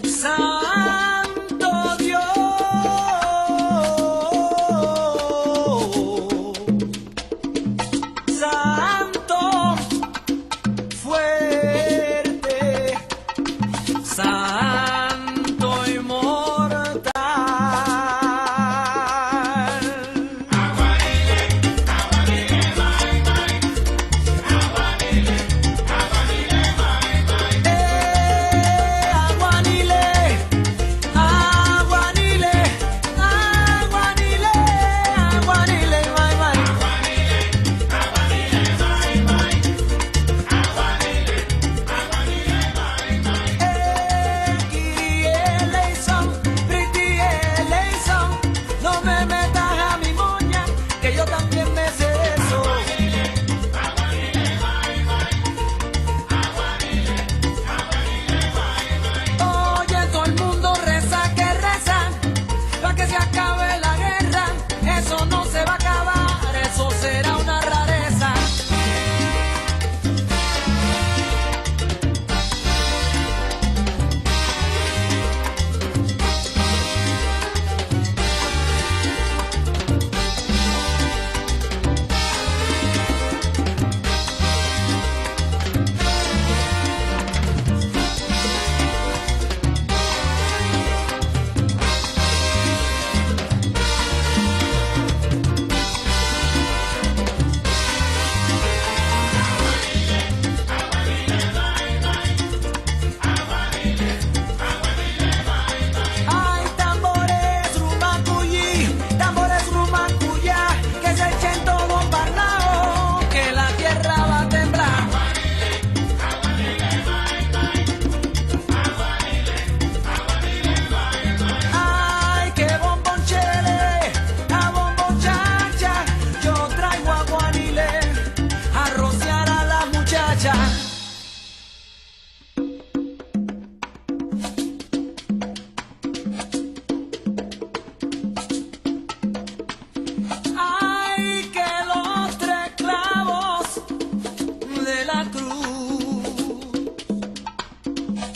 Santo Dios, Santo fuerte, Santo inmortal.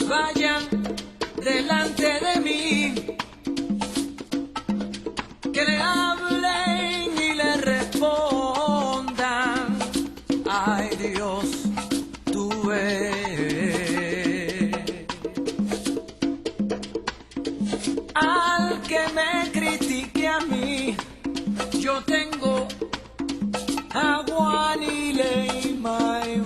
Vayan delante de mí, que le hablen y le respondan. Ay Dios, tú eres. Al que me critique a mí, yo tengo agua ni ley, my.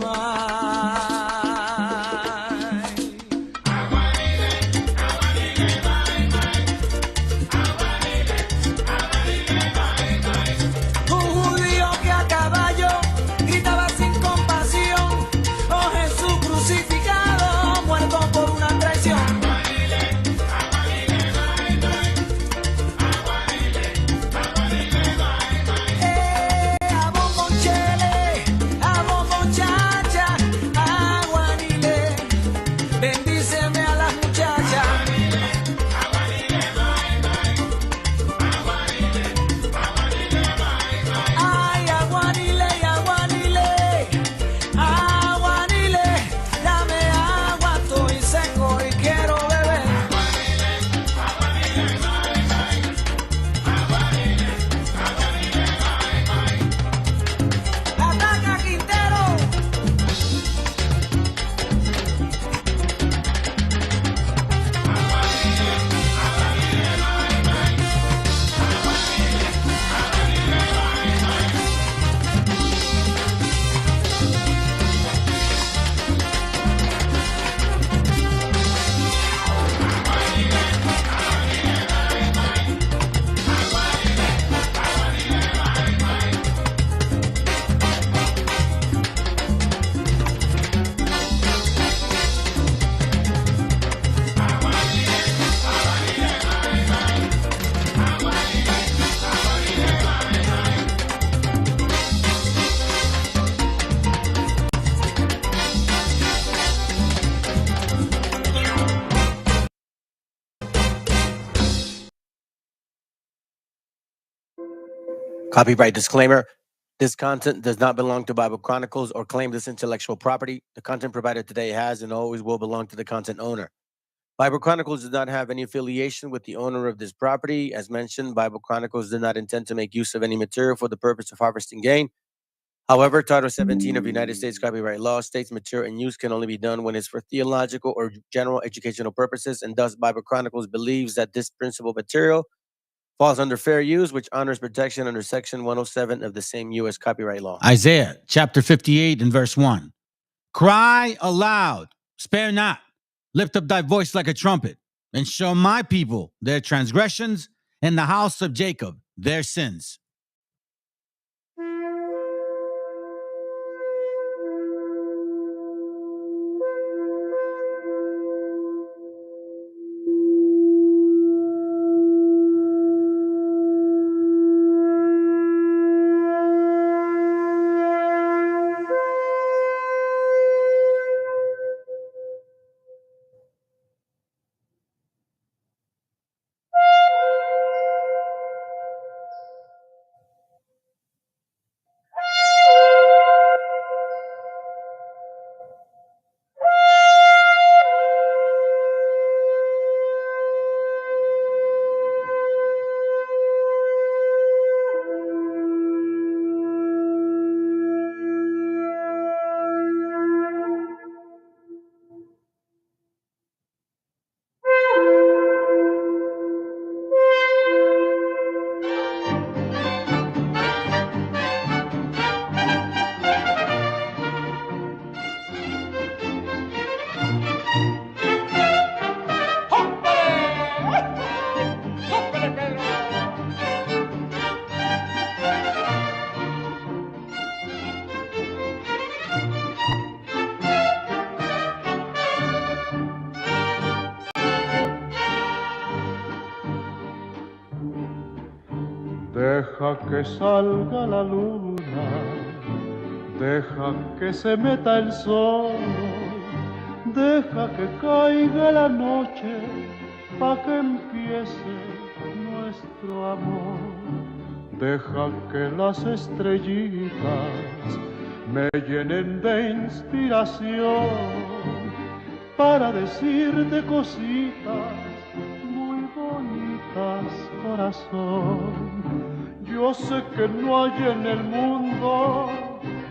Copyright disclaimer. This content does not belong to Bible Chronicles or claim this intellectual property. The content provided today has and always will belong to the content owner. Bible Chronicles does not have any affiliation with the owner of this property. As mentioned, Bible Chronicles did not intend to make use of any material for the purpose of harvesting gain. However, Title 17 of United States copyright law states material and use can only be done when it's for theological or general educational purposes, and thus Bible Chronicles believes that this principal material falls under fair use, which honors protection under Section 107 of the same U.S. copyright law. Isaiah chapter 58 and verse 1. Cry aloud, spare not, lift up thy voice like a trumpet, and show my people their transgressions, and the house of Jacob their sins. Deja que salga la luna, deja que se meta el sol, deja que caiga la noche, pa' que empiece nuestro amor. Deja que las estrellitas me llenen de inspiración para decirte cositas muy bonitas, corazón. Yo sé que no hay en el mundo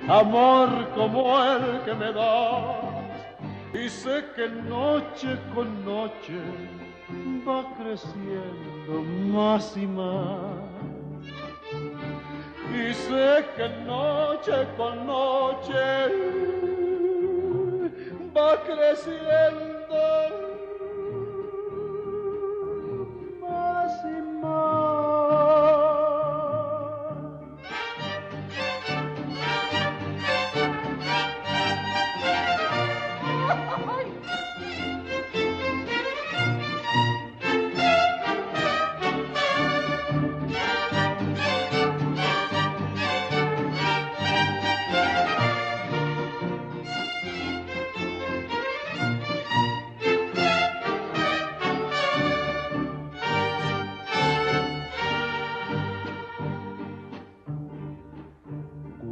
amor como el que me das, y sé que noche con noche va creciendo más y más. Y sé que noche con noche va creciendo más y más.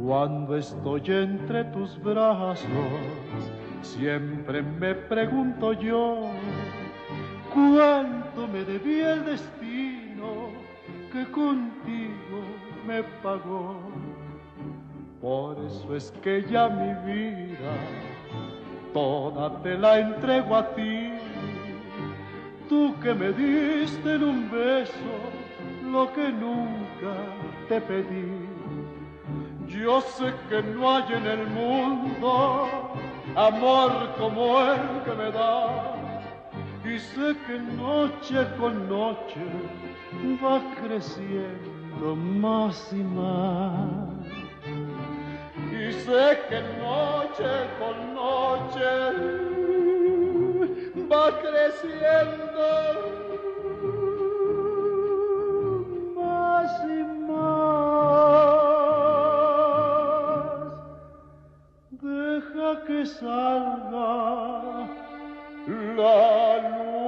Cuando estoy entre tus brazos, siempre me pregunto yo, ¿cuánto me debía el destino que contigo me pagó? Por eso es que ya mi vida toda te la entrego a ti, tú que me diste en un beso lo que nunca te pedí. Yo sé que no hay en el mundo amor como el que me das, y sé que noche con noche va creciendo más y más. Y sé que noche con noche va creciendo más y más. Deja que salga la luna.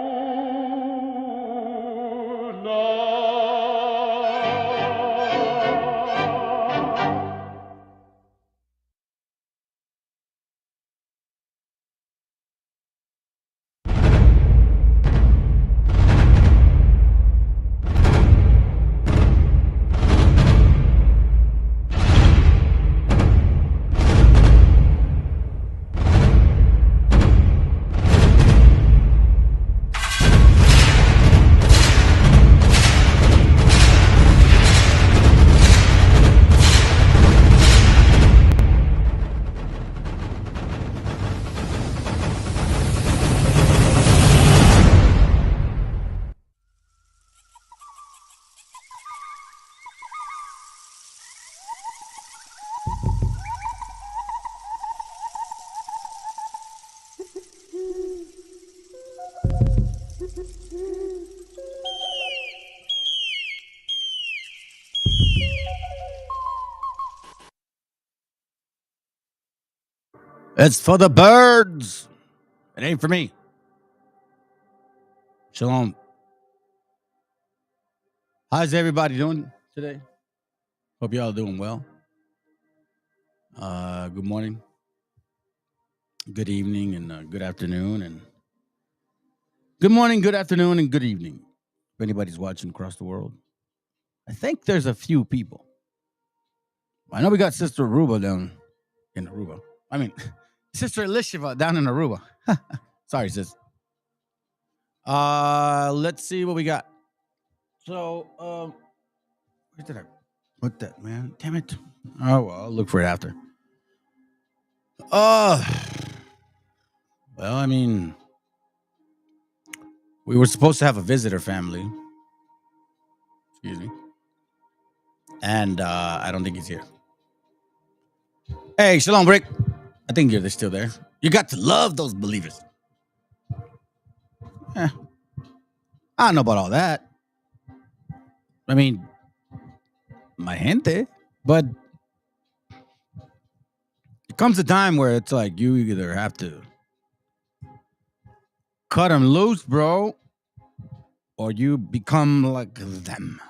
It's for the birds. It ain't for me. Shalom. How's everybody doing today? Hope y'all doing well. Good morning, good evening, and good afternoon, and good morning, good afternoon, and good evening. If anybody's watching across the world, I think there's a few people. I know we got Sister Aruba down in Aruba. I mean, Sister Elisheva down in Aruba. Sorry, sis. Let's see what we got. So, where did I put that, man? Damn it. Oh, well, I'll look for it after. Well, I mean, we were supposed to have a visitor family. Excuse me. And I don't think he's here. Hey, Shalom, Rick. I think you're still there. You got to love those believers. I don't know about all that. I mean, my gente. But it comes a time where it's like you either have to cut them loose, bro, or you become like them.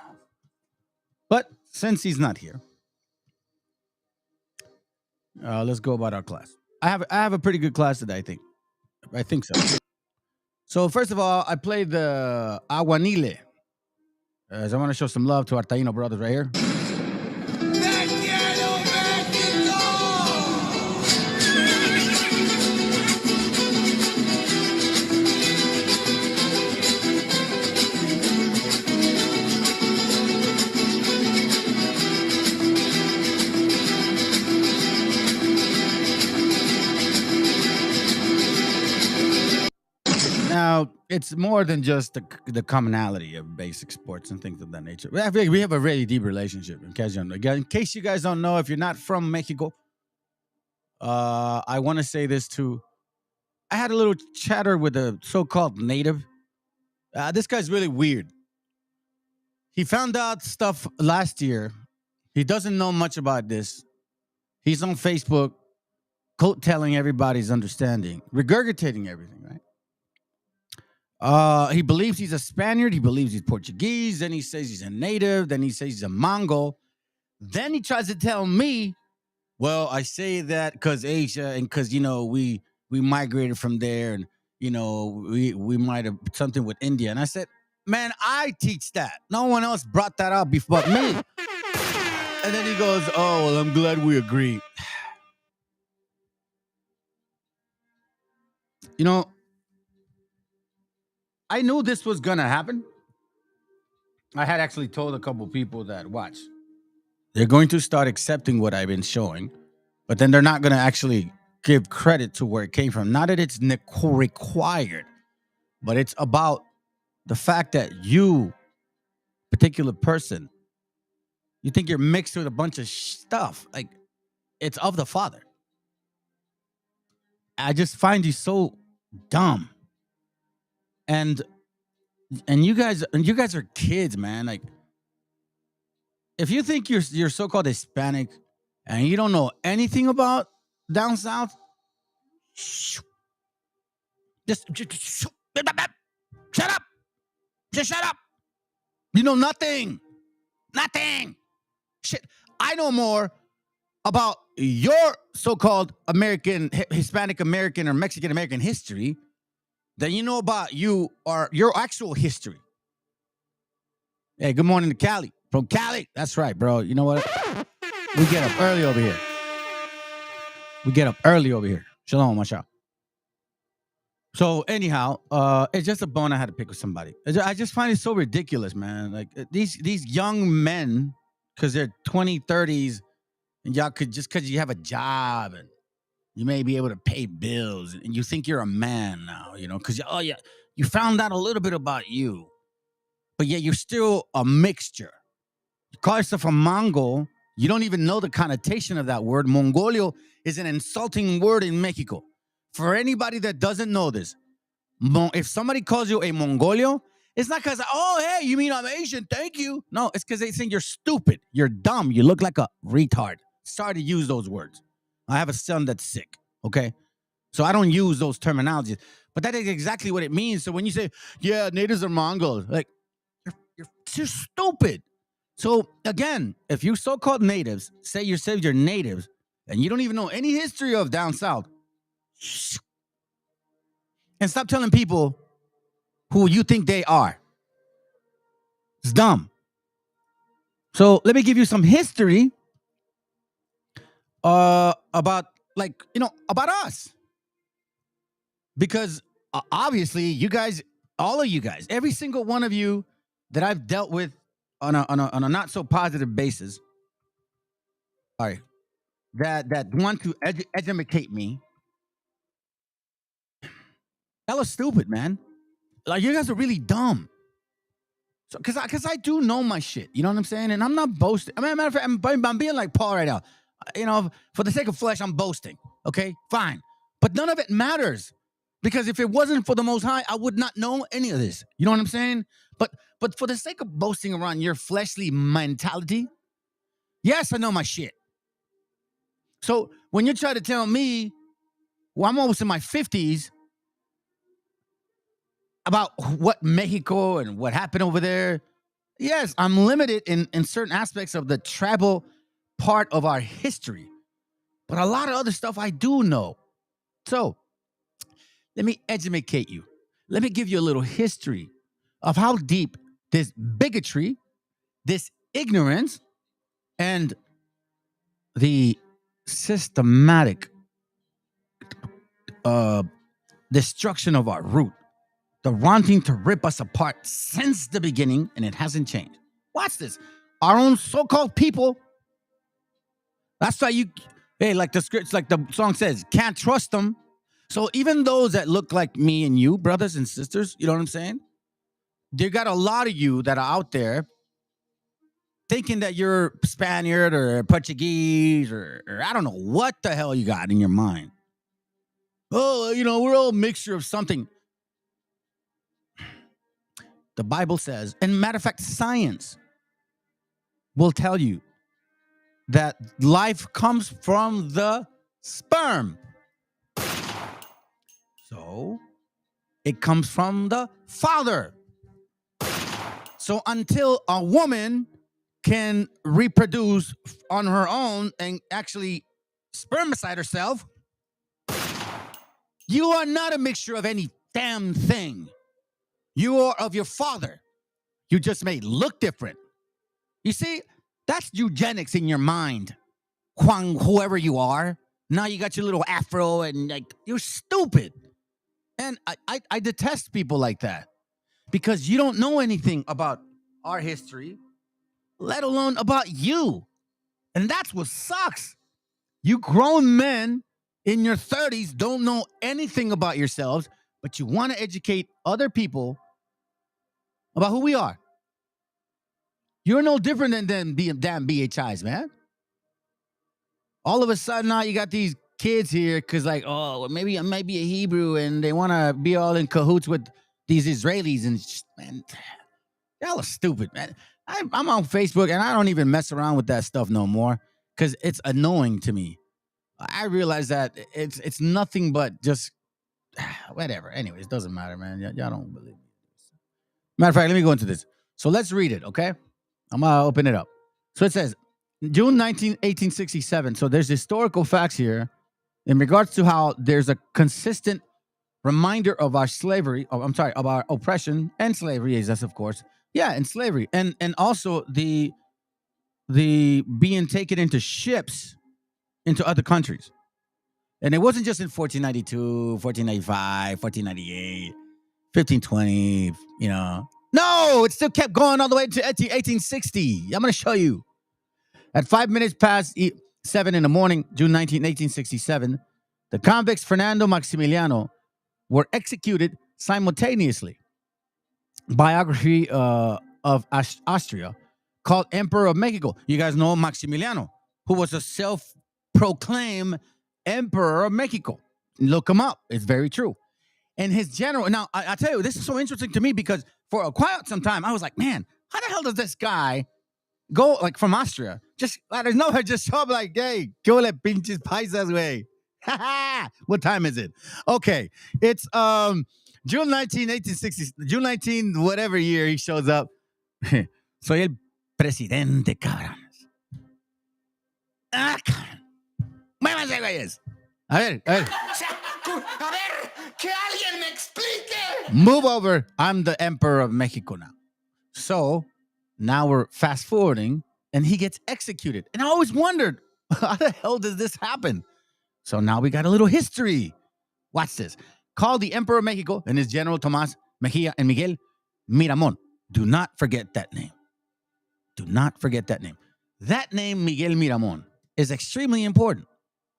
But since he's not here, let's go about our class. I have a pretty good class today, I think so. So first of all, I played the Aguanile. As I want to show some love to our Taino brothers right here. Now, it's more than just the commonality of basic sports and things of that nature. We have a really deep relationship. In case you guys don't know, if you're not from Mexico, I want to say this too. I had a little chatter with a so-called native. This guy's really weird. He found out stuff last year. He doesn't know much about this. He's on Facebook, coat-telling everybody's understanding, regurgitating everything, right? He believes he's a Spaniard. He believes he's Portuguese. Then he says he's a native. Then he says he's a Mongol. Then he tries to tell me, well, I say that because Asia and because, we migrated from there and, we might have something with India. And I said, man, I teach that. No one else brought that up before me. And then he goes, oh, well, I'm glad we agree. I knew this was going to happen. I had actually told a couple people that, watch, they're going to start accepting what I've been showing, but then they're not going to actually give credit to where it came from. Not that it's required, but it's about the fact that you, particular person, you think you're mixed with a bunch of stuff. Like, it's of the Father. I just find you so dumb. And you guys are kids, man. Like, if you think you're so-called Hispanic and you don't know anything about down south, just shut up. Just shut up. You know nothing. Nothing. Shit. I know more about your so-called American, Hispanic American, or Mexican American history than you know about you or your actual history. Hey, good morning to Cali. From Cali. That's right, bro. You know what? We get up early over here. Shalom, mashallah. So anyhow, it's just a bone I had to pick with somebody. I just find it so ridiculous, man. Like these young men, because they're 20, 30s, and y'all could, just because you have a job and you may be able to pay bills and you think you're a man now, because, you found out a little bit about you, but yet you're still a mixture. You call yourself a Mongol. You don't even know the connotation of that word. Mongolio is an insulting word in Mexico. For anybody that doesn't know this, if somebody calls you a Mongolio, it's not because, oh, hey, you mean I'm Asian, thank you. No, it's because they think you're stupid. You're dumb. You look like a retard. Sorry to use those words. I have a son that's sick. Okay. So I don't use those terminologies, but that is exactly what it means. So when you say, yeah, natives are Mongols, like you're stupid. So again, if you so-called natives say you're natives and you don't even know any history of down south, and stop telling people who you think they are. It's dumb. So let me give you some history about about us. Because obviously you guys, all of you guys, every single one of you that I've dealt with on a not so positive basis, all right, that want to educate me, that was stupid, man. Like, you guys are really dumb. So, because I do know my shit, you know what I'm saying? And I'm not boasting. I mean, matter of fact, I'm being like Paul right now. For the sake of flesh, I'm boasting. Okay, fine. But none of it matters. Because if it wasn't for the Most High, I would not know any of this. You know what I'm saying? But for the sake of boasting around your fleshly mentality, yes, I know my shit. So when you try to tell me, well, I'm almost in my 50s, about what Mexico and what happened over there, yes, I'm limited in certain aspects of the tribal part of our history. But a lot of other stuff I do know. So let me educate you. Let me give you a little history of how deep this bigotry, this ignorance, and the systematic destruction of our root, the wanting to rip us apart since the beginning, and it hasn't changed. Watch this. Our own so-called people. That's why like the scripts, like the song says, can't trust them. So even those that look like me and you, brothers and sisters, you know what I'm saying? They got a lot of you that are out there thinking that you're Spaniard or Portuguese or I don't know what the hell you got in your mind. Oh, we're all a mixture of something. The Bible says, and matter of fact, science will tell you that life comes from the sperm. So it comes from the father. So until a woman can reproduce on her own and actually spermicide herself, you are not a mixture of any damn thing. You are of your father. You just may look different. You see, that's eugenics in your mind. Huang, whoever you are. Now you got your little afro and like, you're stupid. And I detest people like that because you don't know anything about our history, let alone about you. And that's what sucks. You grown men in your 30s don't know anything about yourselves, but you want to educate other people about who we are. You're no different than them damn BHIs, man. All of a sudden now you got these kids here because like, oh, well, maybe I might be a Hebrew and they want to be all in cahoots with these Israelis. And man, y'all are stupid, man. I'm on Facebook and I don't even mess around with that stuff no more because it's annoying to me. I realize that it's nothing but just whatever. Anyways, it doesn't matter, man. Y'all don't believe me. Matter of fact, let me go into this. So let's read it, okay? I'm going to open it up. So it says, June 19, 1867. So there's historical facts here in regards to how there's a consistent reminder of our slavery, of our oppression and slavery, yes, of course. Yeah, and slavery. And also the being taken into ships into other countries. And it wasn't just in 1492, 1495, 1498, 1520, No, it still kept going all the way to 1860. I'm going to show you. At 5 minutes past 7 in the morning, June 19, 1867, the convicts Fernando Maximiliano were executed simultaneously. Biography of Austria called Emperor of Mexico. You guys know Maximiliano, who was a self-proclaimed Emperor of Mexico. Look him up. It's very true. And his general, now I tell you, this is so interesting to me because for quite some time, I was like, man, how the hell does this guy go like from Austria? Just out of nowhere, just show up like, hey, go le pinches paisas, way. What time is it? Okay. It's June 19, 1860, June 19, whatever year he shows up. Soy el presidente, cabrones. Ah, cabrón. Muévanse, güeyes. A ver. A ver, que alguien me explique. Move over. I'm the emperor of Mexico now. So now we're fast forwarding and he gets executed. And I always wondered, how the hell does this happen? So now we got a little history. Watch this. Called the Emperor of Mexico and his general Tomás Mejía and Miguel Miramón. Do not forget that name. Do not forget that name. That name, Miguel Miramón, is extremely important.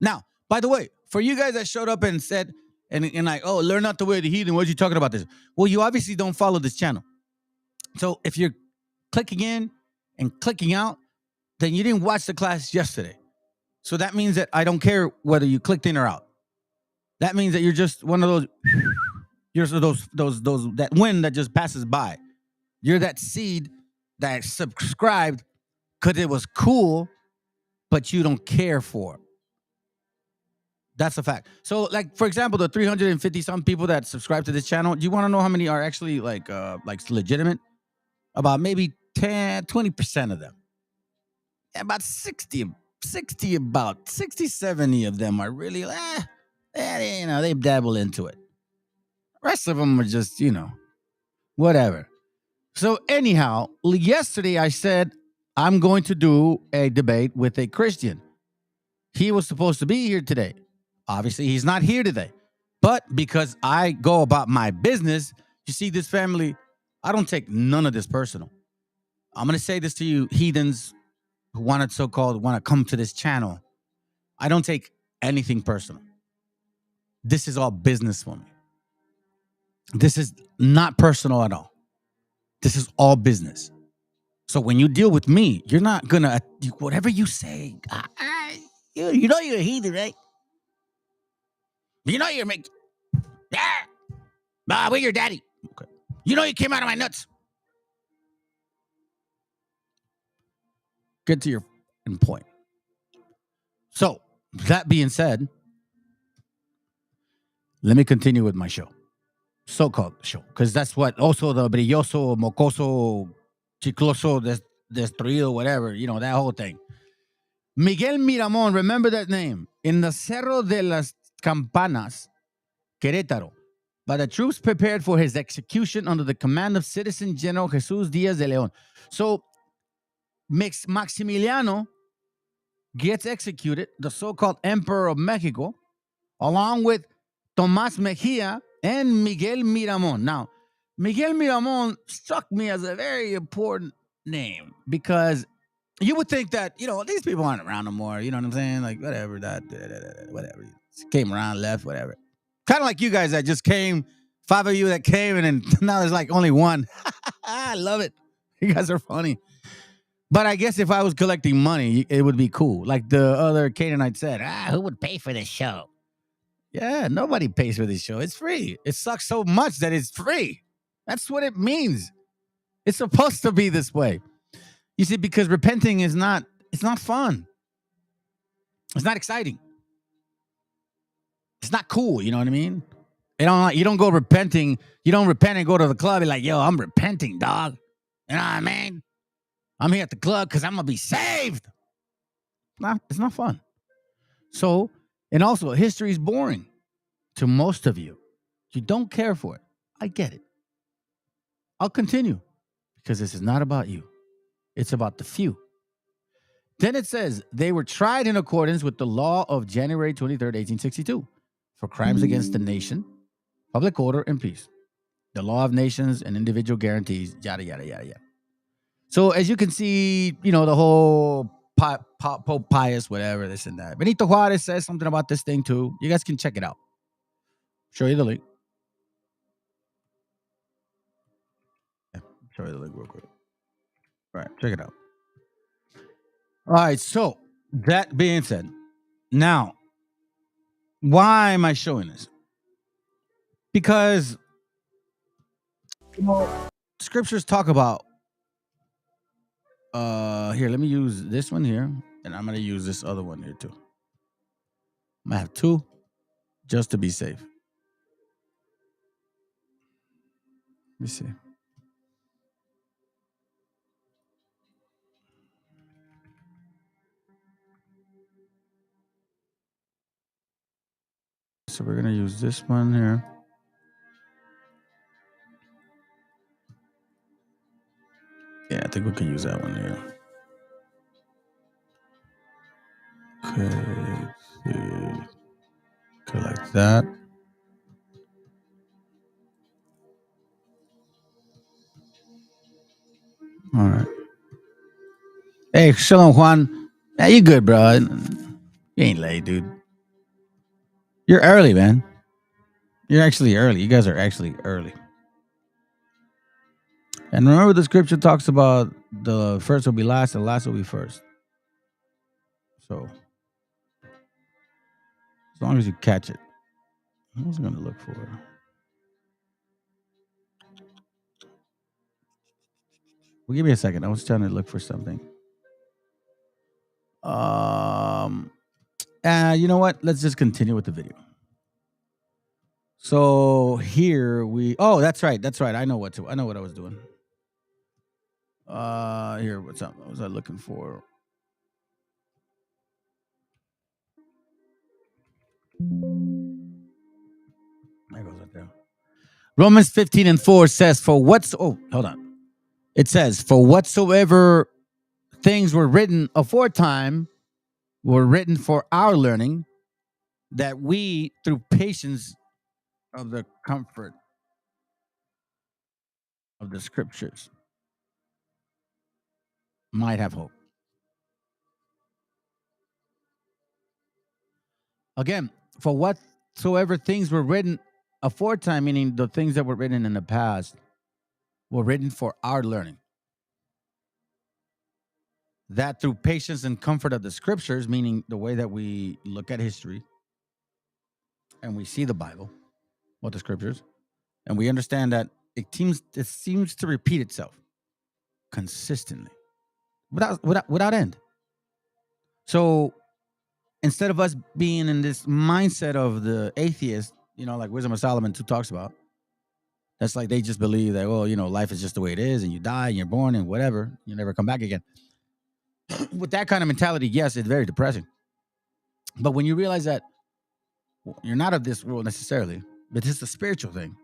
Now, by the way, for you guys that showed up and said, and like, oh, learn not the way of the heathen, what are you talking about this? Well, you obviously don't follow this channel. So if you're clicking in and clicking out, then you didn't watch the class yesterday. So that means that I don't care whether you clicked in or out. That means that you're just one of those, you're those that wind that just passes by. You're that seed that subscribed because it was cool, but you don't care for. That's a fact. So, like, for example, the 350 some people that subscribe to this channel, do you want to know how many are actually like legitimate? About maybe 10, 20% of them. About 60, 70 of them are really, they dabble into it. The rest of them are just, whatever. So anyhow, yesterday I said, I'm going to do a debate with a Christian. He was supposed to be here today. Obviously, he's not here today. But because I go about my business, you see, this family, I don't take none of this personal. I'm going to say this to you, heathens who want to come to this channel. I don't take anything personal. This is all business for me. This is not personal at all. This is all business. So when you deal with me, you're not going to, whatever you say, you know you're a heathen, right? You know you're making, we're your daddy. Okay. You know you came out of my nuts. Get to your point. So, that being said, let me continue with my show. So-called show. Because that's what also the brilloso, mocoso, chicloso, destruido, whatever, that whole thing. Miguel Miramón, remember that name. In the Cerro de las Campanas, Querétaro, by the troops prepared for his execution under the command of Citizen General Jesus Díaz de León. So, Maximiliano gets executed, the so-called Emperor of Mexico, along with Tomás Mejía and Miguel Miramón. Now, Miguel Miramón struck me as a very important name because you would think that, these people aren't around no more. You know what I'm saying? Like, whatever, whatever. Came around, left, whatever. Kind of like you guys that just came, 5 of you that came, and then now there's like only one. I love it. You guys are funny. But I guess if I was collecting money, it would be cool. Like the other Canaanite said, who would pay for this show? Yeah, nobody pays for this show. It's free. It sucks so much that it's free. That's what it means. It's supposed to be this way. You see, because repenting it's not fun. It's not exciting. It's not cool, you know what I mean? You don't go repenting. You don't repent and go to the club and like, yo, I'm repenting, dog. You know what I mean? I'm here at the club because I'm going to be saved. It's not fun. So, and also, history is boring to most of you. You don't care for it. I get it. I'll continue because this is not about you. It's about the few. Then it says, they were tried in accordance with the law of January 23rd, 1862 for crimes against the nation, public order, and peace. The law of nations and individual guarantees, yada, yada, yada, yada. So as you can see, the whole Pope Pius, whatever, this and that. Benito Juarez says something about this thing too. You guys can check it out. Show you the link. Show you the link real quick. All right, check it out. All right, so that being said, now, why am I showing this? Because scriptures talk about here, let me use this one here, and I'm going to use this other one here too. I'm going to have two just to be safe. Let me see. So we're going to use this one here. Yeah, I think we can use that one here. Okay, let's see. Okay, like that. All right. Hey, Shalom Juan. Yeah, you good, bro. You ain't late, dude. You're early, man. You're actually early. You guys are actually early. And remember, the scripture talks about the first will be last and last will be first. So, as long as you catch it. What was I going to look for? Well, give me a second. I was trying to look for something. You know what? Let's just continue with the video. So here we. Oh, that's right. That's right. I know what I was doing. Here, what's up? What was I looking for? There goes right there. Romans 15:4 says, hold on. It says, for whatsoever things were written aforetime were written for our learning, that we, through patience of the comfort of the scriptures, might have hope. Again, for whatsoever things were written aforetime, meaning the things that were written in the past, were written for our learning. That through patience and comfort of the scriptures, meaning the way that we look at history and we see the Bible, or the scriptures, and we understand that it seems to repeat itself consistently without end. So instead of us being in this mindset of the atheist, like Wisdom of Solomon 2 talks about, that's like they just believe that, well, life is just the way it is, and you die and you're born and whatever, you never come back again. With that kind of mentality, yes, it's very depressing. But when you realize that you're not of this world necessarily, but it's a spiritual thing.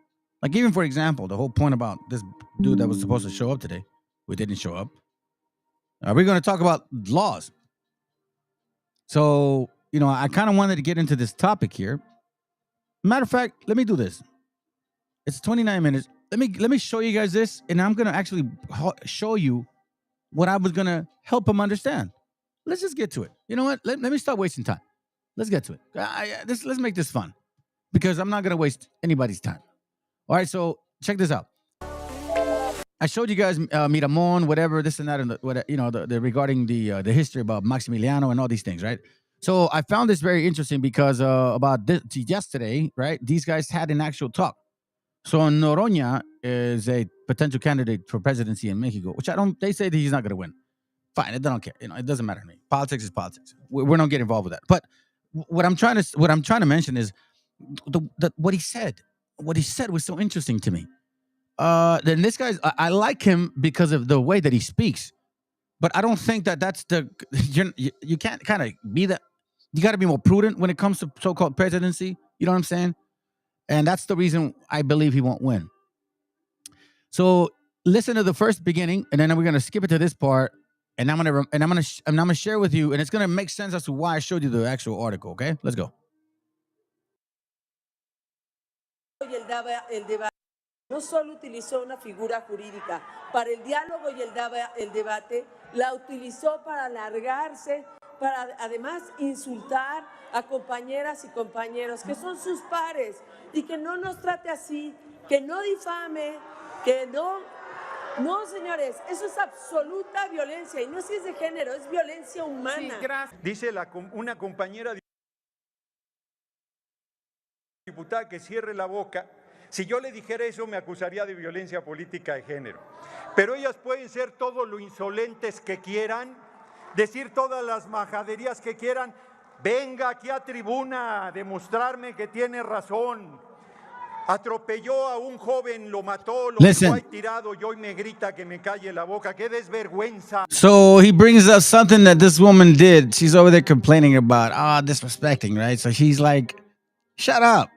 Like, even for example, the whole point about this dude that was supposed to show up today, who didn't show up. We're going to talk about laws. So, I kind of wanted to get into this topic here. Matter of fact, let me do this. It's 29 minutes. Let me show you guys this, and I'm going to actually show you what I was going to help them understand. Let's just get to it. You know what? Let me stop wasting time. Let's get to it. Let's make this fun, because I'm not going to waste anybody's time. All right, so check this out. I showed you guys Miramon, whatever, this and that, and the regarding the history about Maximiliano and all these things, right? So I found this very interesting because about this, yesterday, right? These guys had an actual talk. So Noroña is a potential candidate for presidency in Mexico, which they say that he's not going to win. Fine, I don't care. It doesn't matter to me. Politics is politics. We're not getting involved with that. But what I'm trying to mention is what he said. What he said was so interesting to me. Then this guy's, I like him because of the way that he speaks, but I don't think that's you can't kind of be that. You got to be more prudent when it comes to so-called presidency. You know what I'm saying? And that's the reason I believe he won't win. So listen to the first beginning, and then we're gonna skip it to this part, and I'm gonna share with you, and it's gonna make sense as to why I showed you the actual article. Okay, let's go. No solo utilizó una figura jurídica para el diálogo y el debate, la utilizó para alargarse, para además insultar a compañeras y compañeros que son sus pares, y que no nos trate así, que no difame, que no... No, señores, eso es absoluta violencia, y no es si es de género, es violencia humana. Sí, gracias. Dice una compañera diputada que cierre la boca. Si yo le dijera eso, me acusaría de violencia política de género. Pero ellas pueden ser todo lo insolentes que quieran, decir todas las majaderías que quieran. venga aquí a tribuna a demostrarme que tiene razón. Atropelló a un joven, lo mató, lo dejó ahí tirado y hoy me grita que me calle la boca. ¡Qué desvergüenza! So he brings us something that this woman did. She's over there complaining about, disrespecting, right? So she's like, shut up.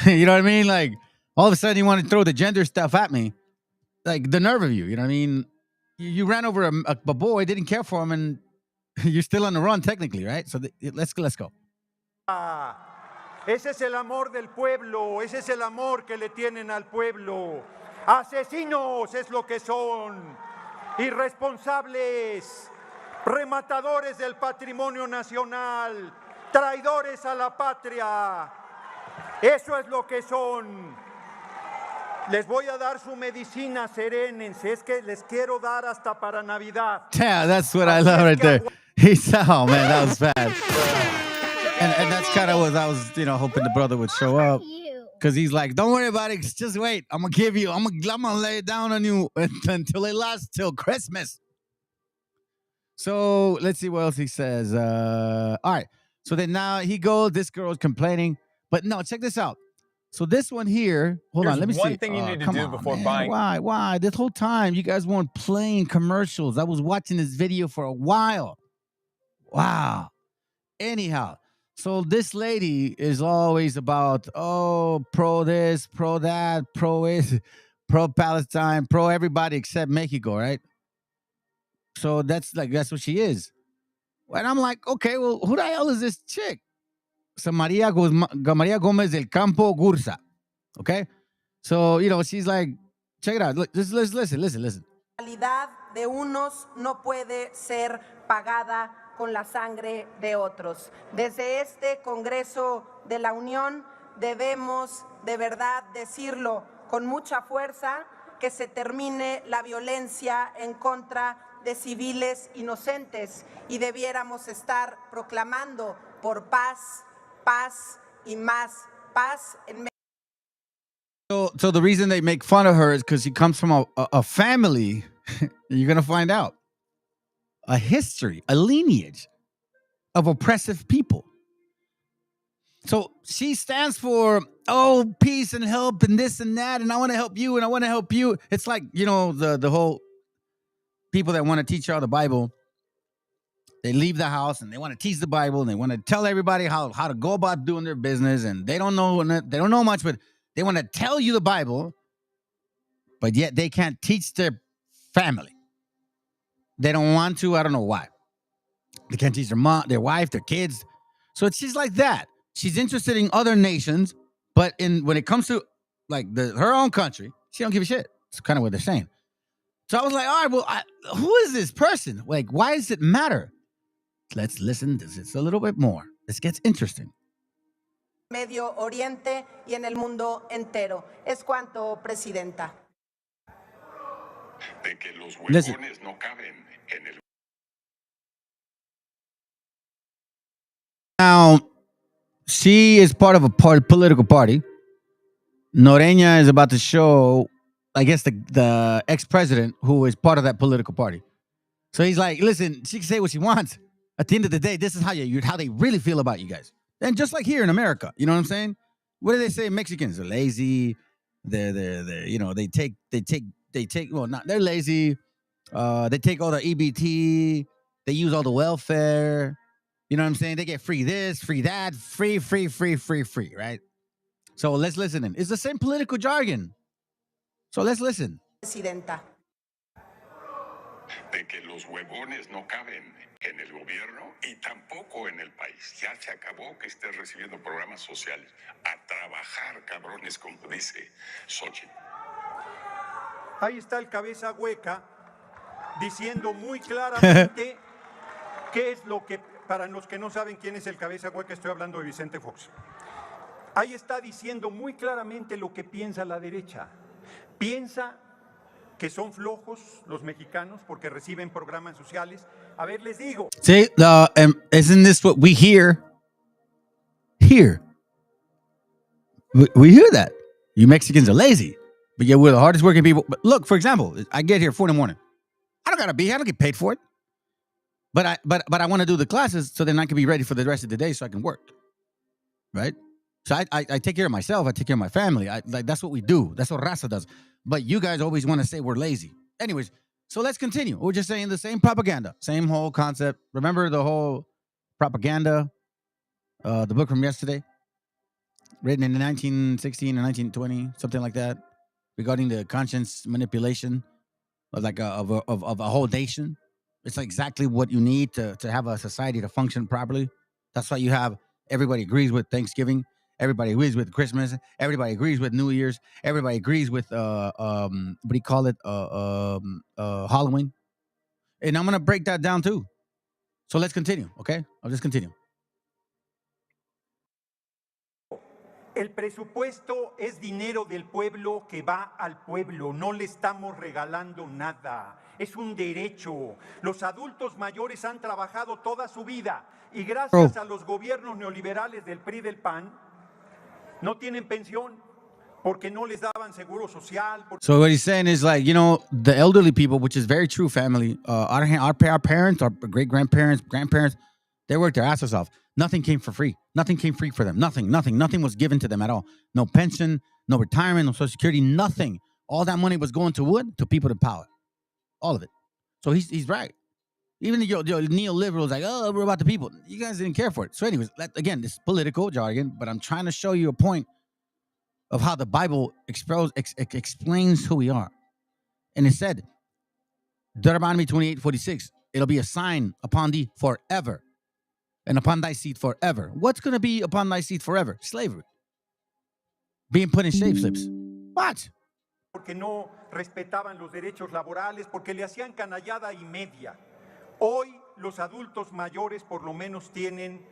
You know what I mean? Like, all of a sudden you want to throw the gender stuff at me. Like, the nerve of you, you know what I mean? You ran over a boy, didn't care for him, and you're still on the run technically, right? So let's go. Ese es el amor del pueblo, ese es el amor que le tienen al pueblo. Asesinos es lo que son, irresponsables, rematadores del patrimonio nacional, traidores a la patria. Eso es lo que son. Les voy a dar su medicina, serénense. Es que les quiero dar hasta para Navidad. Yeah, that's what I love right there. He said, oh man, that was bad. And that's kind of what I was, hoping the brother would show up. Because he's like, don't worry about it. Just wait. I'm going to lay it down on you until it lasts till Christmas. So let's see what else he says. All right. So then now he goes, this girl is complaining. But no, check this out. So this one here, hold on, let me see. One thing you need to do before buying. Why? This whole time you guys weren't playing commercials. I was watching this video for a while. Wow. Anyhow, so this lady is always about, pro this, pro that, pro Palestine, pro everybody except Mexico, right? So that's what she is. And I'm like, okay, well, who the hell is this chick? So Maria Gomez del Campo Gursa. Okay? So, she's like, check it out. Look, just listen. La calidad de unos no puede ser pagada con la sangre de otros. Desde este Congreso de la Unión debemos de verdad decirlo con mucha fuerza, que se termine la violencia en contra de civiles inocentes y debiéramos estar proclamando por paz y más paz en México. So the reason they make fun of her is because she comes from a family, you're going to find out, a history, a lineage of oppressive people. So she stands for, peace and help and this and that, and I want to help you and I want to help you. It's like, the whole people that want to teach you all the Bible. They leave the house and they want to teach the Bible and they want to tell everybody how to go about doing their business, and they don't know much, but they want to tell you the Bible, but yet they can't teach their family. They don't want to. I don't know why. They can't teach their mom, their wife, their kids. So she's like that. She's interested in other nations, but when it comes to like her own country, she don't give a shit. It's kind of what they're saying. So I was like, all right, well, who is this person? Like, why does it matter? Let's listen to this a little bit more. This gets interesting. Medio Oriente y en el mundo entero. Es cuanto, Presidenta. De que los huevones no caben en el... Now, she is part of a political party. Noreña is about to show, I guess, the ex-president who is part of that political party. So he's like, listen, she can say what she wants. At the end of the day, this is how they really feel about you guys. And just like here in America, you know what I'm saying? What do they say? Mexicans are lazy. They're they take well, not they're lazy. They take all the EBT. They use all the welfare. You know what I'm saying? They get free this, free that, free, right? So let's listen in. It's the same political jargon. So let's listen. Presidenta. De que los huevones no caben en el gobierno y tampoco en el país. Ya se acabó que estés recibiendo programas sociales. A trabajar, cabrones, como dice Xochitl. Ahí está el cabeza hueca diciendo muy claramente qué es lo que, para los que no saben quién es el cabeza hueca, estoy hablando de Vicente Fox. Ahí está diciendo muy claramente lo que piensa la derecha. Piensa que son flojos los mexicanos porque reciben programas sociales. A ver, les digo. See, isn't this what we hear? Here. We hear that. You Mexicans are lazy, but yet we're the hardest working people. But look, for example, I get here 4 a.m. I don't gotta be here. I don't get paid for it. But I want to do the classes so then I can be ready for the rest of the day so I can work. Right? So I take care of myself. I take care of my family. That's what we do. That's what RAZA does. But you guys always want to say we're lazy. Anyways, so let's continue. We're just saying the same propaganda, same whole concept. Remember the whole propaganda, the book from yesterday, written in 1916 or 1920, something like that, regarding the conscience manipulation of of a whole nation. It's like exactly what you need to have a society to function properly. That's why you have everybody agrees with Thanksgiving, everybody agrees with Christmas, everybody agrees with New Year's, everybody agrees with what do you call it, Halloween. And I'm gonna break that down too. So let's continue, okay? I'll just continue. El presupuesto es dinero del pueblo que va al pueblo, no le estamos regalando nada, es un derecho. Los adultos mayores han trabajado toda su vida y gracias a los gobiernos neoliberales del PRI y del PAN no tienen pensión porque no les daban seguro social. So what he's saying is like, the elderly people, which is very true, family, our parents, our great-grandparents, grandparents, they worked their asses off. Nothing came for free. Nothing came free for them. Nothing was given to them at all. No pension, no retirement, no social security, nothing. All that money was going to wood, to people to power. All of it. So he's right. Even the neoliberals like, oh, we're about the people. You guys didn't care for it. So anyways, again, this is political jargon, but I'm trying to show you a point of how the Bible explains who we are. And it said, Deuteronomy 28:46, it'll be a sign upon thee forever. And upon thy seed forever. What's going to be upon thy seed forever? Slavery. Being put in slave slips. What? Porque no respetaban los derechos laborales, porque le hacían canallada y media. Hoy los adultos mayores por lo menos tienen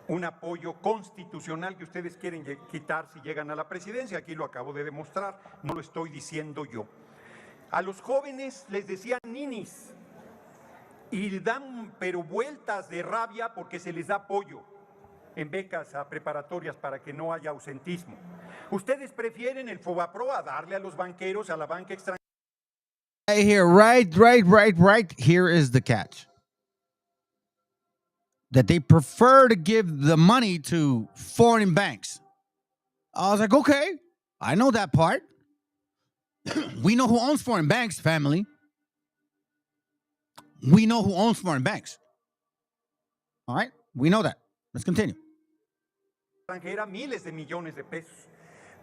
un apoyo constitucional que ustedes quieren quitar si llegan a la presidencia. Aquí lo acabo de demostrar, no lo estoy diciendo yo. A los jóvenes les decían ninis. Y dan pero vueltas de rabia porque se les da apoyo en becas a preparatorias para que no haya ausentismo. Ustedes prefieren el Fobapro a darle a los banqueros, a la banca extranjera. Right. Here is the catch. That they prefer to give the money to foreign banks. I was like, okay, I know that part. We know who owns foreign banks, family. We know who owns foreign banks. All right? We know that. Let's continue. Extranjera, miles de millones de pesos.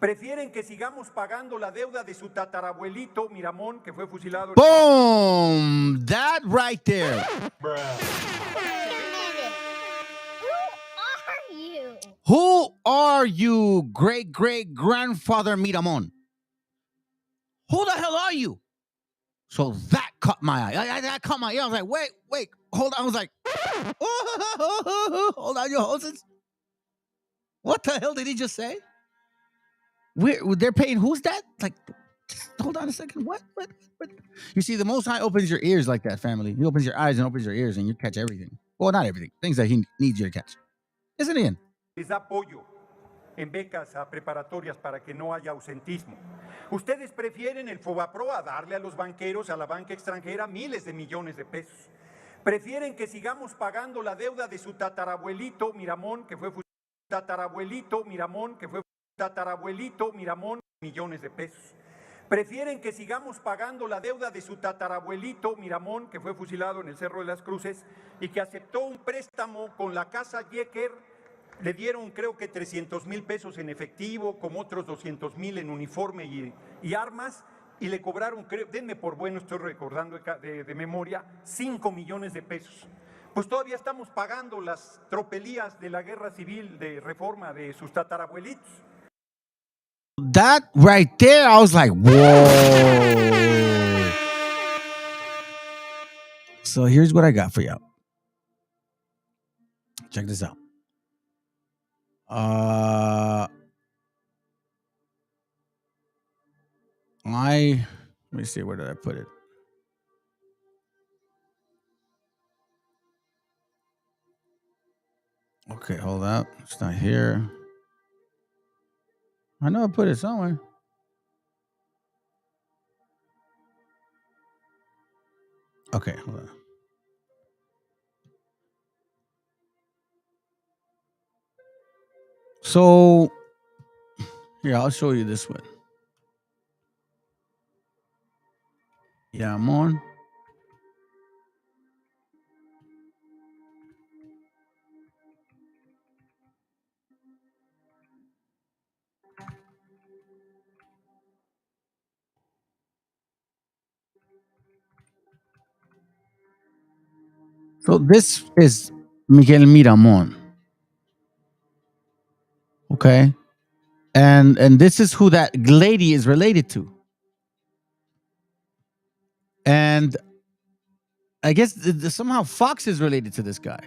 Prefieren que sigamos pagando la deuda de su tatarabuelito Miramón, que fue fusilado. Boom! That right there. Wait a minute. Who are you? Who are you, great-great-grandfather Miramon? Who the hell are you? So that caught my eye. That caught my ear. I was like, wait, hold on. I was like, hold on, your horses. What the hell did he just say? They're paying, who's that? Like, hold on a second. What? You see, the Most High opens your ears like that, family. He opens your eyes and opens your ears and you catch everything. Well, not everything. Things that he needs you to catch. Isn't he? Les da apoyo en becas a preparatorias para que no haya ausentismo. Ustedes prefieren el Fobapro a darle a los banqueros, a la banca extranjera, miles de millones de pesos. Prefieren que sigamos pagando la deuda de su tatarabuelito Miramón, que fue millones de pesos. Prefieren que sigamos pagando la deuda de su tatarabuelito Miramón, que fue fusilado en el Cerro de las Cruces y que aceptó un préstamo con la Casa Yecker. Le dieron creo que 300,000 pesos en efectivo, como otros 200,000 en uniforme y armas, y le cobraron, denme por bueno, estoy recordando de memoria, 5 millones de pesos. Pues todavía estamos pagando las tropelías de la guerra civil de reforma de sus tatarabuelitos. That right there, I was like, whoa. So here's what I got for y'all. Check this out. Let me see, where did I put it? Okay, hold up. It's not here. I know I put it somewhere. Okay, hold on. So, here, I'll show you this one. Yeah, I'm on. So this is Miguel Miramon. Okay. And this is who that lady is related to. And I guess somehow Fox is related to this guy.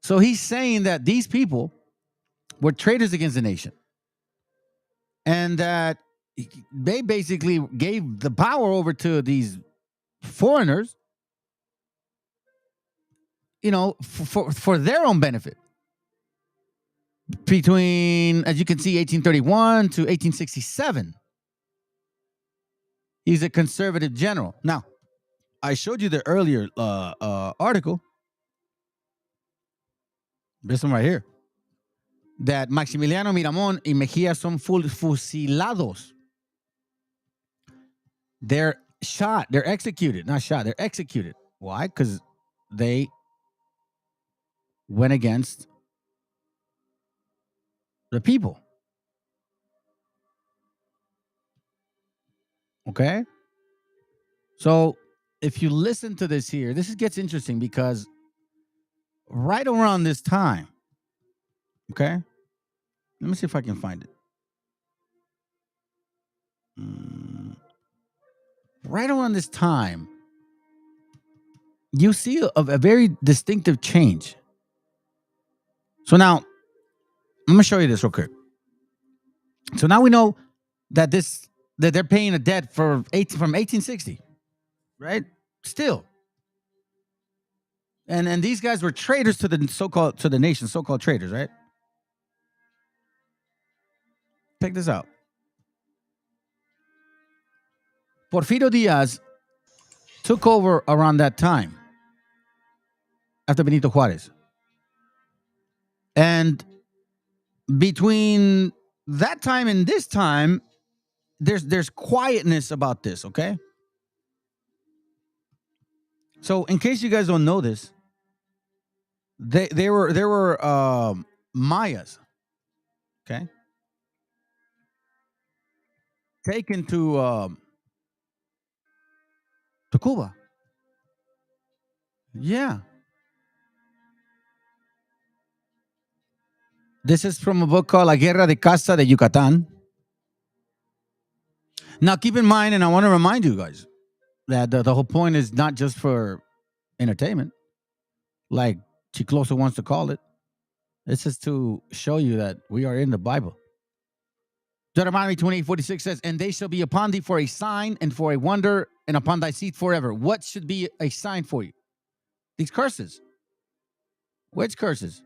So he's saying that these people were traitors against the nation. And that they basically gave the power over to these foreigners, for their own benefit. Between, as you can see, 1831 to 1867. He's a conservative general. Now, I showed you the earlier article. This one right here. That Maximiliano Miramón y Mejía son fusilados. They're shot. They're executed. Not shot. They're executed. Why? Because they went against the people. Okay? So if you listen to this here, this gets interesting because right around this time, okay? Let me see if I can find it. Right around this time, you see a very distinctive change. So now, I'm going to show you this real quick. So now we know that they're paying a debt from 1860, right? Still. And these guys were traitors to the nation, so-called traitors, right? Check this out. Porfirio Diaz took over around that time after Benito Juarez. And between that time and this time, there's quietness about this, okay? So in case you guys don't know this, there were Mayas, okay, taken to Cuba. Yeah. This is from a book called La Guerra de Caza de Yucatán. Now, keep in mind, and I want to remind you guys that the whole point is not just for entertainment, like Chicloso wants to call it. This is to show you that we are in the Bible. Deuteronomy 28:46 says, "And they shall be upon thee for a sign and for a wonder, and upon thy seed forever." What should be a sign for you? These curses. Which curses?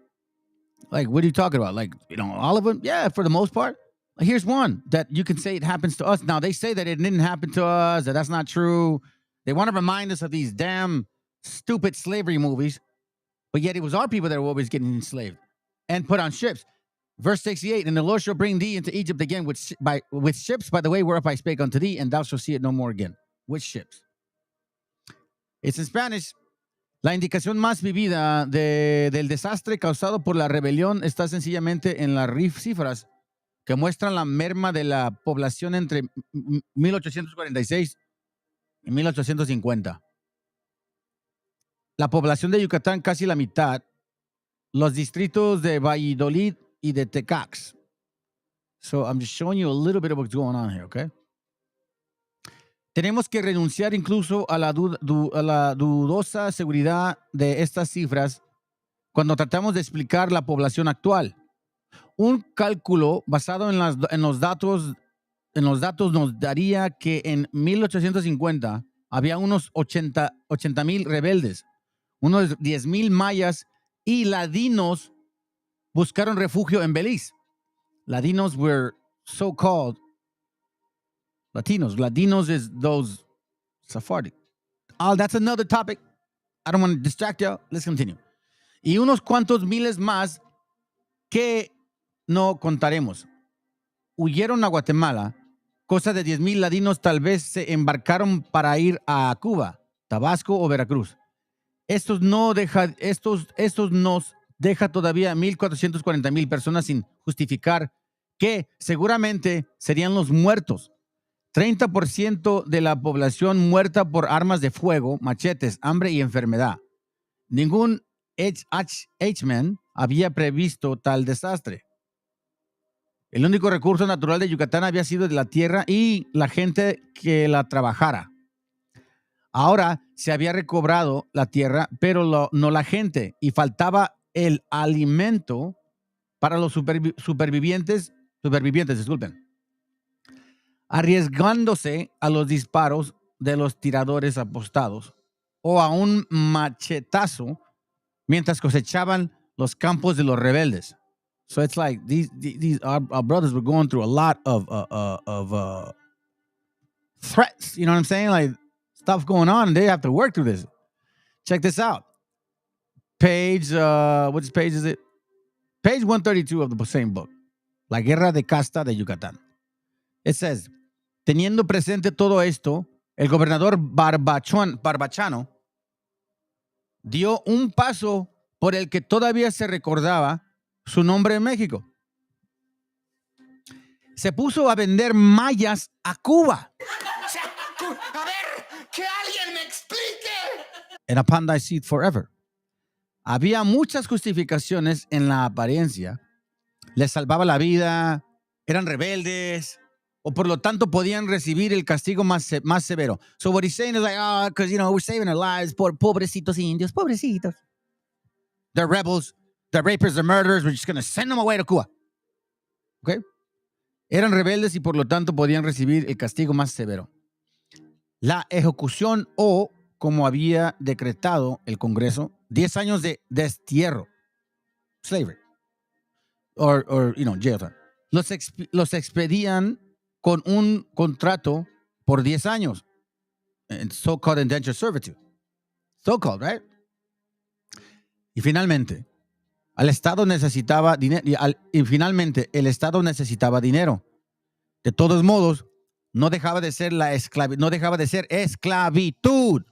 Like, what are you talking about? Like, all of them? Yeah, for the most part. Here's one that you can say it happens to us. Now, they say that it didn't happen to us, that that's not true. They want to remind us of these damn stupid slavery movies, but yet it was our people that were always getting enslaved and put on ships. Verse 68, "And the Lord shall bring thee into Egypt again with ships, by the way whereof I spake unto thee, and thou shalt see it no more again." Which ships? It's in Spanish. La indicación más vivida del desastre causado por la rebelión está sencillamente en las cifras que muestran la merma de la población entre 1846 y 1850. La población de Yucatán casi la mitad, los distritos de Valladolid y de Tecax. So I'm just showing you a little bit of what's going on here, okay? Tenemos que renunciar incluso a la dudosa seguridad de estas cifras cuando tratamos de explicar la población actual. Un cálculo basado en los datos nos daría que en 1850 había unos 80,000 rebeldes, unos 10,000 mayas y ladinos buscaron refugio en Belice. Ladinos were so-called Latinos. Ladinos is those Sephardic. That's another topic. I don't want to distract you. Let's continue. Y unos cuantos miles más que no contaremos. Huyeron a Guatemala. Cosa de 10,000 ladinos tal vez se embarcaron para ir a Cuba, Tabasco o Veracruz. Estos nos deja todavía 1,440,000 personas sin justificar que seguramente serían los muertos. 30% de la población muerta por armas de fuego, machetes, hambre y enfermedad. Ningún H-Man había previsto tal desastre. El único recurso natural de Yucatán había sido de la tierra y la gente que la trabajara. Ahora se había recobrado la tierra, pero no la gente, y faltaba el alimento para los supervivientes, disculpen, arriesgándose a los disparos de los tiradores apostados o a un machetazo mientras cosechaban los campos de los rebeldes. So it's like our brothers were going through a lot of threats. You know what I'm saying? Like stuff going on, and they have to work through this. Check this out. Page, which page is it? Page 132 of the same book. La Guerra de Casta de Yucatán. It says, teniendo presente todo esto, el gobernador Barbachano dio un paso por el que todavía se recordaba su nombre en México. Se puso a vender mallas a Cuba. A ver, que alguien me explique. And upon thy seed forever. Había muchas justificaciones en la apariencia. Les salvaba la vida, eran rebeldes, o por lo tanto podían recibir el castigo más severo. So what he's saying is like, oh, because, you know, we're saving their lives, pobrecitos indios, pobrecitos. They're rebels, they're rapists, they're murderers, we're just going to send them away to Cuba. Okay? Eran rebeldes y por lo tanto podían recibir el castigo más severo. La ejecución o, como había decretado el Congreso, 10 años de destierro. Slavery. Or you know, jail time. Los expedían con un contrato por 10 años. So-called indentured servitude. So-called, right? Y finalmente, el Estado necesitaba dinero. De todos modos, no dejaba de ser esclavitud.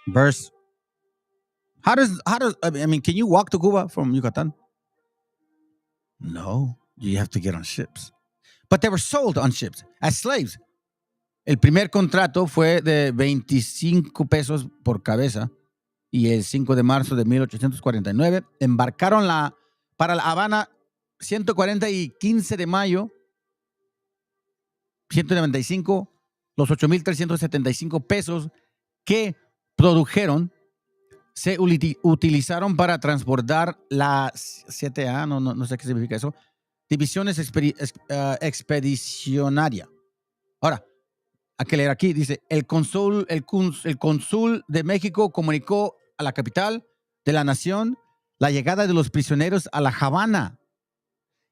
Verse. How does I mean, can you walk to Cuba from Yucatán? No, you have to get on ships. But they were sold on ships as slaves. El primer contrato fue de 25 pesos por cabeza y el 5 de marzo de 1849 embarcaron para La Habana 140 y 15 de mayo 195, los 8,375 pesos que produjeron se utilizaron para transportar la 7A, no sé qué significa eso, divisiones expedicionaria. Ahora, hay que leer aquí, dice, el cónsul de México comunicó a la capital de la nación la llegada de los prisioneros a La Habana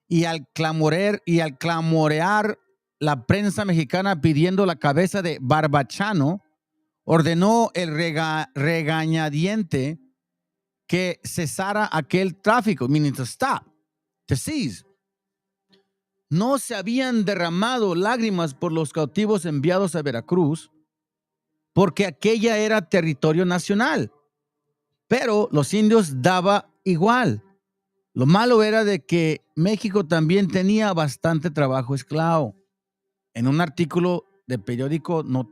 y al clamorear la prensa mexicana pidiendo la cabeza de Barbachano, ordenó el regañadiente que cesara aquel tráfico, meaning to stop, to cease. No se habían derramado lágrimas por los cautivos enviados a Veracruz, porque aquella era territorio nacional. Pero los indios daba igual. Lo malo era de que México también tenía bastante trabajo esclavo. En un artículo de periódico no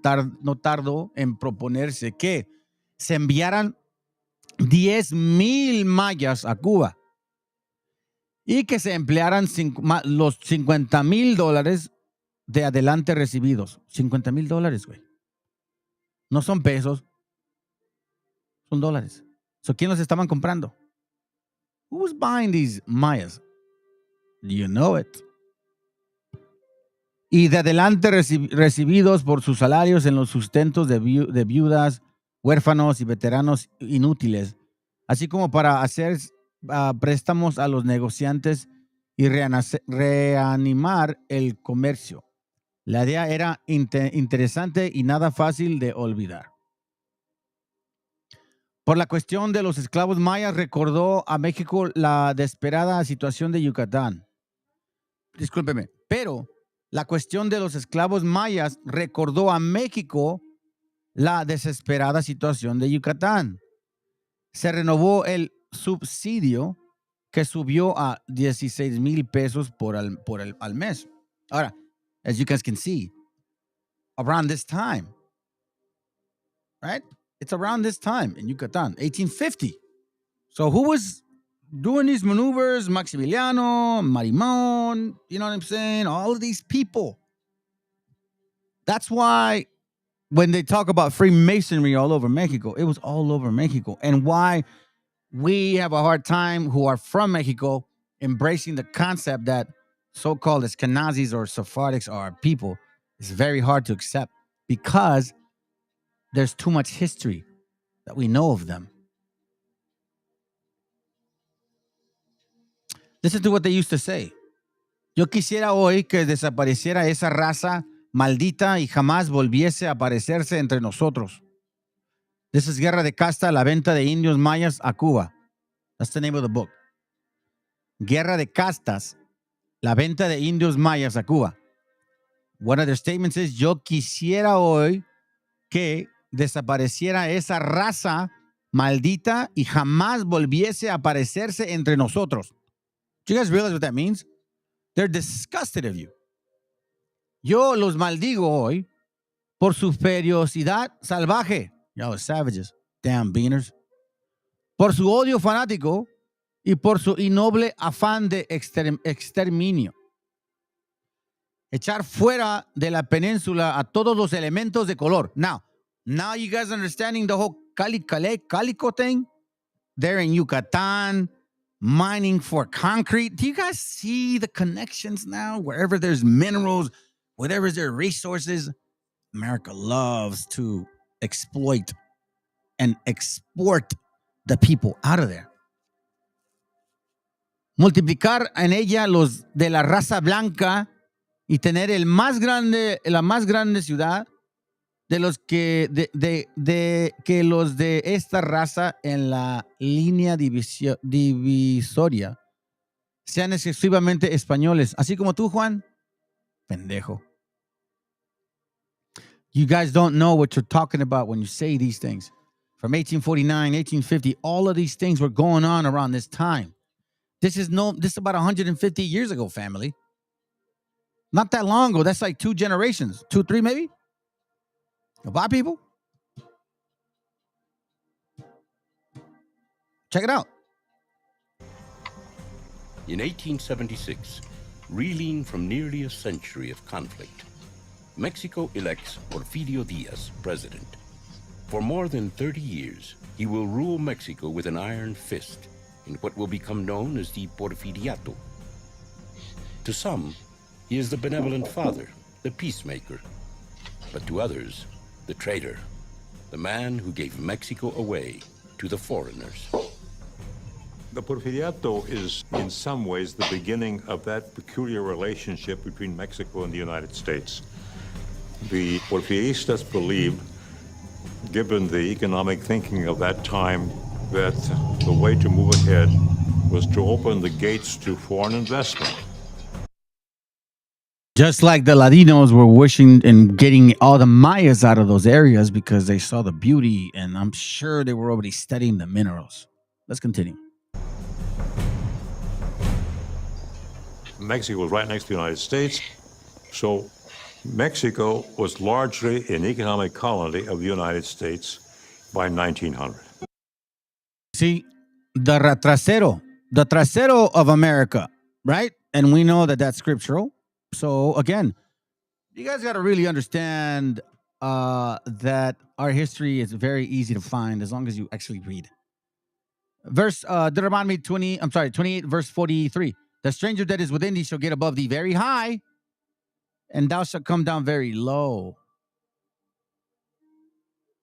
tardó en proponerse que se enviaran 10,000 mallas a Cuba y que se emplearan los $50,000 de adelante recibidos. $50,000, güey. No son pesos, son dólares. So, ¿quién los estaban comprando? Who's buying these mallas? You know it. Y de adelante recibidos por sus salarios en los sustentos de viudas, huérfanos y veteranos inútiles, así como para hacer préstamos a los negociantes y reanimar el comercio. La idea era interesante y nada fácil de olvidar. Por la cuestión de los esclavos mayas, recordó a México la desesperada situación de Yucatán. Discúlpeme, pero la cuestión de los esclavos mayas recordó a México la desesperada situación de Yucatán. Se renovó el subsidio que subió a 16,000 pesos al mes. Ahora, as you guys can see, around this time, right? It's around this time in Yucatán, 1850. So who was doing these maneuvers? Maximiliano, Marimón, you know what I'm saying? All of these people. That's why when they talk about Freemasonry all over Mexico, it was all over Mexico. And why we have a hard time who are from Mexico embracing the concept that so-called Ashkenazis or Sephardics are people is very hard to accept because there's too much history that we know of them. Listen to what they used to say. Yo quisiera hoy que desapareciera esa raza maldita y jamás volviese a aparecerse entre nosotros. This is Guerra de Casta, la venta de indios mayas a Cuba. That's the name of the book. Guerra de Castas, la venta de indios mayas a Cuba. One of their statements is, yo quisiera hoy que desapareciera esa raza maldita y jamás volviese a aparecerse entre nosotros. Do you guys realize what that means? They're disgusted of you. Yo los maldigo hoy por su ferocidad salvaje. Y'all are savages. Damn beaners. Por su odio fanático y por su innoble afán de exterminio. Echar fuera de la península a todos los elementos de color. Now you guys understanding the whole Calico thing? They're in Yucatan, mining for concrete. Do you guys see the connections now? Wherever there's minerals, whatever there's resources, America loves to exploit and export the people out of there. Multiplicar en ella los de la raza blanca y tener la más grande ciudad de los que los de esta raza en la línea divisoria sean exclusivamente españoles, así como tú, Juan. Pendejo. You guys don't know what you're talking about when you say these things. From 1849, 1850, all of these things were going on around this time. This is about 150 years ago, family. Not that long ago. That's like 2 generations. 2, 3 maybe? Of black people? Check it out. In 1876, reeling from nearly a century of conflict, Mexico elects Porfirio Díaz president. For more than 30 years, he will rule Mexico with an iron fist in what will become known as the Porfiriato. To some, he is the benevolent father, the peacemaker. But to others, the traitor, the man who gave Mexico away to the foreigners. The Porfiriato is, in some ways, the beginning of that peculiar relationship between Mexico and the United States. The Porfiristas believed, given the economic thinking of that time, that the way to move ahead was to open the gates to foreign investment. Just like the Latinos were wishing and getting all the Mayas out of those areas because they saw the beauty, and I'm sure they were already studying the minerals. Let's continue. Mexico was right next to the United States, so Mexico was largely an economic colony of the United States by 1900. See, the trasero of America, right? And we know that that's scriptural. So again, you guys got to really understand that our history is very easy to find as long as you actually read. Deuteronomy 28, verse 43. The stranger that is within thee shall get above thee very high, and thou shalt come down very low.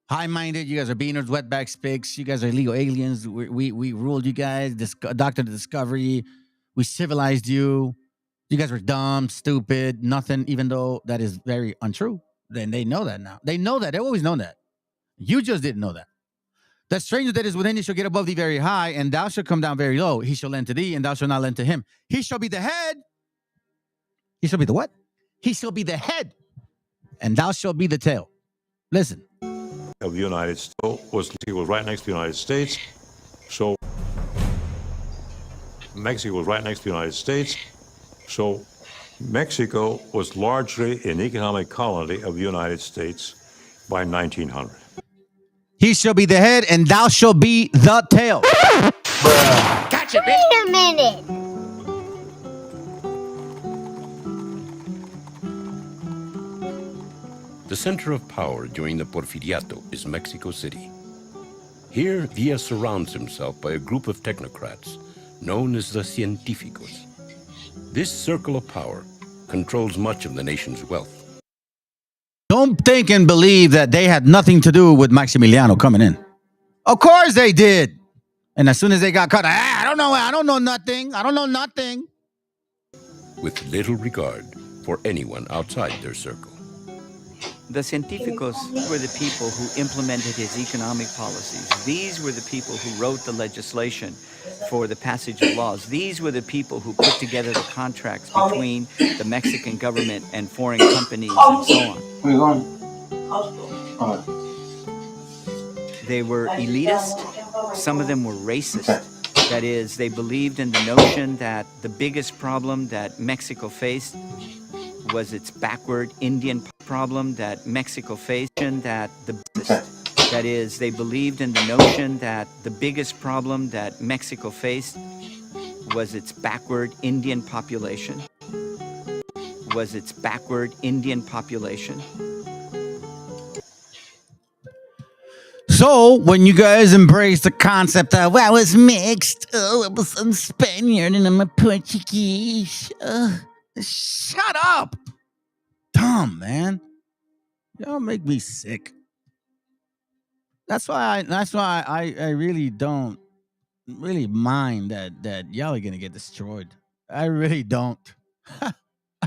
High-minded, you guys are beaners, wetback spigs. You guys are illegal aliens. We ruled you guys. Doctrine of discovery. We civilized you. You guys were dumb, stupid, nothing, even though that is very untrue. Then they know that now. They know that. They've always known that. You just didn't know that. The stranger that is within thee shall get above thee very high, and thou shalt come down very low. He shall lend to thee, and thou shalt not lend to him. He shall be the head. He shall be the what? He shall be the head, and thou shalt be the tail. Listen. Of the United States was right next to the United States. So Mexico was right next to the United States. So Mexico was largely an economic colony of the United States by 1900. He shall be the head, and thou shalt be the tail. Gotcha, bitch. Wait a minute. The center of power during the Porfiriato is Mexico City. Here, Diaz surrounds himself by a group of technocrats known as the Científicos. This circle of power controls much of the nation's wealth. Don't think and believe that they had nothing to do with Maximiliano coming in. Of course they did. And as soon as they got caught, I don't know nothing. With little regard for anyone outside their circle. The Científicos were the people who implemented his economic policies. These were the people who wrote the legislation for the passage of laws. These were the people who put together the contracts between the Mexican government and foreign companies and so on. Where you going? They were elitist. Some of them were racist. That is, they believed in the notion that the biggest problem that Mexico faced was its backward Indian problem that Mexico faced, that is, they believed in the notion that the biggest problem that Mexico faced was its backward Indian population. So, when you guys embrace the concept of, well, I was mixed, I was some Spaniard and I'm a Portuguese. Shut up. Dumb, man. Y'all make me sick. That's why I really don't really mind that y'all are gonna get destroyed. I really don't.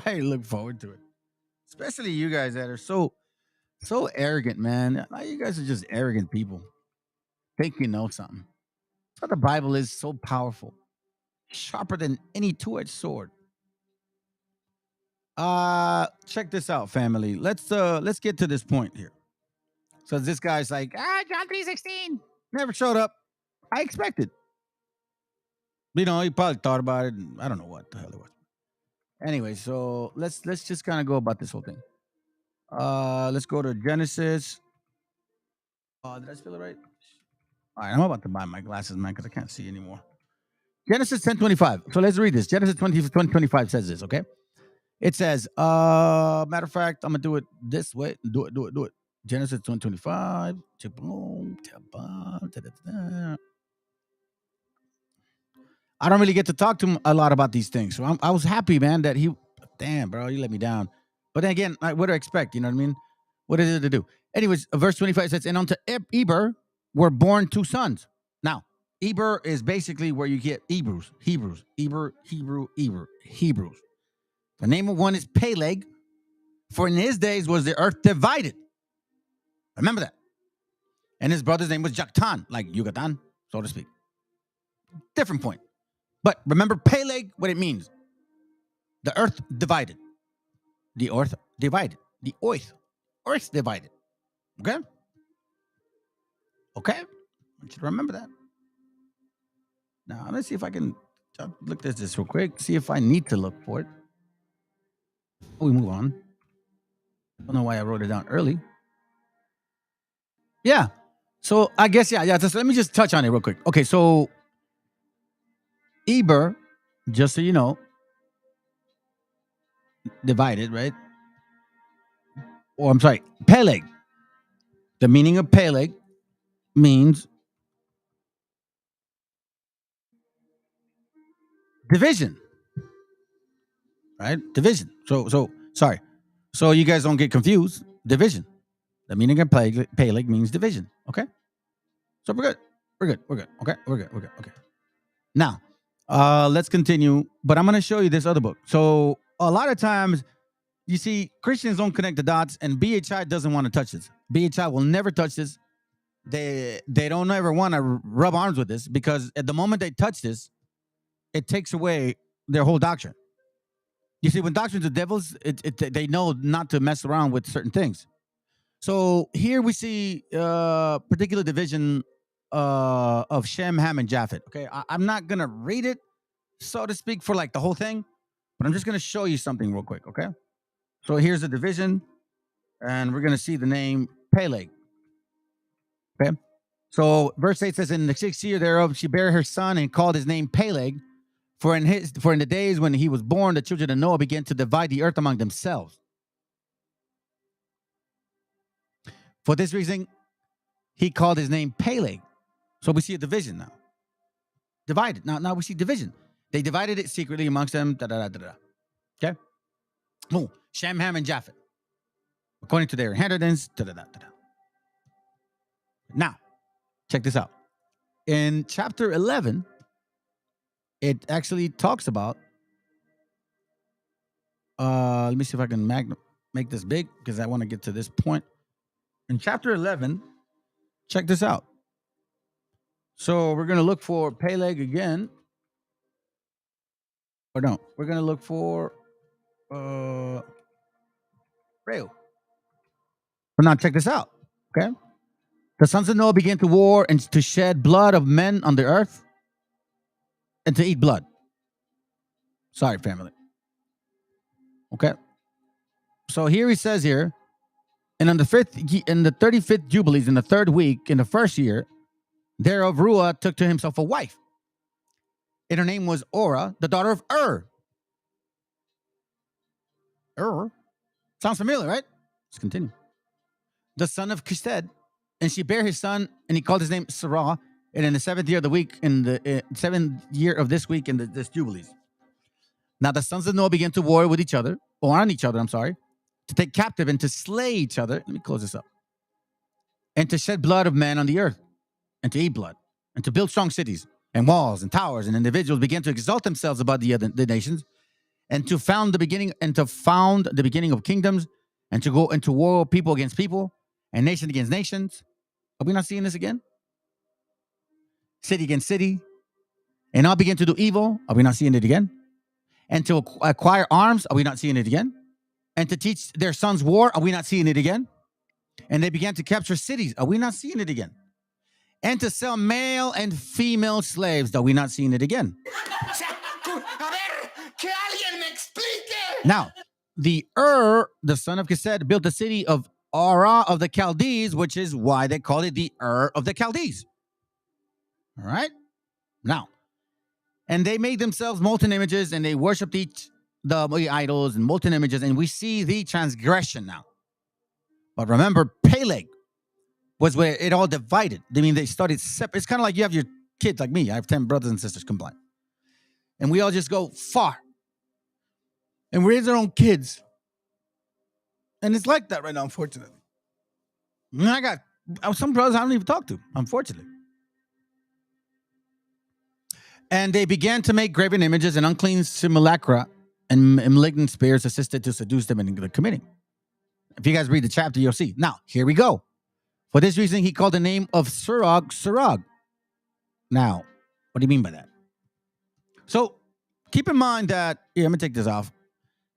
I look forward to it. Especially you guys that are so arrogant, man. You guys are just arrogant people. Think you know something. That's why the Bible is so powerful. Sharper than any two-edged sword. Check this out, family. Let's get to this point here. So this guy's like, John 3:16 never showed up. I expected. He probably thought about it. And I don't know what the hell it was. Anyway, so let's just kind of go about this whole thing. Let's go to Genesis. Did I spell it right? All right, I'm about to buy my glasses, man, because I can't see anymore. Genesis 10:25. So let's read this. Genesis 20:25 says this, okay? It says, matter of fact, I'm gonna do it this way. Do it. Genesis 20:25. I don't really get to talk to him a lot about these things. So I was happy, man, that damn, bro, you let me down. But then again, what do I expect? You know what I mean? What is it to do? Anyways, verse 25 says, and unto Eber were born two sons. Now, Eber is basically where you get Hebrews. Eber, Hebrews. The name of one is Peleg, for in his days was the earth divided. Remember that. And his brother's name was Joktan, like Yucatan, so to speak. Different point. But remember Peleg, what it means. The earth divided. The earth divided. The earth divided. Okay? Okay? I want you to remember that. Now, let's see if I can look at this real quick, see if I need to look for it. We move on. I don't know why I wrote it down early. Yeah. So I guess, yeah. Let me just touch on it real quick. Okay, so Eber, just so you know, divided, right? Or I'm sorry, Peleg. The meaning of Peleg means division. Right? Division. So sorry. So you guys don't get confused. Division. The meaning of Peleg means division. Okay? So we're good. Okay? We're good. Okay. Now, let's continue. But I'm going to show you this other book. So a lot of times, you see, Christians don't connect the dots, and BHI doesn't want to touch this. BHI will never touch this. they don't ever want to rub arms with this, because at the moment they touch this, it takes away their whole doctrine. You see, when doctrines of devils, they know not to mess around with certain things. So here we see particular division of Shem, Ham, and Japheth. Okay, I'm not gonna read it, so to speak, for like the whole thing, but I'm just gonna show you something real quick. Okay, so here's the division, and we're gonna see the name Peleg. Okay, so verse 8 says, "In the 6th year thereof, she bare her son and called his name Peleg. For in the days when he was born, the children of Noah began to divide the earth among themselves. For this reason, he called his name Peleg." So we see a division now. Divided. Now we see division. They divided it secretly amongst them. Okay? Oh, Shem, Ham, and Japheth, according to their inheritance. Now, check this out. In chapter 11, it actually talks about, let me see if I can make this big, because I want to get to this point. In chapter 11, check this out. So we're going to look for Peleg again. Or no, we're going to look for Reu. But now check this out. Okay? The sons of Noah began to war and to shed blood of men on the earth and to eat blood. Sorry, family. Okay? So here he says here, and on the 35th jubilees, in the 3rd week, in the 1st year, thereof Ruah took to himself a wife. And her name was Orah, the daughter of Ur. Sounds familiar, right? Let's continue. The son of Chesed, and she bare his son, and he called his name Sarah. And in the 7th year of the week, in the 7th year of this week, in this jubilees. Now the sons of Noah began to war with each other, or on each other, I'm sorry, to take captive and to slay each other. Let me close this up. And to shed blood of men on the earth, and to eat blood, and to build strong cities, and walls, and towers, and individuals began to exalt themselves above the nations, and to found the beginning of kingdoms, and to go into war, people against people, and nation against nations. Are we not seeing this again? City against city, and all begin to do evil. Are we not seeing it again? And to acquire arms. Are we not seeing it again? And to teach their sons war. Are we not seeing it again? And they began to capture cities. Are we not seeing it again? And to sell male and female slaves. Are we not seeing it again? Now, the the son of Chesed, built the city of Ara of the Chaldees, which is why they call it the of the Chaldees. All right? Now, and they made themselves molten images, and they worshipped the idols and molten images, and we see the transgression now. But remember, Peleg was where it all divided. I mean, they started separate. It's kind of like you have your kids, like me. I have 10 brothers and sisters combined. And we all just go far. And raise our own kids. And it's like that right now, unfortunately. And I got some brothers I don't even talk to, unfortunately. And they began to make graven images and unclean simulacra, and malignant spirits assisted to seduce them into committing. If you guys read the chapter, you'll see. Now, here we go. For this reason, he called the name of Surag. Now, what do you mean by that? So, keep in mind that, let me take this off.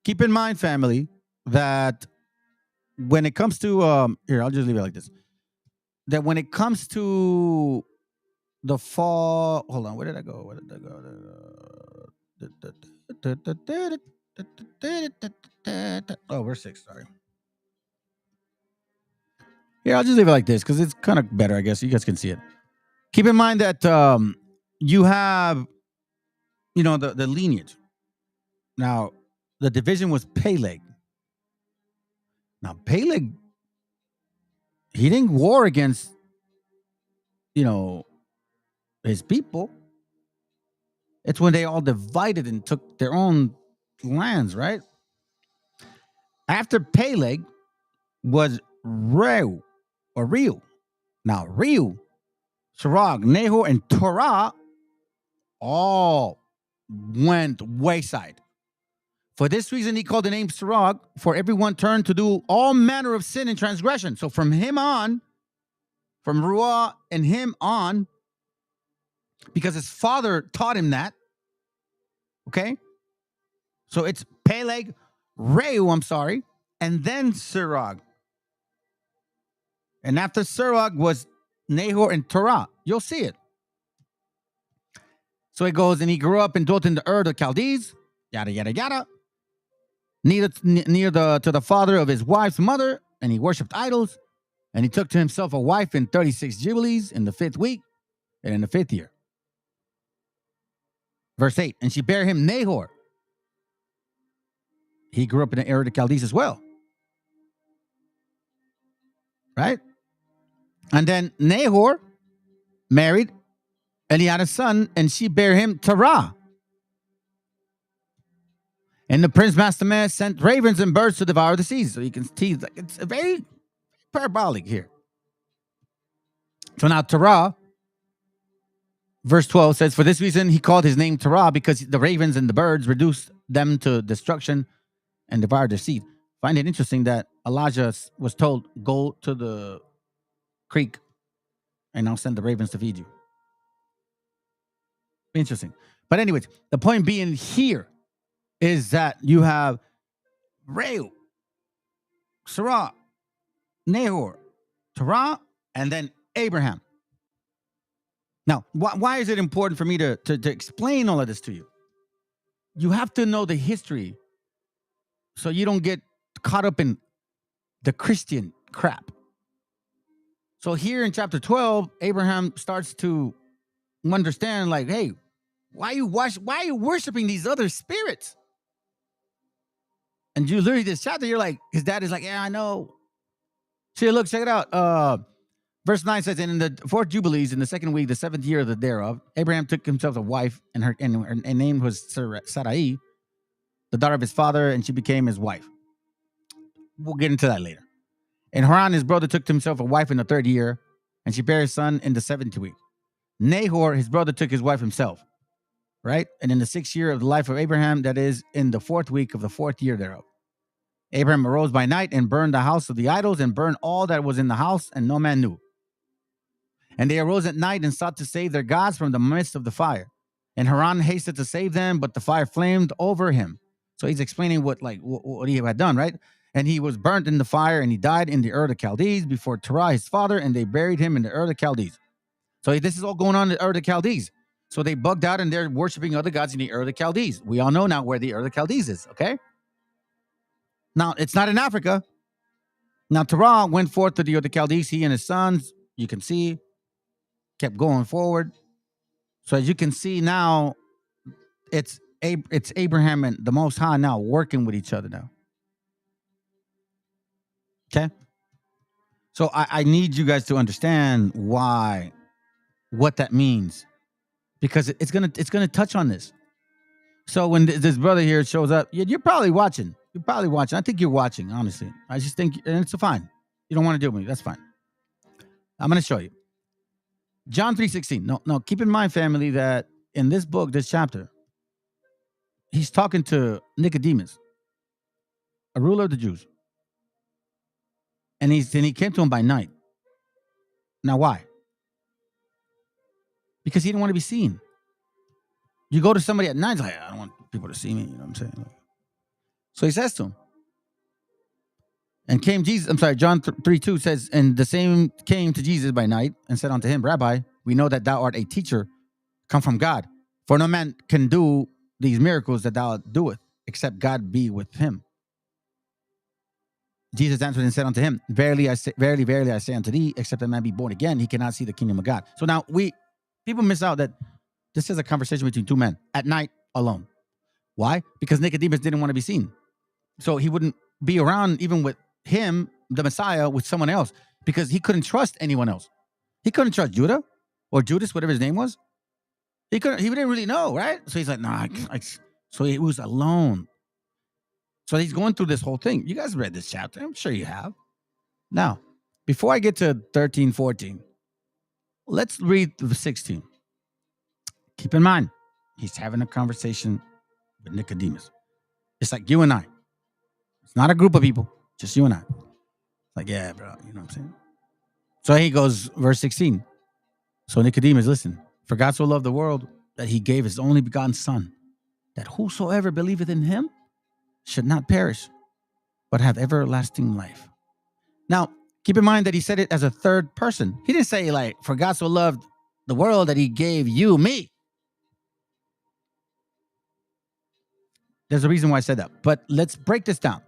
Keep in mind, family, that when it comes to, here, I'll just leave it like this. That when it comes to the fall, hold on, where did I go? Oh, verse 6, sorry. Yeah, I'll just leave it like this because it's kind of better, I guess. You guys can see it. Keep in mind that you have, the lineage. Now, the division was Peleg. Now, Peleg, he didn't war against, his people. It's when they all divided and took their own lands, right? After Peleg was Reu. Now, Reu, Sarag, Nahor, and Torah all went wayside. For this reason, he called the name Sarag, for everyone turned to do all manner of sin and transgression. So from him on, from Ruah and him on, because his father taught him that. Okay? So it's Peleg, Reu, and then Serug. And after Serug was Nahor and Terah. You'll see it. So it goes, and he grew up and dwelt in the Ur of the Chaldees, yada, yada, yada, near to the father of his wife's mother, and he worshipped idols, and he took to himself a wife in 36 jubilees in the 5th week and in the 5th year. Verse 8, and she bare him Nahor. He grew up in the Ur of the Chaldees as well. Right? And then Nahor married, and he had a son, and she bare him Terah. And the prince Mastaman sent ravens and birds to devour the seas. So you can see, like, it's a very parabolic here. So now Terah, verse 12 says, for this reason he called his name Terah, because the ravens and the birds reduced them to destruction and devoured their seed. Find it interesting that Elijah was told, go to the creek and I'll send the ravens to feed you. Interesting. But anyways, the point being here is that you have Reu, Sarah, Nahor, Terah, and then Abraham. Now, why is it important for me to explain all of this to you? You have to know the history so you don't get caught up in the Christian crap. So here in chapter 12, Abraham starts to understand, like, hey, why are you worshiping these other spirits? And you literally this chapter, you're like, his dad is like, yeah, I know. See, look, check it out. Verse 9 says, and in the 4th Jubilees, in the 2nd week, the 7th year of the thereof, Abraham took himself a wife, and her name was Sarai, the daughter of his father, and she became his wife. We'll get into that later. And Haran, his brother, took to himself a wife in the 3rd year, and she bare his son in the 7th week. Nahor, his brother, took his wife himself, right? And in the 6th year of the life of Abraham, that is, in the 4th week of the 4th year thereof, Abraham arose by night and burned the house of the idols and burned all that was in the house, and no man knew. And they arose at night and sought to save their gods from the midst of the fire. And Haran hasted to save them, but the fire flamed over him. So he's explaining what he had done, right? And he was burnt in the fire, and he died in the Ur of the Chaldees before Terah his father, and they buried him in the Ur of the Chaldees. So this is all going on in the Ur of the Chaldees. So they bugged out, and they're worshiping other gods in the Ur of the Chaldees. We all know now where the Ur of the Chaldees is, okay? Now, it's not in Africa. Now, Terah went forth to the Ur of the Chaldees, he and his sons, you can see, kept going forward. So as you can see now, it's Abraham and the Most High now working with each other now. Okay? So I need you guys to understand what that means, because it's gonna touch on this. So when this brother here shows up, you're probably watching. I think you're watching, honestly. I just think, and it's fine. You don't want to deal with me. That's fine. I'm gonna show you. John 3:16. No, keep in mind, family, that in this book, this chapter, he's talking to Nicodemus, a ruler of the Jews. And he came to him by night. Now, why? Because he didn't want to be seen. You go to somebody at night, it's like, I don't want people to see me. You know what I'm saying? So he says to him. And John 3:2 says, and the same came to Jesus by night and said unto him, Rabbi, we know that thou art a teacher come from God. For no man can do these miracles that thou doest, except God be with him. Jesus answered and said unto him, verily, verily, I say unto thee, except a man be born again, he cannot see the kingdom of God. So now people miss out that this is a conversation between two men at night alone. Why? Because Nicodemus didn't want to be seen. So he wouldn't be around even with him, the Messiah, with someone else, because he couldn't trust anyone else. He couldn't trust Judah or Judas, whatever his name was. He didn't really know, right? So he's like, nah. So he was alone. So he's going through this whole thing. You guys read this chapter. I'm sure you have. Now, before I get to 13, 14, let's read the 16. Keep in mind, he's having a conversation with Nicodemus. It's like you and I. It's not a group of people, just you and I. Like, yeah, bro, you know what I'm saying? So he goes, verse 16. So Nicodemus, listen, for God so loved the world that he gave his only begotten son, that whosoever believeth in him should not perish, but have everlasting life. Now, keep in mind that he said it as a third person. He didn't say like, for God so loved the world that he gave you, me. There's a reason why I said that. But let's break this down.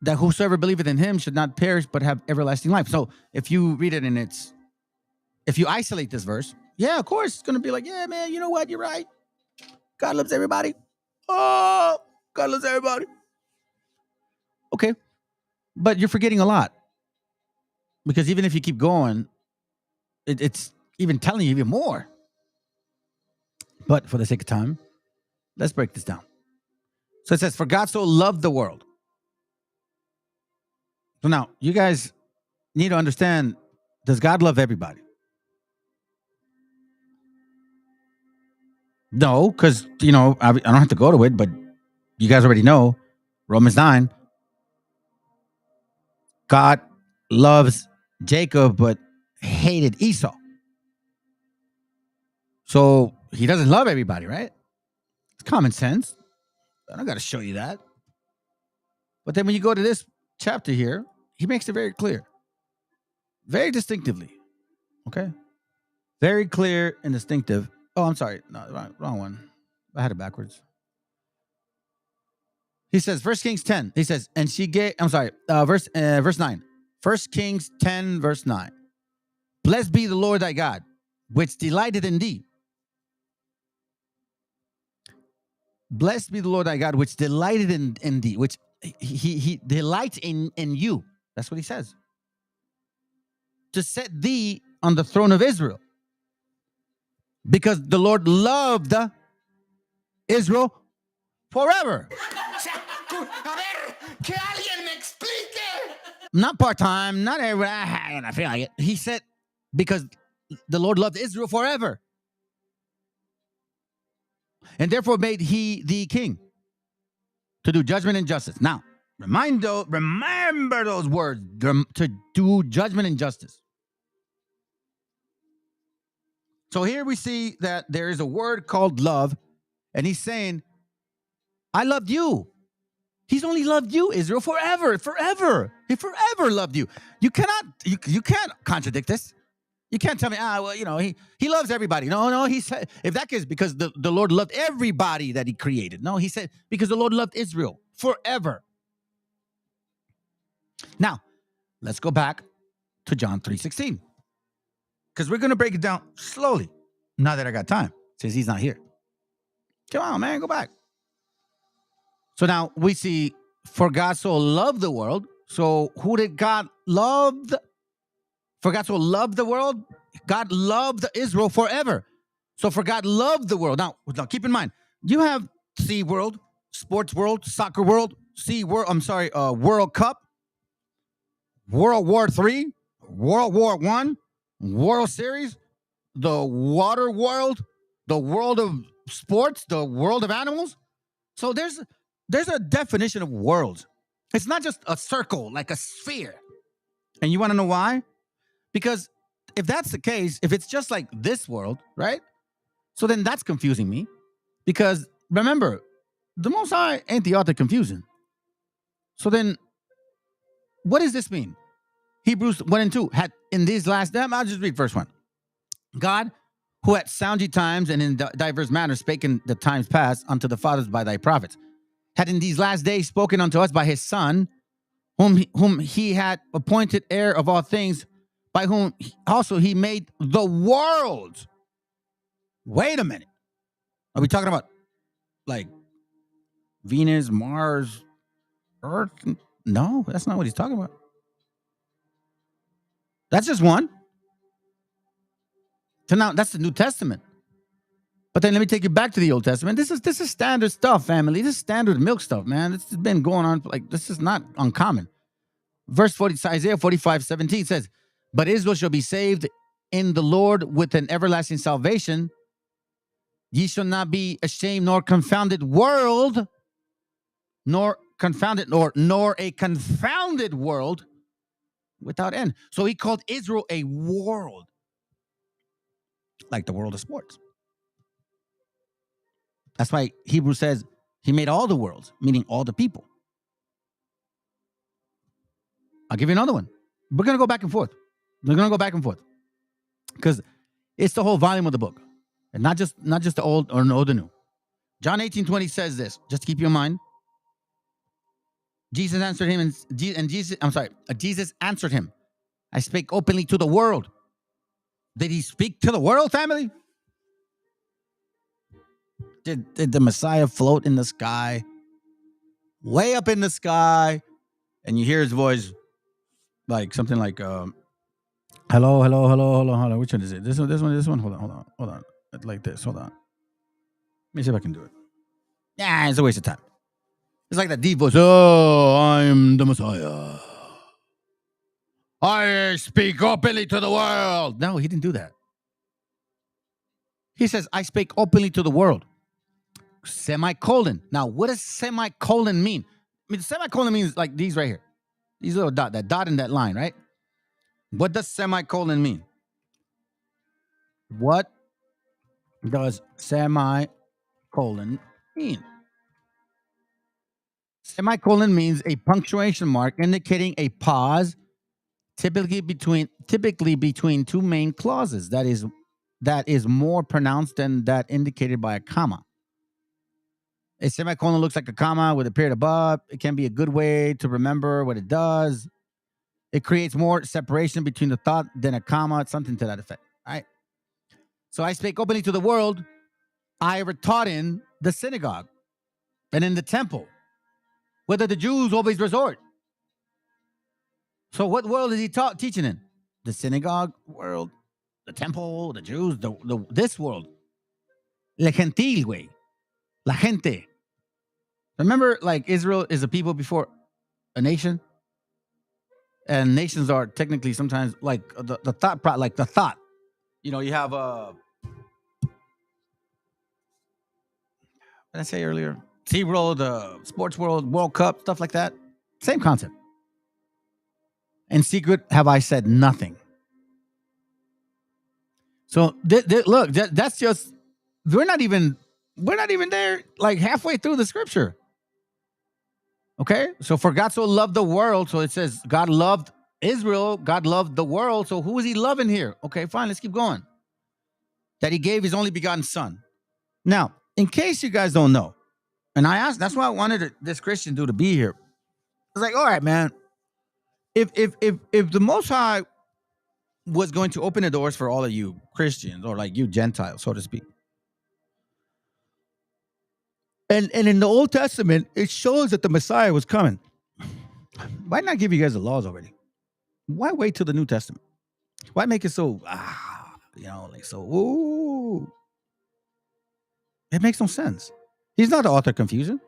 That whosoever believeth in him should not perish, but have everlasting life. So if you read it if you isolate this verse, yeah, of course, it's going to be like, yeah, man, you know what? You're right. God loves everybody. Oh, God loves everybody. Okay. But you're forgetting a lot. Because even if you keep going, it's even telling you even more. But for the sake of time, let's break this down. So it says, for God so loved the world. So now, you guys need to understand, does God love everybody? No, because, I don't have to go to it, but you guys already know, Romans 9, God loves Jacob, but hated Esau. So he doesn't love everybody, right? It's common sense. I don't got to show you that. But then when you go to this chapter here, he makes it very clear. Very distinctively. Okay? Very clear and distinctive. Oh, I'm sorry. No, wrong one. I had it backwards. He says, 1 Kings 10. He says, and she gave, verse 9. 1 Kings 10, verse 9. Blessed be the Lord thy God, which delighted in thee. Blessed be the Lord thy God, which delighted in thee, which he delights in you. That's what he says. To set thee on the throne of Israel. Because the Lord loved Israel forever. Not part-time, not every, I feel like it. He said, because the Lord loved Israel forever. And therefore made he thee king to do judgment and justice. Now, remember those words, to do judgment and justice. So here we see that there is a word called love, and he's saying, I loved you. He's only loved you, Israel, forever. He forever loved you. You can't contradict this. You can't tell me, he loves everybody. No, he said, if that is because the Lord loved everybody that he created. No, he said, because the Lord loved Israel forever. Now, let's go back to John 3:16. Because we're going to break it down slowly. Now that I got time, since he's not here. Come on, man, go back. So now we see, for God so loved the world. So who did God love? For God so loved the world, God loved Israel forever. So for God loved the world. Now keep in mind, you have Sea World, Sports World, Soccer World, World Cup, World War III, World War I, World Series, the water world, the world of sports, the world of animals. So there's a definition of worlds. It's not just a circle, like a sphere. And you want to know why? Because if that's the case, if it's just like this world, right? So then that's confusing me. Because remember, the Most High ain't the author of confusion. So then, what does this mean? Hebrews 1 and 2 had in these last days, I'll just read verse 1. God, who at sounding times and in diverse manners spake in the times past unto the fathers by thy prophets, had in these last days spoken unto us by his Son, whom he had appointed heir of all things, by whom also he made the world. Wait a minute. Are we talking about like Venus, Mars, Earth? No, that's not what he's talking about. That's just one. So now that's the New Testament. But then let me take you back to the Old Testament. This is standard stuff, family. This is standard milk stuff, man. This has been going on, this is not uncommon. Verse 40, Isaiah 45:17 says, but Israel shall be saved in the Lord with an everlasting salvation. Ye shall not be ashamed nor confounded world, nor a confounded world, without end. So he called Israel a world, like the world of sports. That's why Hebrew says he made all the worlds, meaning all the people. I'll give you another one. We're going to go back and forth. We're going to go back and forth. Because it's the whole volume of the book. And not just the old or the new. John 18:20 says this. Just to keep you in mind. Jesus answered him, Jesus answered him. I spake openly to the world. Did he speak to the world, family? Did the Messiah float in the sky? Way up in the sky. And you hear his voice like something like, hello. Which one is it? This one. Hold on. Like this. Hold on. Let me see if I can do it. Yeah, it's a waste of time. It's like that deep voice. Oh, I'm the Messiah. I speak openly to the world. No, he didn't do that. He says, I speak openly to the world. Semicolon. Now, what does semicolon mean? I mean, semicolon means like these right here. These little dot, that dot in that line, right? What does semicolon mean? What does semicolon mean? Semicolon means a punctuation mark indicating a pause, typically between two main clauses. That is more pronounced than that indicated by a comma. A semicolon looks like a comma with a period above. It can be a good way to remember what it does. It creates more separation between the thought than a comma, something to that effect. All right. So I spake openly to the world. I ever taught in the synagogue and in the temple, whether the Jews always resort. So what world is he teaching in? The synagogue world, the temple, the Jews, this world. La gentil, güey. La gente. Remember, like Israel is a people before a nation? And nations are technically sometimes like the thought, like the thought. You know, you have what did I say earlier? Sea World, Sports World, World Cup, stuff like that. Same concept. In secret have I said nothing. So look, that's just we're not even there like halfway through the scripture. Okay, so for God so loved the world, so it says God loved Israel, God loved the world. So who is he loving here? Okay, fine, let's keep going. That he gave his only begotten son. Now, in case you guys don't know, and I asked, that's why I wanted this Christian dude to be here. I was like, all right, man, if the Most High was going to open the doors for all of you Christians or like you Gentiles, so to speak. And in the Old Testament, it shows that the Messiah was coming. Why not give you guys the laws already? Why wait till the New Testament? Why make it so, like so, ooh? It makes no sense. He's not the author of confusion.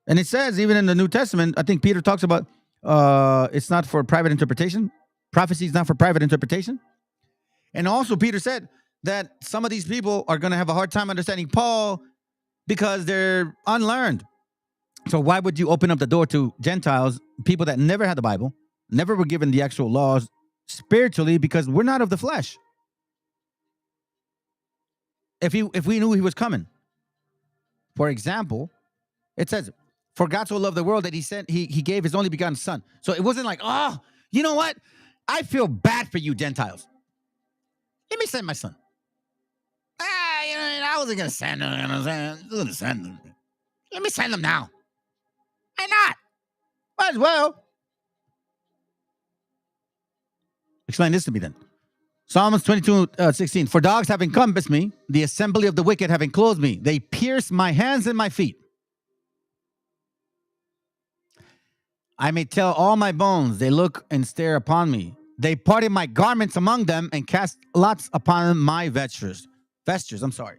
And it says, even in the New Testament, I think Peter talks about it's not for private interpretation. Prophecy is not for private interpretation. And also Peter said that some of these people are going to have a hard time understanding Paul because they're unlearned. So why would you open up the door to Gentiles, people that never had the Bible, never were given the actual laws spiritually, because we're not of the flesh? If we knew he was coming. For example, it says, for God so loved the world that he sent, he gave his only begotten son. So it wasn't like, oh, you know what? I feel bad for you Gentiles. Let me send my son. I wasn't going to send him. I was going to send him. Let me send him now. Why not? Might as well. Explain this to me then. Psalms 22:16. For dogs have encompassed me, the assembly of the wicked have enclosed me. They pierce my hands and my feet. I may tell all my bones, they look and stare upon me. They parted my garments among them and cast lots upon my vestures. I'm sorry.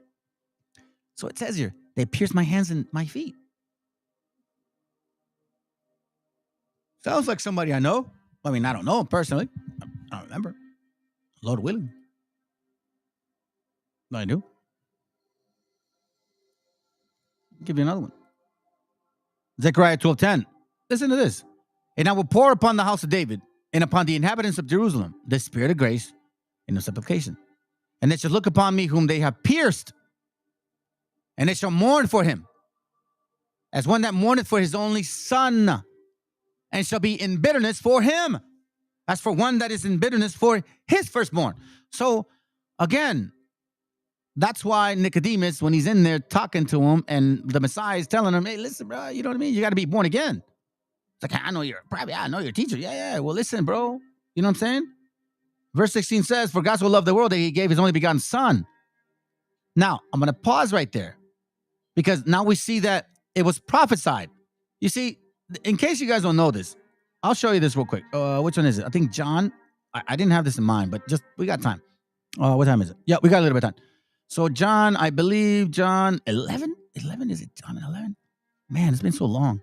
So it says here, they pierced my hands and my feet. Sounds like somebody I know. I mean, I don't know him personally. I don't remember. Lord willing. I do. I'll give you another one. Zechariah 12:10. Listen to this. And I will pour upon the house of David and upon the inhabitants of Jerusalem the spirit of grace and of supplication. And they shall look upon me whom they have pierced, and they shall mourn for him, as one that mourneth for his only son, and shall be in bitterness for him, as for one that is in bitterness for his firstborn. So, again, that's why Nicodemus, when he's in there talking to him, and the Messiah is telling him, hey, listen, bro, you know what I mean? You got to be born again. It's like, I know you're a teacher. Yeah. Well, listen, bro. You know what I'm saying? Verse 16 says, for God so loved the world that he gave his only begotten son. Now, I'm going to pause right there, because now we see that it was prophesied. You see, in case you guys don't know this, I'll show you this real quick. Which one is it? I think John. I didn't have this in mind, but just, we got time. What time is it? Yeah, we got a little bit of time. So John, I believe John 11? 11, is it John 11? Man, it's been so long.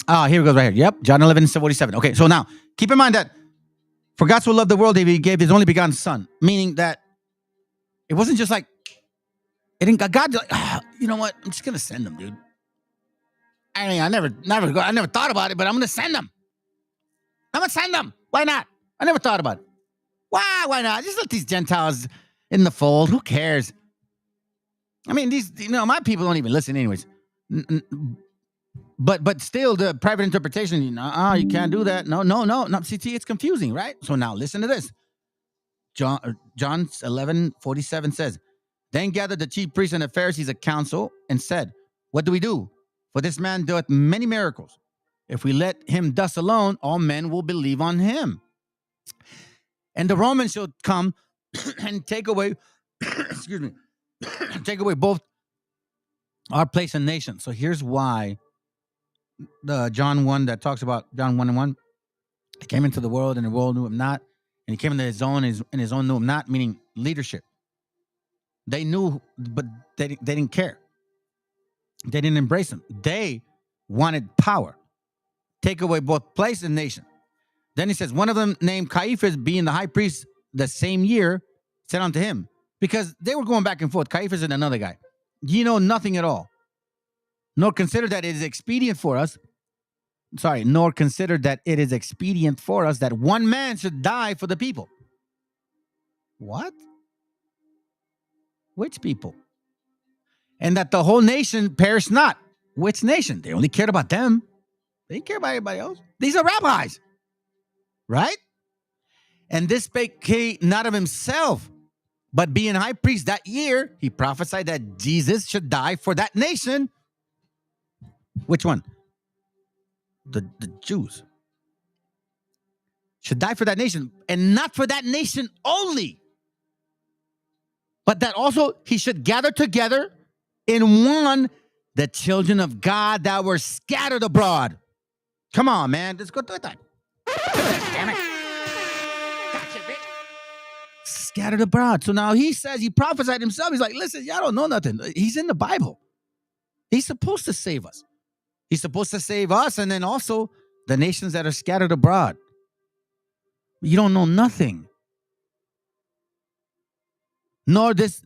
Here it goes right here. Yep, John 11:47. Okay, so now, keep in mind that for God so loved the world that he gave his only begotten son, meaning that it wasn't just like, it didn't, God, like, you know what? I'm just going to send them, dude. I mean, I never thought about it, but I'm going to send them. I'm going to send them. Why not? I never thought about it. Why not? Just let these Gentiles in the fold. Who cares? I mean, my people don't even listen anyways. But still, the private interpretation, you can't do that. No. See, it's confusing, right? So now listen to this. John 11:47 says, then gathered the chief priests and the Pharisees a council and said, what do we do? For this man doeth many miracles. If we let him thus alone, all men will believe on him. And the Romans shall come and take away, excuse me, take away both our place and nation. So here's why the John 1 that talks about John 1:1, he came into the world and the world knew him not. And he came into his own, and his own knew him not, meaning leadership. They knew, but they didn't care. They didn't embrace him. They wanted power. Take away both place and nation. Then he says, one of them named Caiaphas, being the high priest the same year, said unto him, because they were going back and forth, Caiaphas and another guy, ye know nothing at all, nor consider that it is expedient for us, that one man should die for the people. What? Which people? And that the whole nation perish not. Which nation? They only cared about them. They didn't care about anybody else. These are rabbis. Right? And this spake he not of himself, but being high priest that year, he prophesied that Jesus should die for that nation. Which one? The Jews. Should die for that nation, and not for that nation only, but that also he should gather together in one the children of God that were scattered abroad. Come on, man. Let's go through that. Damn it. Gotcha, bitch. Scattered abroad. So now he says, he prophesied himself. He's like, listen, y'all don't know nothing. He's in the Bible. He's supposed to save us. He's supposed to save us, and then also the nations that are scattered abroad. You don't know nothing. This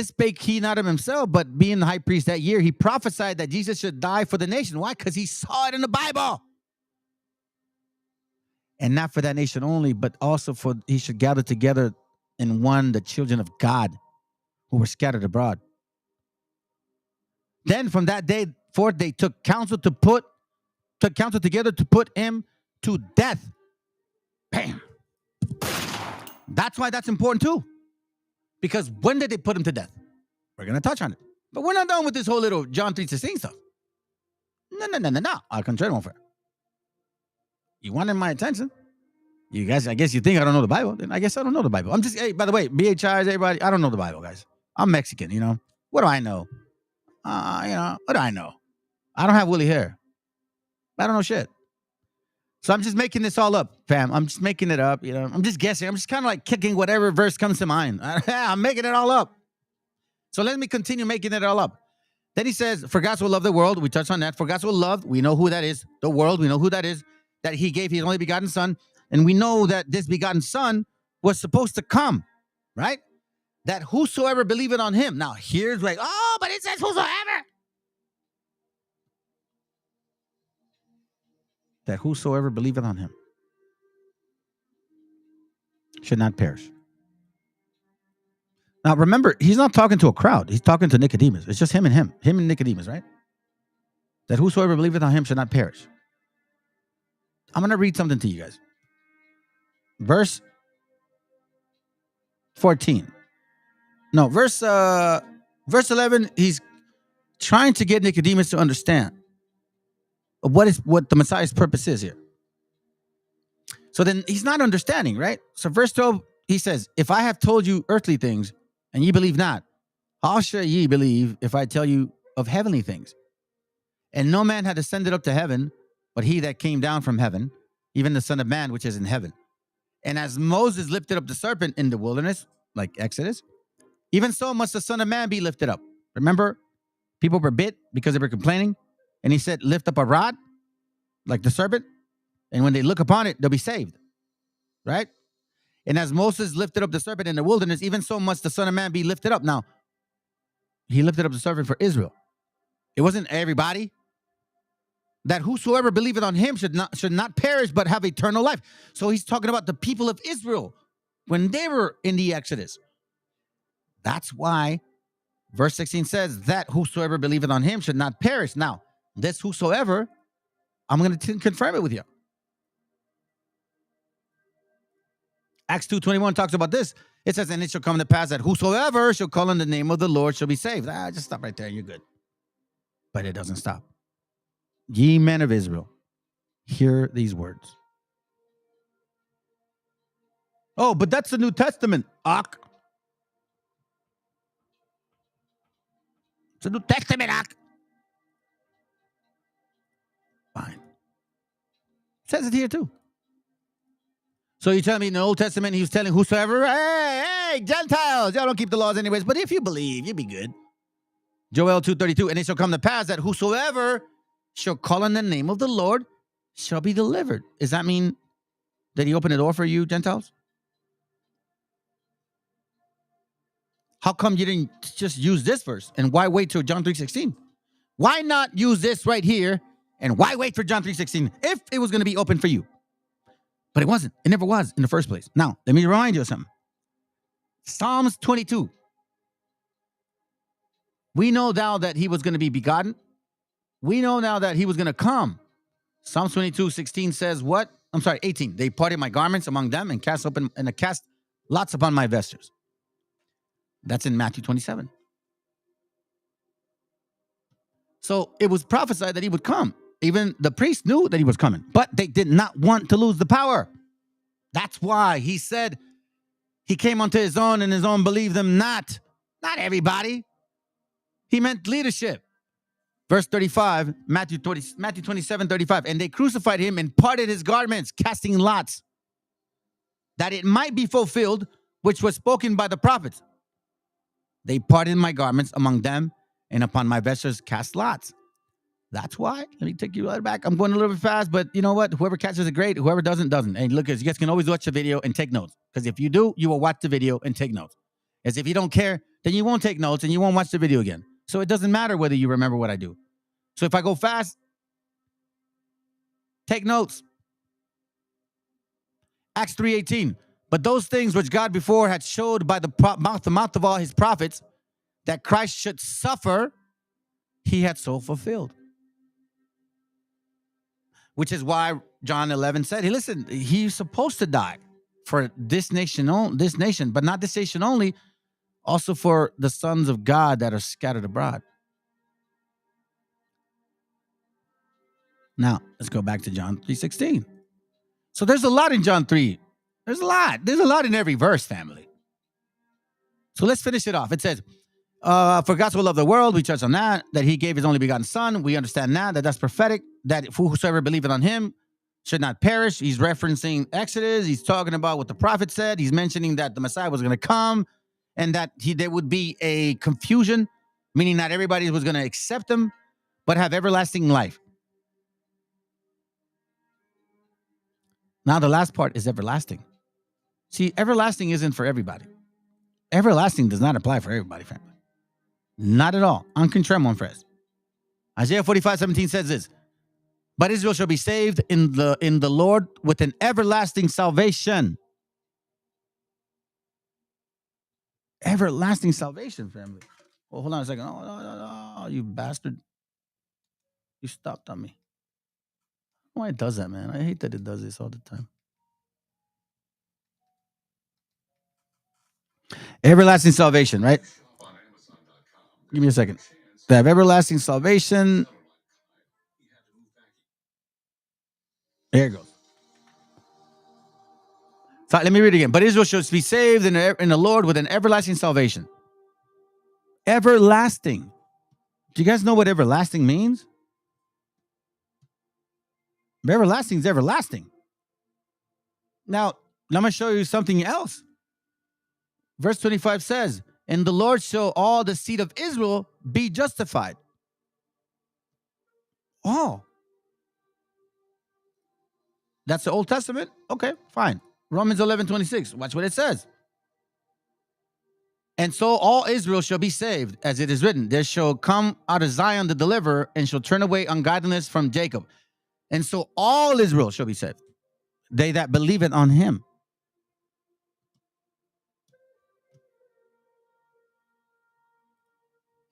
spake he not of himself, but being the high priest that year, he prophesied that Jesus should die for the nation. Why? Because he saw it in the Bible. And not for that nation only, but also for he should gather together in one the children of God who were scattered abroad. Then from that day forth, they took counsel together to put him to death. Bam. That's why that's important too. Because when did they put him to death? We're going to touch on it. But we're not done with this whole little John 3:16 stuff. No. Al contrario, my friend. You wanted my attention. You guys, I guess you think I don't know the Bible. Then I guess I don't know the Bible. I'm just, hey, by the way, BHIs, everybody, I don't know the Bible, guys. I'm Mexican, What do I know? What do I know? I don't have woolly hair. I don't know shit. So I'm just making this all up, fam. I'm just making it up, I'm just guessing. I'm just kind of like kicking whatever verse comes to mind. I'm making it all up. So let me continue making it all up. Then he says, for God so loved the world. We touched on that. For God so loved, we know who that is. The world, we know who that is. That he gave his only begotten son. And we know that this begotten son was supposed to come, right? That whosoever believeth on him. Now, here's like, but it says whosoever. that whosoever believeth on him should not perish. Now, remember, he's not talking to a crowd. He's talking to Nicodemus. It's just him and Nicodemus, right? That whosoever believeth on him should not perish. I'm going to read something to you guys. Verse 14. No, verse 11, he's trying to get Nicodemus to understand what the Messiah's purpose is here. So then he's not understanding, right? So verse 12, he says, if I have told you earthly things and ye believe not, how shall ye believe if I tell you of heavenly things? And no man had ascended up to heaven, but he that came down from heaven, even the Son of Man which is in heaven. And as Moses lifted up the serpent in the wilderness, like Exodus, even so must the Son of Man be lifted up. Remember, people were bit because they were complaining. And he said, lift up a rod, like the serpent. And when they look upon it, they'll be saved. Right? And as Moses lifted up the serpent in the wilderness, even so must the Son of Man be lifted up. Now, he lifted up the serpent for Israel. It wasn't everybody. That whosoever believeth on him should not perish, but have eternal life. So he's talking about the people of Israel when they were in the Exodus. That's why verse 16 says that whosoever believeth on him should not perish. Now, this whosoever, I'm going to confirm it with you. Acts 2:21 talks about this. It says, and it shall come to pass that whosoever shall call on the name of the Lord shall be saved. Just stop right there. You're good. But it doesn't stop. Ye men of Israel, hear these words. Oh, but that's the New Testament. It's a New Testament. Fine. It says it here too. So you tell me in the Old Testament he was telling whosoever, hey, Gentiles, y'all don't keep the laws anyways, but if you believe, you'll be good. Joel 2:32, and it shall come to pass that whosoever shall call on the name of the Lord shall be delivered. Does that mean that he opened the door for you, Gentiles? How come you didn't just use this verse? And why wait till John 3:16? Why not use this right here? And why wait for John 3:16 if it was going to be open for you? But it wasn't. It never was in the first place. Now, let me remind you of something. Psalms 22. We know now that he was going to be begotten. We know now that he was going to come. Psalms 22:16 says what? 18. They parted my garments among them and cast lots upon my vestures. That's in Matthew 27. So it was prophesied that he would come. Even the priests knew that he was coming, but they did not want to lose the power. That's why he said he came unto his own and his own believed him not. Not everybody. He meant leadership. Verse 35, Matthew 27:35. And they crucified him and parted his garments, casting lots, that it might be fulfilled, which was spoken by the prophets. They parted my garments among them, and upon my vestures cast lots. That's why. Let me take you right back. I'm going a little bit fast, but you know what? Whoever catches it, great. Whoever doesn't, doesn't. And look, you guys can always watch the video and take notes. Because if you do, you will watch the video and take notes. As if you don't care, then you won't take notes and you won't watch the video again. So it doesn't matter whether you remember what I do. So if I go fast, take notes. Acts 3:18. But those things which God before had showed by the mouth of all his prophets, that Christ should suffer, he had so fulfilled. Which is why John 11 said, hey, listen, he's supposed to die for this nation, but not this nation only, also for the sons of God that are scattered abroad. Now, let's go back to John 3:16. So there's a lot in John 3. There's a lot. There's a lot in every verse, family. So let's finish it off. It says, for God so loved the world, we touch on that he gave his only begotten son. We understand that's prophetic, that whosoever believeth on him should not perish. He's referencing Exodus. He's talking about what the prophet said. He's mentioning that the Messiah was going to come and that there would be a confusion, meaning not everybody was going to accept him, but have everlasting life. Now, the last part is everlasting. See, everlasting isn't for everybody. Everlasting does not apply for everybody, family. Not at all. An contremo, friends. Isaiah 45:17 says this. But Israel shall be saved in the Lord with an everlasting salvation. Everlasting salvation, family. Oh, hold on a second. Oh, no, you bastard. You stopped on me. Why it does that, man? I hate that it does this all the time. Everlasting salvation, right? Give me a second. To have everlasting salvation. There it goes. So let me read it again. But Israel shall be saved in the Lord with an everlasting salvation. Everlasting. Do you guys know what everlasting means? Everlasting is everlasting. Now, let me show you something else. Verse 25 says, and the Lord shall all the seed of Israel be justified. Oh. That's the Old Testament? Okay, fine. Romans 11:26. Watch what it says. And so all Israel shall be saved, as it is written, there shall come out of Zion the deliverer, and shall turn away ungodliness from Jacob. And so all Israel shall be saved, they that believe it on him.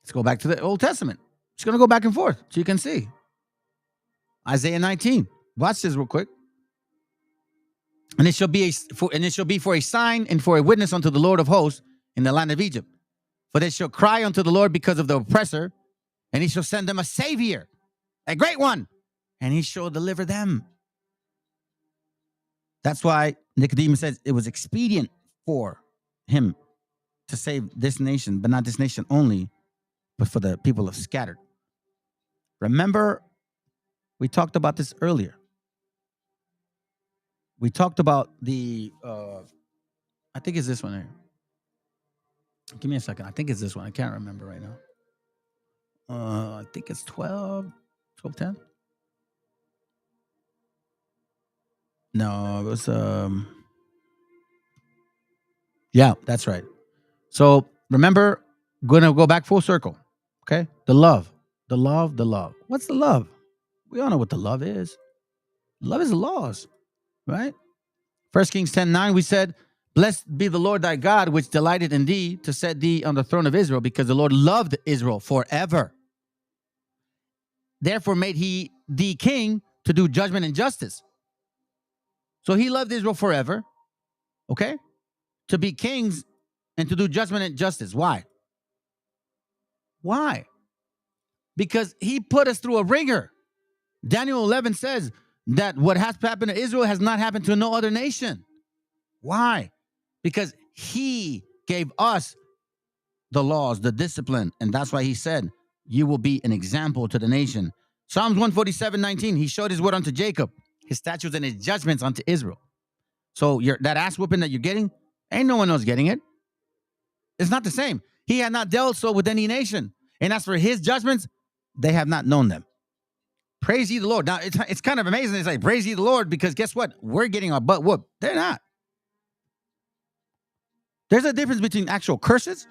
Let's go back to the Old Testament. Just going to go back and forth so you can see. Isaiah 19. Watch this real quick. And it shall be for a sign and for a witness unto the Lord of hosts in the land of Egypt. For they shall cry unto the Lord because of the oppressor, and he shall send them a savior, a great one, and he shall deliver them. That's why Nicodemus says it was expedient for him to save this nation, but not this nation only, but for the people of scattered. Remember, we talked about this earlier. We talked about the, I think it's this one here. Give me a second. I think it's this one. I can't remember right now. I think it's 12:10. No, it was, yeah, that's right. So remember, going to go back full circle. Okay. The love. What's the love? We all know what the love is. Love is the laws, right? 1 Kings 10:9, we said, blessed be the Lord thy God, which delighted in thee to set thee on the throne of Israel, because the Lord loved Israel forever. Therefore made he thee king to do judgment and justice. So he loved Israel forever, okay? To be kings and to do judgment and justice. Why? Why? Because he put us through a ringer. Daniel 11 says that what has happened to Israel has not happened to no other nation. Why? Because he gave us the laws, the discipline, and that's why he said, you will be an example to the nation. Psalms 147:19, he showed his word unto Jacob, his statutes and his judgments unto Israel. So that ass whooping that you're getting, ain't no one else getting it. It's not the same. He had not dealt so with any nation. And as for his judgments, they have not known them. Praise ye the Lord. Now, it's kind of amazing. It's like, praise ye the Lord, because guess what? We're getting our butt whooped. They're not. There's a difference between actual curses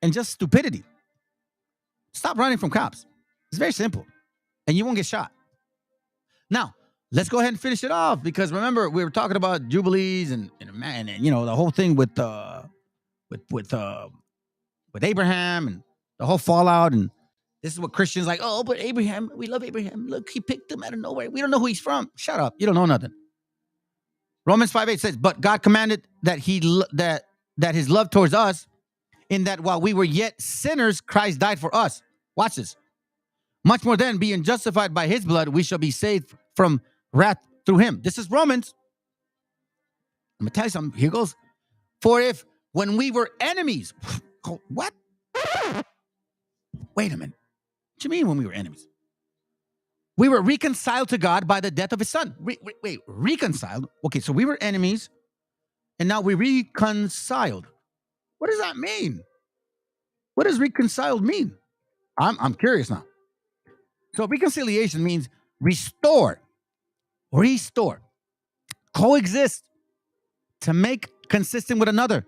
and just stupidity. Stop running from cops. It's very simple. And you won't get shot. Now, let's go ahead and finish it off, because remember, we were talking about jubilees and you know, the whole thing with Abraham and the whole fallout. And this is what Christians like, oh, but Abraham, we love Abraham. Look, he picked him out of nowhere. We don't know who he's from. Shut up. You don't know nothing. Romans 5:8 says, but God commanded that his love towards us, in that while we were yet sinners, Christ died for us. Watch this. Much more then, being justified by his blood, we shall be saved from wrath through him. This is Romans. I'm going to tell you something. Here goes. For if when we were enemies, what? Wait a minute. What do you mean when we were enemies? We were reconciled to God by the death of his son. Wait, reconciled? Okay, so we were enemies, and now we reconciled. What does that mean? What does reconciled mean? I'm curious now. So reconciliation means restore, coexist, to make consistent with another,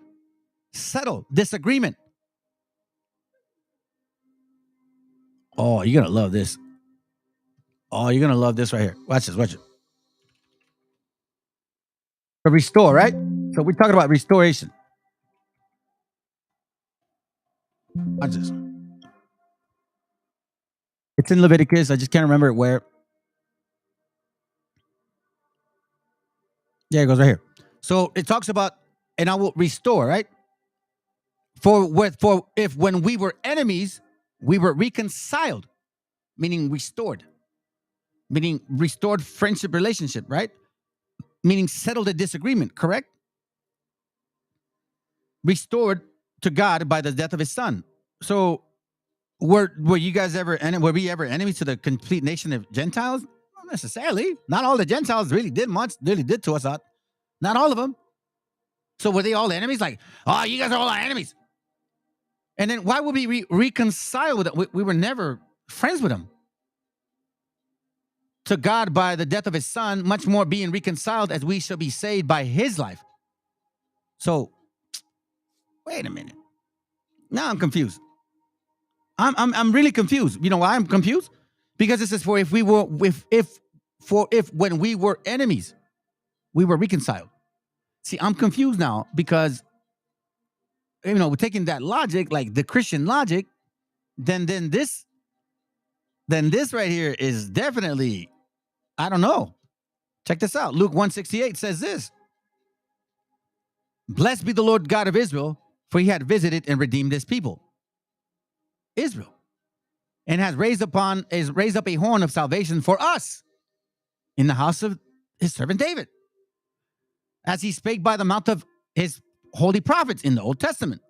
settle disagreement. Oh, you're going to love this. Oh, you're gonna love this right here. Watch this. Watch it. But restore, right? So we're talking about restoration. Watch this. It's in Leviticus. I just can't remember where. Yeah, it goes right here. So it talks about, and I will restore, right? For if when we were enemies, we were reconciled, meaning restored, meaning restored friendship relationship, right? Meaning settled a disagreement, correct? Restored to God by the death of his son. So were you guys ever, were we ever enemies to the complete nation of Gentiles? Not necessarily. Not all the Gentiles really did to us. Not all of them. So were they all enemies? Like, oh, you guys are all our enemies. And then why would we reconcile with them? We were never friends with them. To God by the death of his son, much more being reconciled as we shall be saved by his life. So, wait a minute. Now I'm confused. I'm really confused. You know why I'm confused? Because this is for if when we were enemies, we were reconciled. See, I'm confused now because we're taking that logic, like the Christian logic, then this right here is definitely, I don't know. Check this out. Luke 1:68 says this. Blessed be the Lord God of Israel, for he had visited and redeemed his people, Israel, and has raised up a horn of salvation for us in the house of his servant David, as he spake by the mouth of his holy prophets in the Old Testament,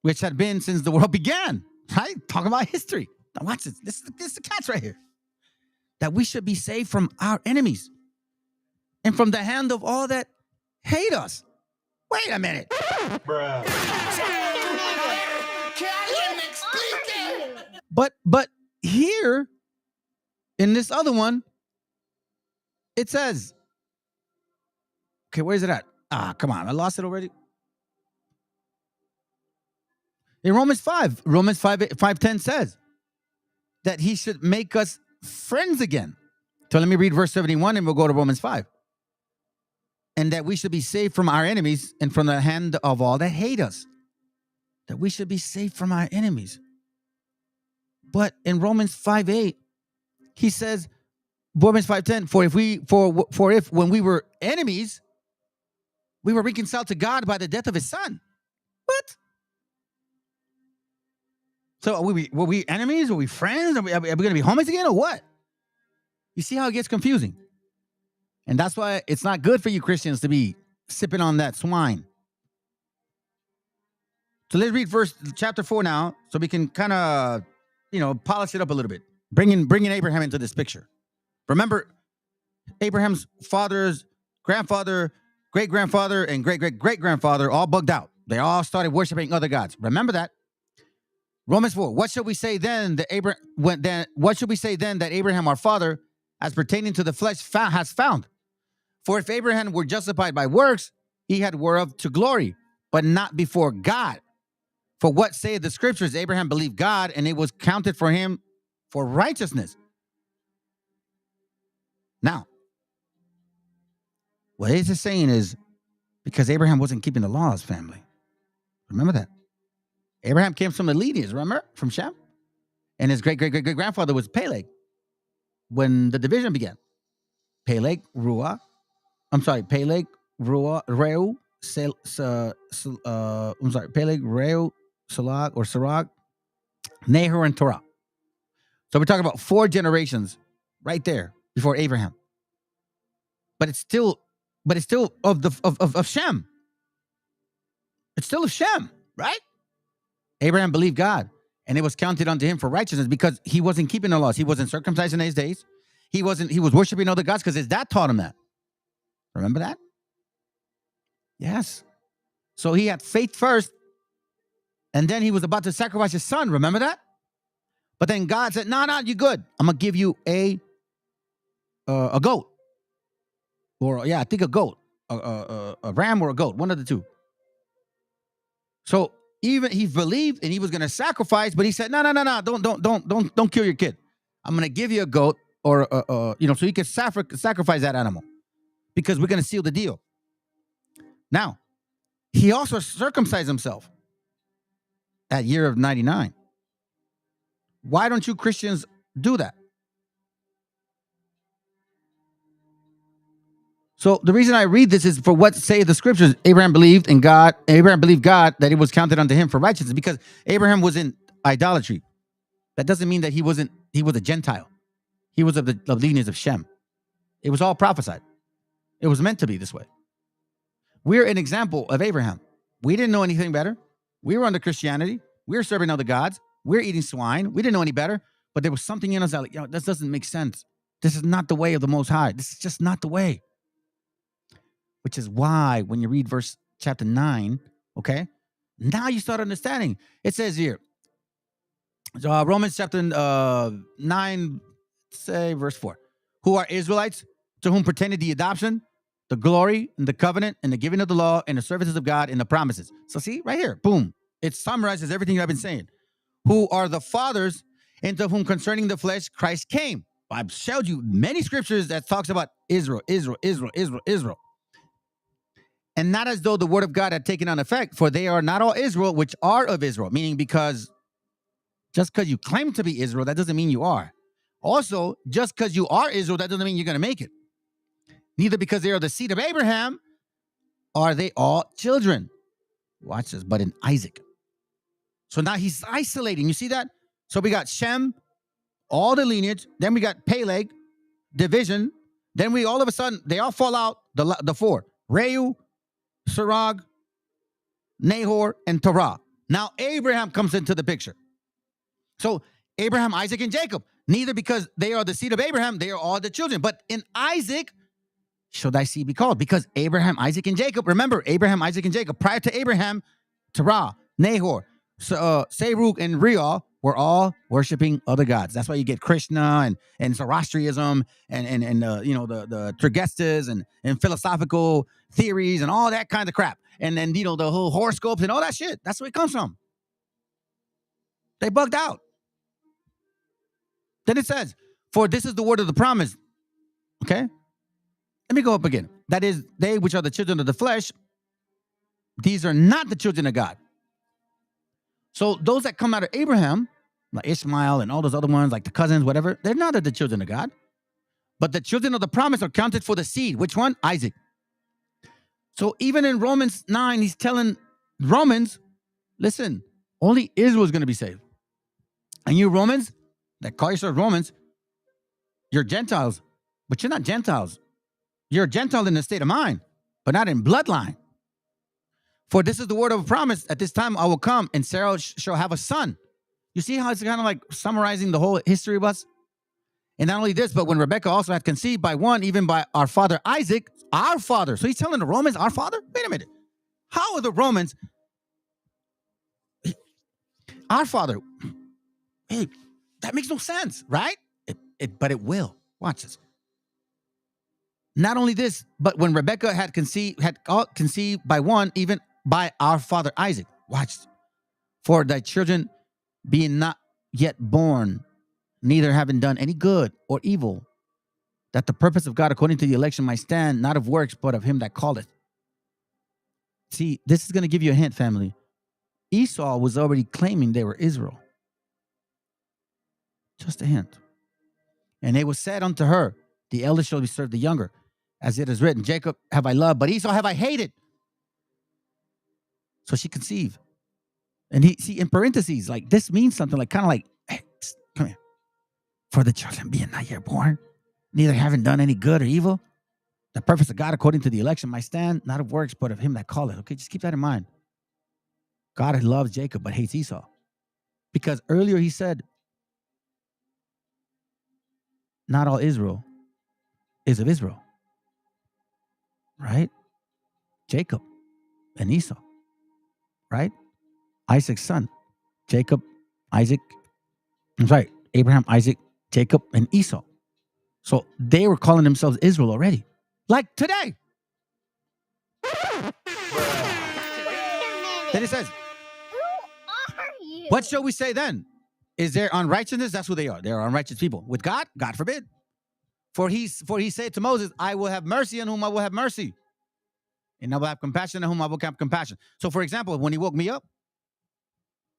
which had been since the world began. Right? Talking about history. Now watch this. This is the catch right here. That we should be saved from our enemies and from the hand of all that hate us. Wait a minute. Bruh. But here, in this other one, it says, okay, where's it at? Come on, I lost it already. In Romans 5:10 says that he should make us friends again. So let me read verse 71 and we'll go to Romans 5. And that we should be saved from our enemies and from the hand of all that hate us. That we should be saved from our enemies. But in Romans 5:8, he says, Romans 5:10, for if when we were enemies, we were reconciled to God by the death of his son. What? So were we enemies? Were we friends? Are we going to be homies again or what? You see how it gets confusing? And that's why it's not good for you Christians to be sipping on that swine. So let's read chapter 4 now, so we can kind of, polish it up a little bit. Bringing Abraham into this picture. Remember, Abraham's father's grandfather, great-grandfather, and great-great-great-grandfather all bugged out. They all started worshiping other gods. Remember that. Romans 4. What should we say then that Abraham, our father, as pertaining to the flesh, has found? For if Abraham were justified by works, he had whereof to glory, but not before God. For what saith the scriptures? Abraham believed God, and it was counted for him for righteousness. Now, what it is saying is because Abraham wasn't keeping the laws, family. Remember that. Abraham came from the lineage, remember? From Shem. And his great-great-great-grandfather was Peleg when the division began. Peleg, Reu, Sarag, Nahor, and Torah. So we're talking about 4 generations right there before Abraham. But it's still of Shem. It's still of Shem, right? Abraham believed God, and it was counted unto him for righteousness because he wasn't keeping the laws. He wasn't circumcised in his days. He was worshiping other gods because his dad taught him that. Remember that? Yes. So he had faith first, and then he was about to sacrifice his son. Remember that? But then God said, no, you're good. I'm going to give you a goat. Or, I think a goat. A ram or a goat. One of the two. So even he believed and he was going to sacrifice, but he said, no, don't kill your kid. I'm going to give you a goat, or so he could sacrifice that animal because we're going to seal the deal. Now, he also circumcised himself at year of 99. Why don't you Christians do that? So the reason I read this is for what say the scriptures. Abraham believed in God. Abraham believed God that it was counted unto him for righteousness because Abraham was in idolatry. That doesn't mean that he was a Gentile. He was of the lineage of Shem. It was all prophesied. It was meant to be this way. We're an example of Abraham. We didn't know anything better. We were under Christianity. We were serving other gods. We were eating swine. We didn't know any better. But there was something in us that, this doesn't make sense. This is not the way of the Most High. This is just not the way. Which is why when you read verse chapter 9, okay, now you start understanding. It says here, Romans chapter 9, say verse 4, who are Israelites, to whom pertained the adoption, the glory, and the covenant, and the giving of the law, and the services of God, and the promises. So see, right here, boom, it summarizes everything I've been saying. Who are the fathers, and to whom concerning the flesh Christ came. I've showed you many scriptures that talks about Israel, Israel, Israel, Israel, Israel. And not as though the word of God had taken on effect, for they are not all Israel, which are of Israel. Meaning just because you claim to be Israel, that doesn't mean you are. Also, just because you are Israel, that doesn't mean you're going to make it. Neither because they are the seed of Abraham, are they all children. Watch this, but in Isaac. So now he's isolating. You see that? So we got Shem, all the lineage. Then we got Peleg, division. Then we all of a sudden, they all fall out, the four. Reu, Serag, Nahor, and Terah. Now Abraham comes into the picture. So Abraham, Isaac, and Jacob. Neither because they are the seed of Abraham, they are all the children. But in Isaac, shall thy seed be called? Because Abraham, Isaac, and Jacob. Remember, Abraham, Isaac, and Jacob. Prior to Abraham, Terah, Nahor, Serug, and Real were all worshiping other gods. That's why you get Krishna and Zoroastrianism and the Trigestas and philosophical theories and all that kind of crap. And then, the whole horoscopes and all that shit. That's where it comes from. They bugged out. Then it says, for this is the word of the promise. Okay? Let me go up again. That is, they which are the children of the flesh, these are not the children of God. So those that come out of Abraham, like Ishmael and all those other ones, like the cousins, whatever, they're not the children of God. But the children of the promise are counted for the seed. Which one? Isaac. So even in Romans 9, he's telling Romans, listen, only Israel is going to be saved. And you Romans, that call yourself Romans, you're Gentiles, but you're not Gentiles. You're a Gentile in the state of mind, but not in bloodline. For this is the word of promise. At this time I will come, and Sarah shall have a son. You see how it's kind of like summarizing the whole history of us? And not only this, but when Rebekah also had conceived by one, even by our father Isaac, our father. So he's telling the Romans, our father? Wait a minute. How are the Romans our father? Hey, that makes no sense, right? But it will. Watch this. Not only this, but when Rebekah had conceived by one, even by our father Isaac. Watch this. For thy children being not yet born, neither having done any good or evil, that the purpose of God according to the election might stand, not of works, but of him that calleth. See, this is going to give you a hint, family. Esau was already claiming they were Israel. Just a hint. And it was said unto her, the elder shall be served the younger. As it is written, Jacob have I loved, but Esau have I hated. So she conceived. And in parentheses, like this means something like kind of like, hey, come here. For the children being not yet born, neither having done any good or evil, the purpose of God according to the election might stand, not of works, but of him that calleth. Okay, just keep that in mind. God loves Jacob, but hates Esau. Because earlier he said, not all Israel is of Israel. Right? Jacob and Esau. Right? Isaac's son. Jacob, Isaac. I'm sorry. Abraham, Isaac, Jacob, and Esau. So they were calling themselves Israel already. Like today. Then it says, Who are you? what shall we say then? Is there unrighteousness? That's who they are. They are unrighteous people. With God? God forbid. For he said to Moses, I will have mercy on whom I will have mercy, and I will have compassion on whom I will have compassion. So, for example, when he woke me up,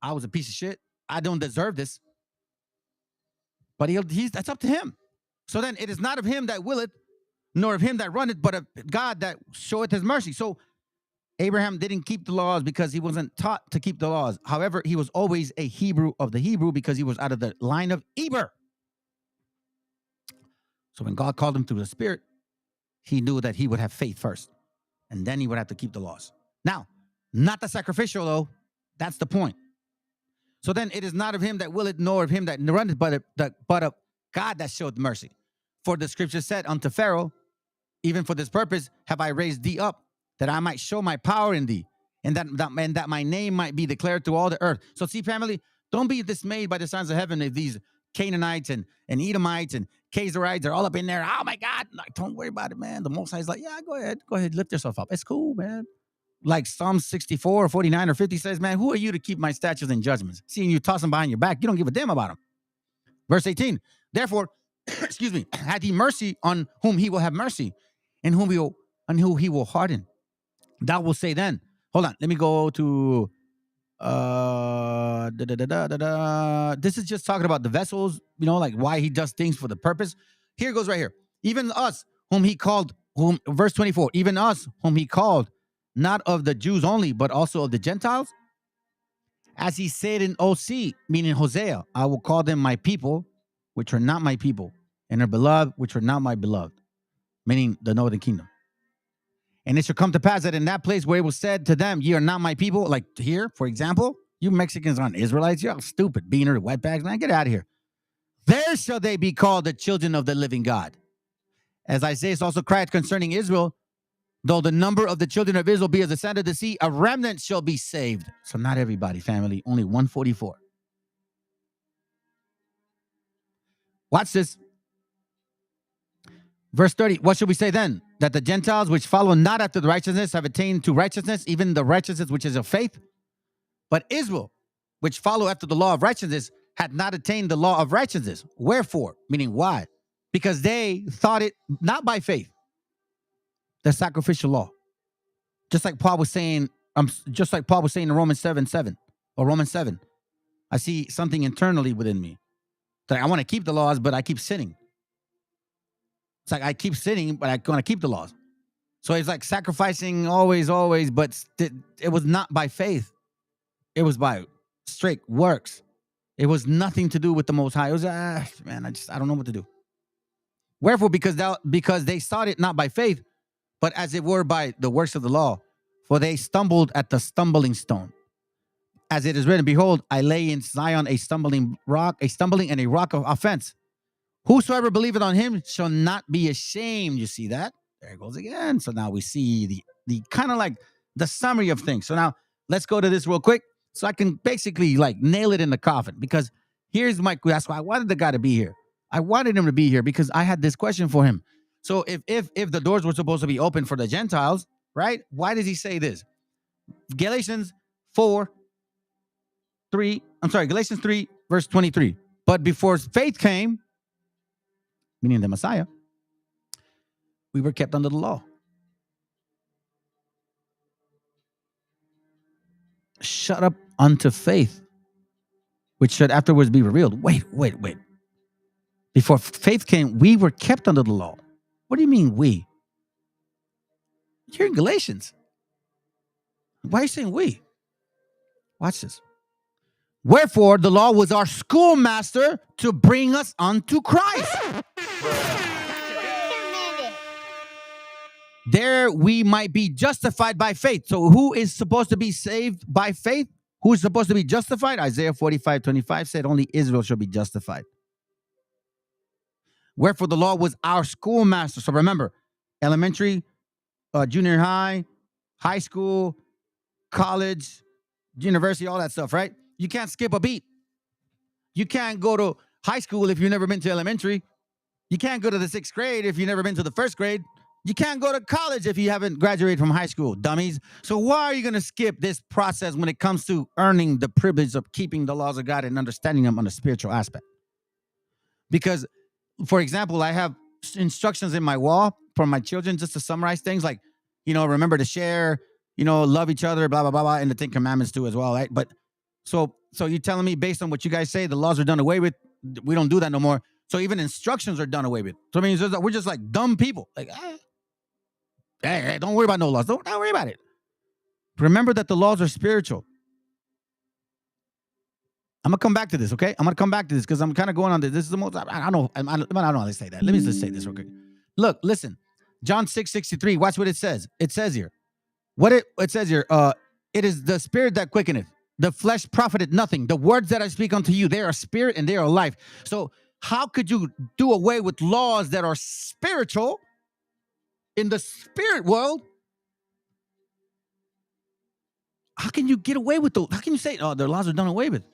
I was a piece of shit. I don't deserve this. But that's up to him. So then it is not of him that willeth, nor of him that runneth, but of God that showeth his mercy. So Abraham didn't keep the laws because he wasn't taught to keep the laws. However, he was always a Hebrew of the Hebrew because he was out of the line of Eber. So when God called him through the Spirit, he knew that he would have faith first, and then he would have to keep the laws. Now, not the sacrificial, though. That's the point. So then it is not of him that willeth, nor of him that runneth, but of God that showeth mercy. For the scripture said unto Pharaoh, even for this purpose have I raised thee up, that I might show my power in thee, and that my name might be declared to all the earth. So see, family, don't be dismayed by the signs of heaven if these Canaanites and Edomites and Khazarites are all up in there. Oh my God, like, don't worry about it, man. The Most High is like, yeah, go ahead, lift yourself up. It's cool, man. Like Psalm 64 or 49 or 50 says, man, who are you to keep my statutes and judgments? Seeing you toss them behind your back, you don't give a damn about them. Verse 18, therefore, excuse me, had he mercy on whom he will have mercy, and whom he will harden. Thou will say then, hold on, let me go to, this is just talking about the vessels, like why he does things for the purpose. Here it goes right here. Even us, whom he called, verse 24, even us, whom he called, not of the Jews only, but also of the Gentiles. As he said in OC, meaning Hosea, I will call them my people, which are not my people, and their beloved, which are not my beloved, meaning the northern kingdom. And it shall come to pass that in that place where it was said to them, ye are not my people, like here, for example, you Mexicans aren't Israelites, you're all stupid, beaner, wetbags, man, get out of here. There shall they be called the children of the living God. As Isaiah also cried concerning Israel, though the number of the children of Israel be as the sand of the sea, a remnant shall be saved. So not everybody, family, only 144. Watch this. Verse 30, what should we say then? That the Gentiles which follow not after the righteousness have attained to righteousness, even the righteousness which is of faith. But Israel, which follow after the law of righteousness, had not attained the law of righteousness. Wherefore? Meaning why? Because they thought it not by faith, the sacrificial law. Just like Paul was saying, in Romans 7:7 or Romans 7. I see something internally within me that I want to keep the laws, but I keep sinning. It's like I keep sinning, but I want to keep the laws. So it's like sacrificing always, but it was not by faith. It was by straight works. It was nothing to do with the Most High. It was, man, I don't know what to do. Wherefore, because they sought it not by faith, but as it were by the works of the law, for they stumbled at the stumbling stone. As it is written, behold, I lay in Zion a stumbling and a rock of offense. Whosoever believeth on him shall not be ashamed. You see that? There it goes again. So now we see the kind of like the summary of things. So now let's go to this real quick so I can basically like nail it in the coffin, because here's that's why I wanted the guy to be here. I wanted him to be here because I had this question for him. So if the doors were supposed to be open for the Gentiles, right? Why does he say this? Galatians 3, verse 23. But before faith came, meaning the Messiah, we were kept under the law. Shut up unto faith, which should afterwards be revealed. Wait. Before faith came, we were kept under the law. What do you mean we? You're in Galatians. Why are you saying we? Watch this. Wherefore, the law was our schoolmaster to bring us unto Christ. There we might be justified by faith. So who is supposed to be saved by faith? Who is supposed to be justified? Isaiah 45:25 said only Israel shall be justified. Wherefore the law was our schoolmaster. So remember, elementary, junior high, high school, college, university, all that stuff, right? You can't skip a beat. You can't go to high school if you've never been to elementary. You can't go to the 6th grade if you've never been to the 1st grade. You can't go to college if you haven't graduated from high school, dummies. So why are you going to skip this process when it comes to earning the privilege of keeping the laws of God and understanding them on a spiritual aspect? Because, for example, I have instructions in my wall for my children, just to summarize things like, remember to share, love each other, blah, blah, blah, blah, and the 10 Commandments too as well, right? But so you're telling me based on what you guys say, the laws are done away with. We don't do that no more. So even instructions are done away with. So I mean, we're just like dumb people. Like, hey, don't worry about no laws. Don't worry about it. Remember that the laws are spiritual. I'm gonna come back to this, okay? I'm gonna come back to this because I'm kind of going on this. This is the most. I don't know how to say that. Let me just say this real quick. Look, listen. John 6:63. Watch what it says. It says here. It says here. It is the spirit that quickeneth. The flesh profited nothing. The words that I speak unto you, they are spirit and they are life. So how could you do away with laws that are spiritual in the spirit world? How can you get away with those? How can you say, their laws are done away with?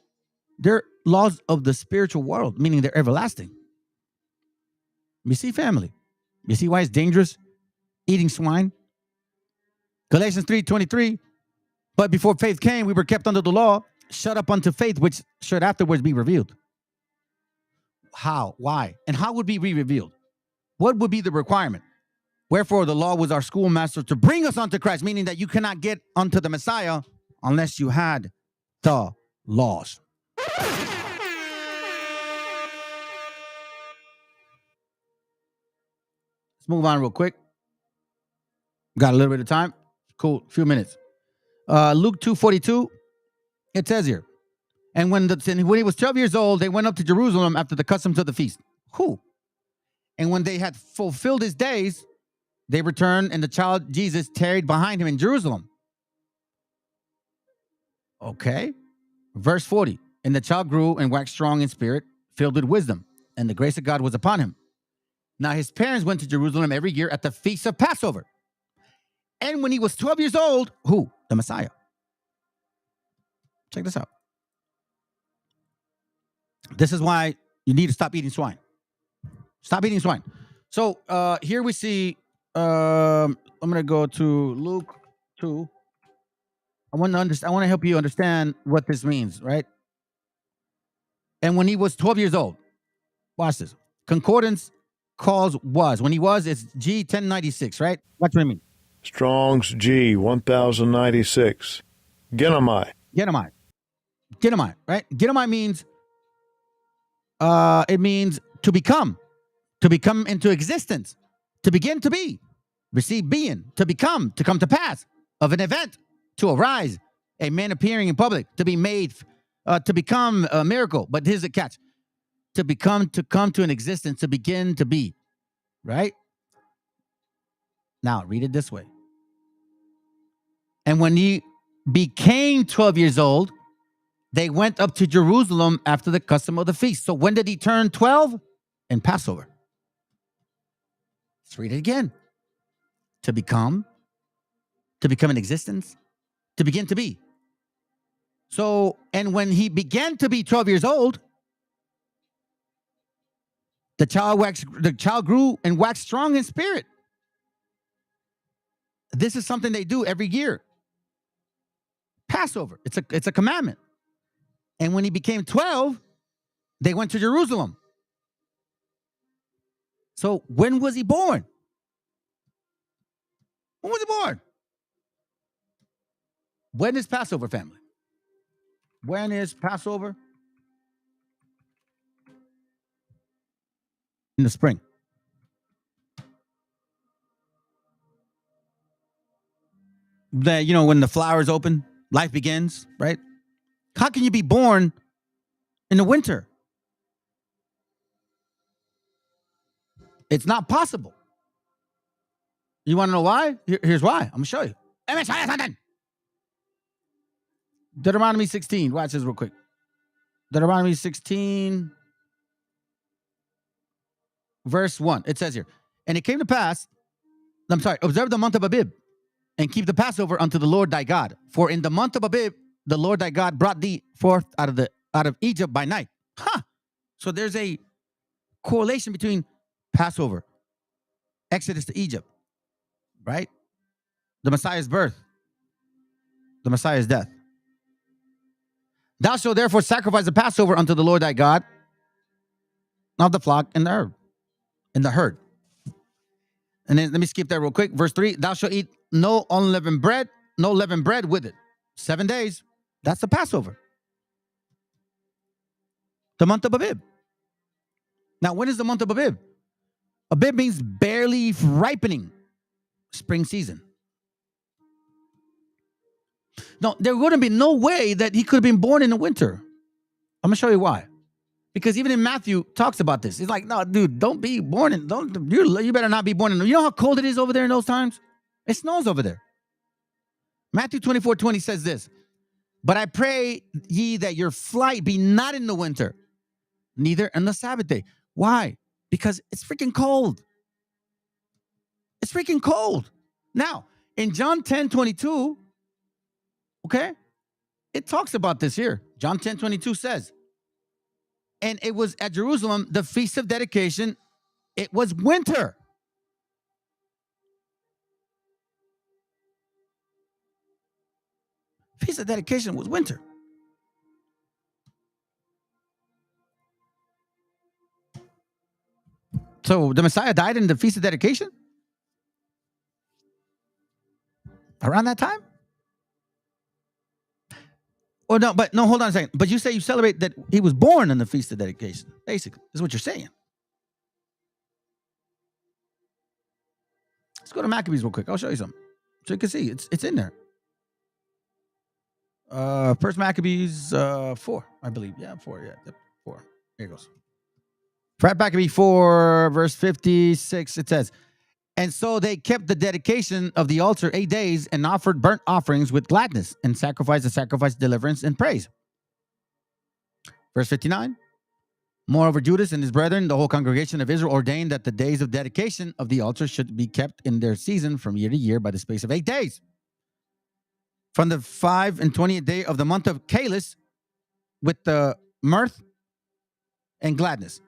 They're laws of the spiritual world, meaning they're everlasting. You see, family? You see why it's dangerous eating swine? Galatians 3:23. But before faith came, we were kept under the law, shut up unto faith, which should afterwards be revealed. How? Why? And how would be revealed? What would be the requirement? Wherefore the law was our schoolmaster to bring us unto Christ, meaning that you cannot get unto the Messiah unless you had the laws. Let's move on real quick. Got a little bit of time. Cool. Few minutes. Luke 2:42. It says here, and when he was 12 years old, they went up to Jerusalem after the customs of the feast. Who? And when they had fulfilled his days, they returned, and the child Jesus tarried behind him in Jerusalem. Okay. Verse 40. And the child grew and waxed strong in spirit, filled with wisdom, and the grace of God was upon him. Now his parents went to Jerusalem every year at the feast of Passover. And when he was 12 years old, who? The Messiah. Check this out. This is why you need to stop eating swine. Stop eating swine. So here we see, I'm going to go to Luke 2. I want to help you understand what this means, right? And when he was 12 years old, watch this. Concordance calls was. When he was, it's G 1096, right? Watch what I mean. Strong's G 1096. Genomai. Genomai, right? Genomai means, it means to become into existence, to begin to be, receive being, to become, to come to pass, of an event, to arise, a man appearing in public, to be made, to become a miracle. But here's the catch: to become, to come to an existence, to begin to be, right? Now read it this way. And when he became 12 years old, they went up to Jerusalem after the custom of the feast. So when did he turn 12? In Passover. Let's read it again. To become in existence, to begin to be. So, and when he began to be 12 years old, the child grew and waxed strong in spirit. This is something they do every year. Passover. It's a commandment. And when he became 12, they went to Jerusalem. So when was he born? When was he born? When is Passover, family? When is Passover? In the spring. When the flowers open, life begins, right? How can you be born in the winter? It's not possible. You want to know why? Here's why. I'm going to show you. Deuteronomy 16. Watch this real quick. Deuteronomy 16, verse 1. It says here, and it came to pass, observe the month of Abib, and keep the Passover unto the Lord thy God. For in the month of Abib, the Lord thy God brought thee forth out of Egypt by night. So there's a correlation between Passover, Exodus to Egypt, right? The Messiah's birth, the Messiah's death. Thou shalt therefore sacrifice the Passover unto the Lord thy God of the flock and the herd. And then let me skip that real quick. Verse 3, thou shalt eat no unleavened bread, no leavened bread with it. 7 days. That's the Passover. The month of Abib. Now, when is the month of Abib? Abib means barely ripening. Spring season. No, there wouldn't be no way that he could have been born in the winter. I'm going to show you why. Because even in Matthew talks about this. He's like, no, dude, don't be born in, you better not be born in, you know how cold it is over there in those times? It snows over there. Matthew 24:20 says this, but I pray ye that your flight be not in the winter, neither in the Sabbath day. Why? Because it's freaking cold. It's freaking cold. Now, in John 10:22, okay, it talks about this here. John 10:22 says, and it was at Jerusalem, the feast of dedication. It was winter. Feast of dedication was winter. So the Messiah died in the feast of dedication? Around that time? Oh, no, but no, hold on a second. But you say you celebrate that he was born in the feast of dedication. Basically, is what you're saying. Let's go to Maccabees real quick. I'll show you something. So you can see it's in there. First Maccabees 4, I believe. Yeah, 4. Yeah, 4. Here it goes. First Maccabees 4, verse 56, it says, and so they kept the dedication of the altar 8 days and offered burnt offerings with gladness and sacrifice, deliverance, and praise. Verse 59, moreover, Judas and his brethren, the whole congregation of Israel, ordained that the days of dedication of the altar should be kept in their season from year to year by the space of 8 days. From the 5 and 20th day of the month of Calis, with the mirth and gladness.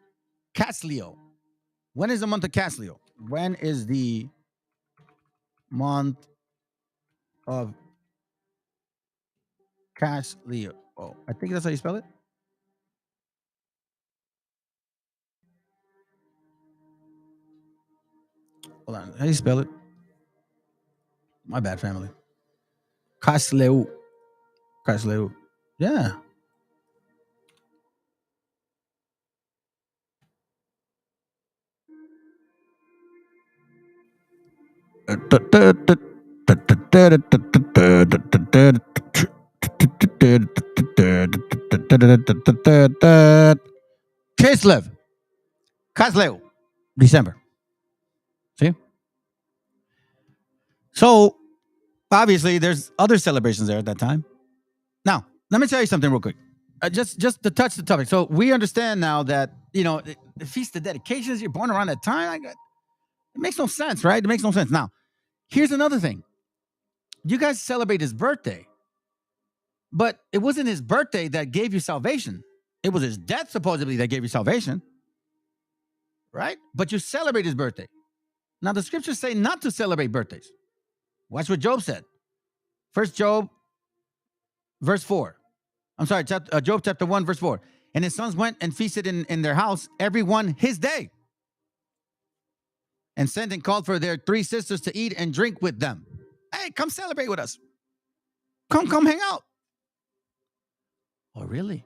Casleo. When is the month of Casleo? When is the month of Casleo? Oh, I think that's how you spell it. Hold on. How do you spell it? My bad, family. Casleo. Casleo. Yeah. Kislev. Casleo. December. See? So, obviously, there's other celebrations there at that time. Now, let me tell you something real quick. Just to touch the topic. So, we understand now that, the Feast of Dedications, you're born around that time. It makes no sense, right? It makes no sense. Now, here's another thing. You guys celebrate his birthday, but it wasn't his birthday that gave you salvation. It was his death, supposedly, that gave you salvation, right? But you celebrate his birthday. Now, the scriptures say not to celebrate birthdays. Watch what Job said. First Job, verse 4. I'm sorry, Job chapter 1, verse 4. And his sons went and feasted in their house, every one his day, and sent and called for their 3 sisters to eat and drink with them. Hey, come celebrate with us. Come hang out. Oh, really?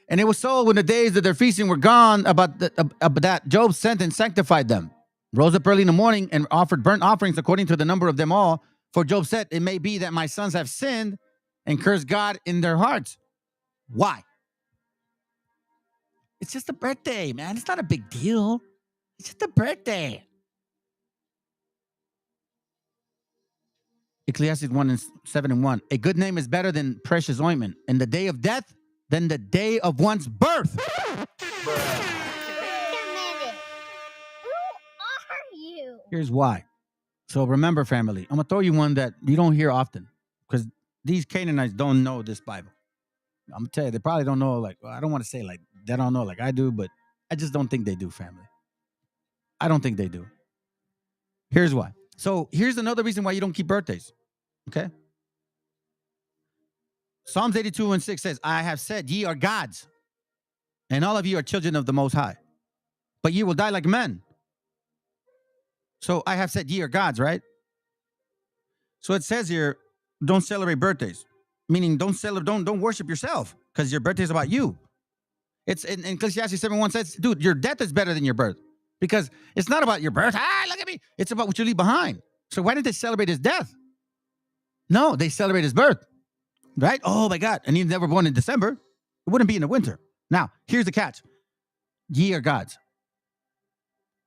And it was so when the days of their feasting were gone about that, Job sent and sanctified them, rose up early in the morning and offered burnt offerings according to the number of them all. For Job said, it may be that my sons have sinned and cursed God in their hearts. Why? It's just a birthday, man. It's not a big deal. It's just a birthday. Ecclesiastes 1:7-1. A good name is better than precious ointment, and the day of death than the day of one's birth. Wait a minute. Who are you? Here's why. So remember, family, I'm going to throw you one that you don't hear often, because these Canaanites don't know this Bible. I'm going to tell you, they probably don't know, I don't want to say they don't know like I do, but I just don't think they do, family. I don't think they do. Here's why. So here's another reason why you don't keep birthdays, okay? Psalms 82:6 says, I have said, ye are gods, and all of you are children of the Most High. but ye will die like men. So I have said ye are gods, right? So it says here, don't celebrate birthdays, meaning don't worship yourself because your birthday is about you. It's in Ecclesiastes 7:1 says, dude, your death is better than your birth because it's not about your birth. Look at me. It's about what you leave behind. So why did they celebrate his death? No, they celebrate his birth, right? Oh my God. And he's never born in December. It wouldn't be in the winter. Now, here's the catch. Ye are gods.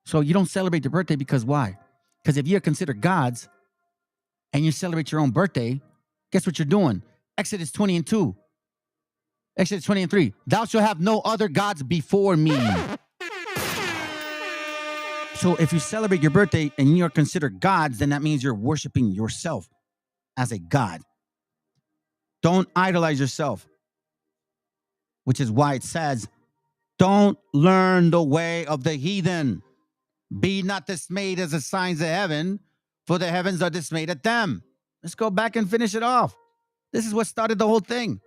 So you don't celebrate your birthday because why? Because if you're considered gods and you celebrate your own birthday, guess what you're doing? Exodus 20:2. Exodus 20:3. Thou shalt have no other gods before me. So if you celebrate your birthday and you're considered gods, then that means you're worshiping yourself as a god. Don't idolize yourself, which is why it says, don't learn the way of the heathen. Be not dismayed as the signs of heaven, for the heavens are dismayed at them. Let's go back and finish it off. This is what started the whole thing.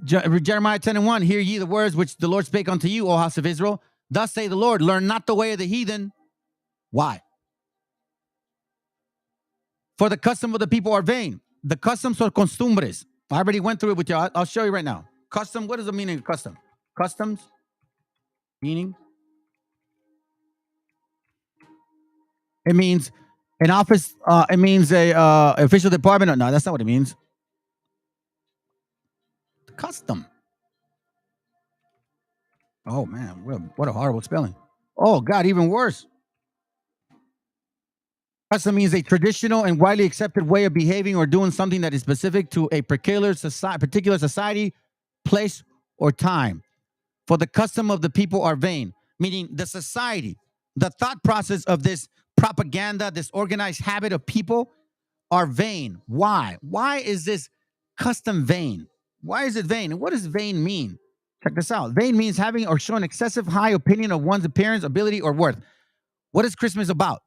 Jeremiah 10:1, hear ye the words which the Lord spake unto you, O house of Israel. Thus say the Lord, learn not the way of the heathen. Why? For the custom of the people are vain. The customs or costumbres. I already went through it with you. I'll show you right now. Custom, what is the meaning of custom? Customs, meaning? It means an office, it means a official department. No, that's not what it means. Custom. Oh man, what a horrible spelling. Oh God, even worse. Custom means a traditional and widely accepted way of behaving or doing something that is specific to a particular society, place, or time. For the custom of the people are vain, meaning the society, the thought process of this propaganda, this organized habit of people are vain. Why? Why is this custom vain? Why is it vain? And what does vain mean? Check this out. Vain means having or showing excessive high opinion of one's appearance, ability, or worth. What is Christmas about?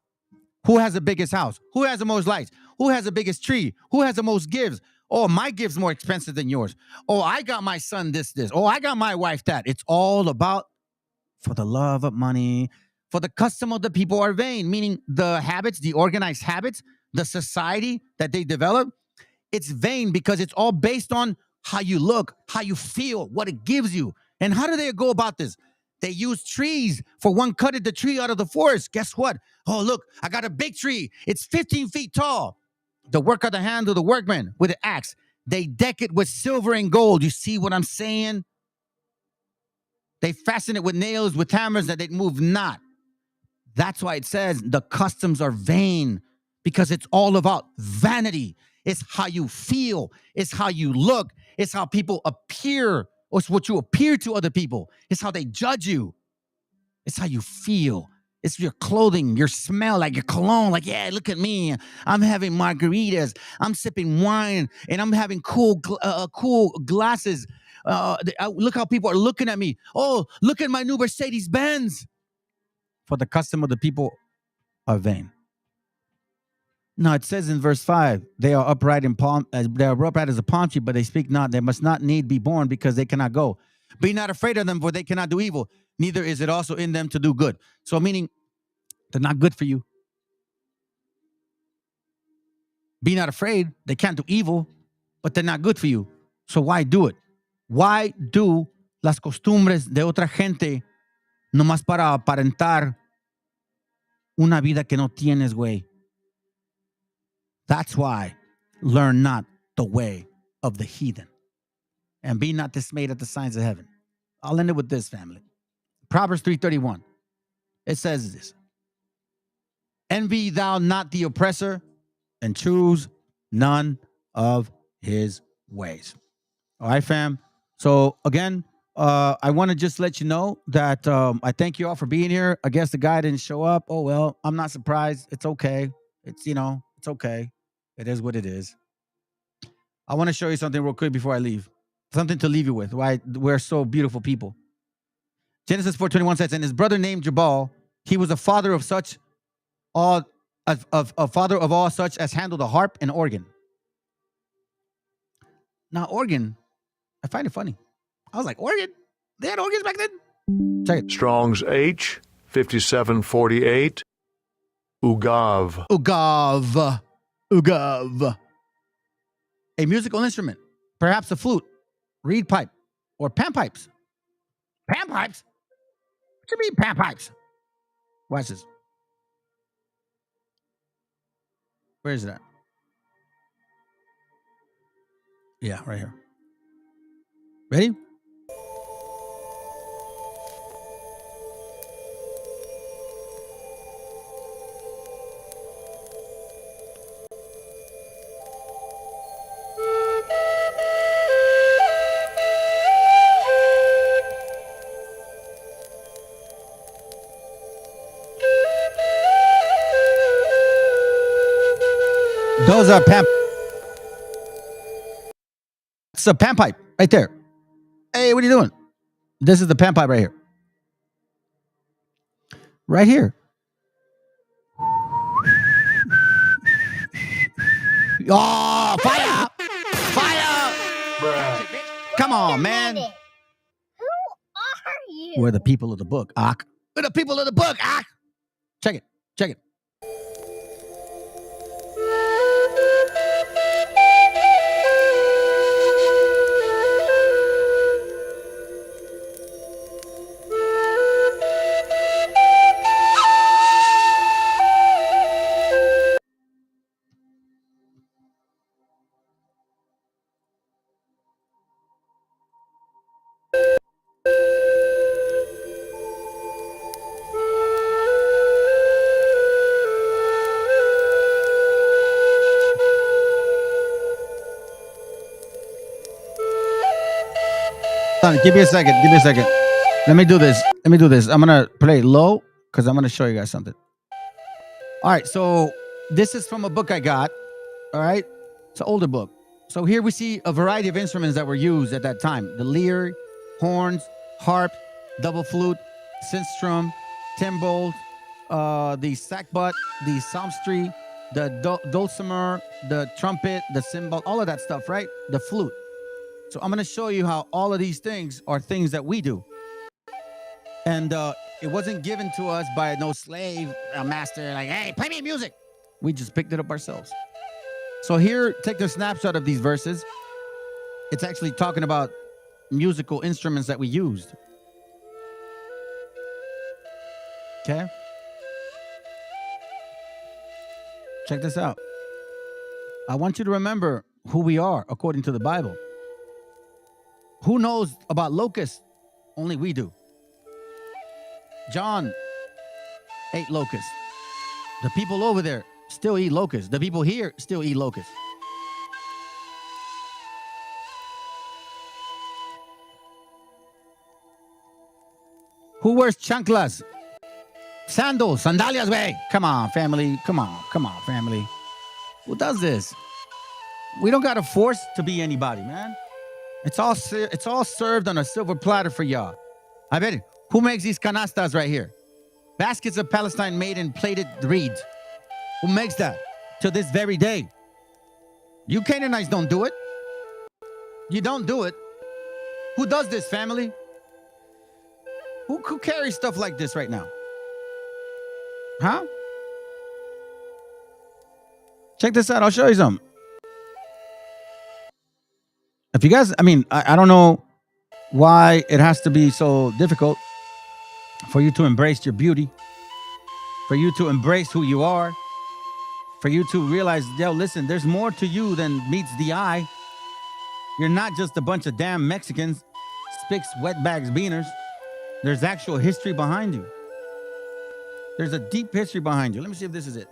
Who has the biggest house? Who has the most lights? Who has the biggest tree? Who has the most gifts? Oh, my gift's more expensive than yours. Oh, I got my son this. Oh, I got my wife that. It's all about for the love of money. For the custom of the people are vain, meaning the habits, the organized habits, the society that they develop. It's vain because it's all based on how you look, how you feel, what it gives you. And how do they go about this? They use trees. For one cutted the tree out of the forest. Guess what? Oh, look, I got a big tree. It's 15 feet tall. The work of the hand of the workman with an axe. They deck it with silver and gold. You see what I'm saying? They fasten it with nails, with hammers that they move not. That's why it says the customs are vain, because it's all about vanity. It's how you feel. It's how you look. It's how people appear. It's what you appear to other people. It's how they judge you. It's how you feel. It's your clothing, your smell, like your cologne. Like, yeah, look at me. I'm having margaritas. I'm sipping wine, and I'm having cool glasses. Look how people are looking at me. Oh, look at my new Mercedes-Benz. For the custom of the people are vain. No, it says in verse 5, they are upright as a palm tree, but they speak not. They must not need be born, because they cannot go. Be not afraid of them, for they cannot do evil. Neither is it also in them to do good. So meaning they're not good for you. Be not afraid. They can't do evil, but they're not good for you. So why do it? Why do las costumbres de otra gente nomás para aparentar una vida que no tienes, güey? That's why learn not the way of the heathen, and be not dismayed at the signs of heaven. I'll end it with this, family. Proverbs 3:31. It says this: envy thou not the oppressor, and choose none of his ways. All right, fam. So again, I want to just let you know that I thank you all for being here. I guess the guy didn't show up. Oh, well, I'm not surprised. It's okay. It's okay. It is what it is. I want to show you something real quick before I leave. Something to leave you with. Why we're so beautiful people. Genesis 4:21 says, and his brother named Jabal, he was a father of all such as handled a harp and organ. Now, organ, I find it funny. I was like, organ? They had organs back then? Check it. Strong's H, 5748. Ugav. Ugav. Ugav. A musical instrument, perhaps a flute, reed pipe, or panpipes. Panpipes? What you mean panpipes? Watch this. Where is that? Yeah, right here. Ready? Those are pan. It's a panpipe right there. Hey, what are you doing? This is the panpipe right here. Right here. Oh, fire! Fire! Come on, man. Who are you? We're the people of the book, Ak. We're the people of the book, Ak. Check it. Check it. Give me a second. Give me a second. Let me do this. I'm going to play low because I'm going to show you guys something. All right. So this is from a book I got. All right. It's an older book. So here we see a variety of instruments that were used at that time. The lyre, horns, harp, double flute, sistrum, timbales, the sackbut, the psalmistry, the dulcimer, the trumpet, the cymbal, all of that stuff, right? The flute. So I'm going to show you how all of these things are things that we do. And it wasn't given to us by no slave, a master, like, hey, play me music. We just picked it up ourselves. So here, take a snapshot of these verses. It's actually talking about musical instruments that we used. Okay? Check this out. I want you to remember who we are according to the Bible. Who knows about locusts? Only we do. John ate locusts. The people over there still eat locusts. The people here still eat locusts. Who wears chanclas? Sandals, sandalias, way. Come on, family. Come on, family. Who does this? We don't got to force to be anybody, man. It's all served on a silver platter for y'all. I bet it. Who makes these canastas right here? Baskets of Palestine made in plated reeds. Who makes that to this very day? You Canaanites don't do it. You don't do it. Who does this, family? Who carries stuff like this right now? Huh? Check this out. I'll show you something. If you guys, I don't know why it has to be so difficult for you to embrace your beauty, for you to embrace who you are, for you to realize, yo, listen, there's more to you than meets the eye. You're not just a bunch of damn Mexicans, spicks, wetbags, beaners. There's actual history behind you. There's a deep history behind you. Let me see if this is it.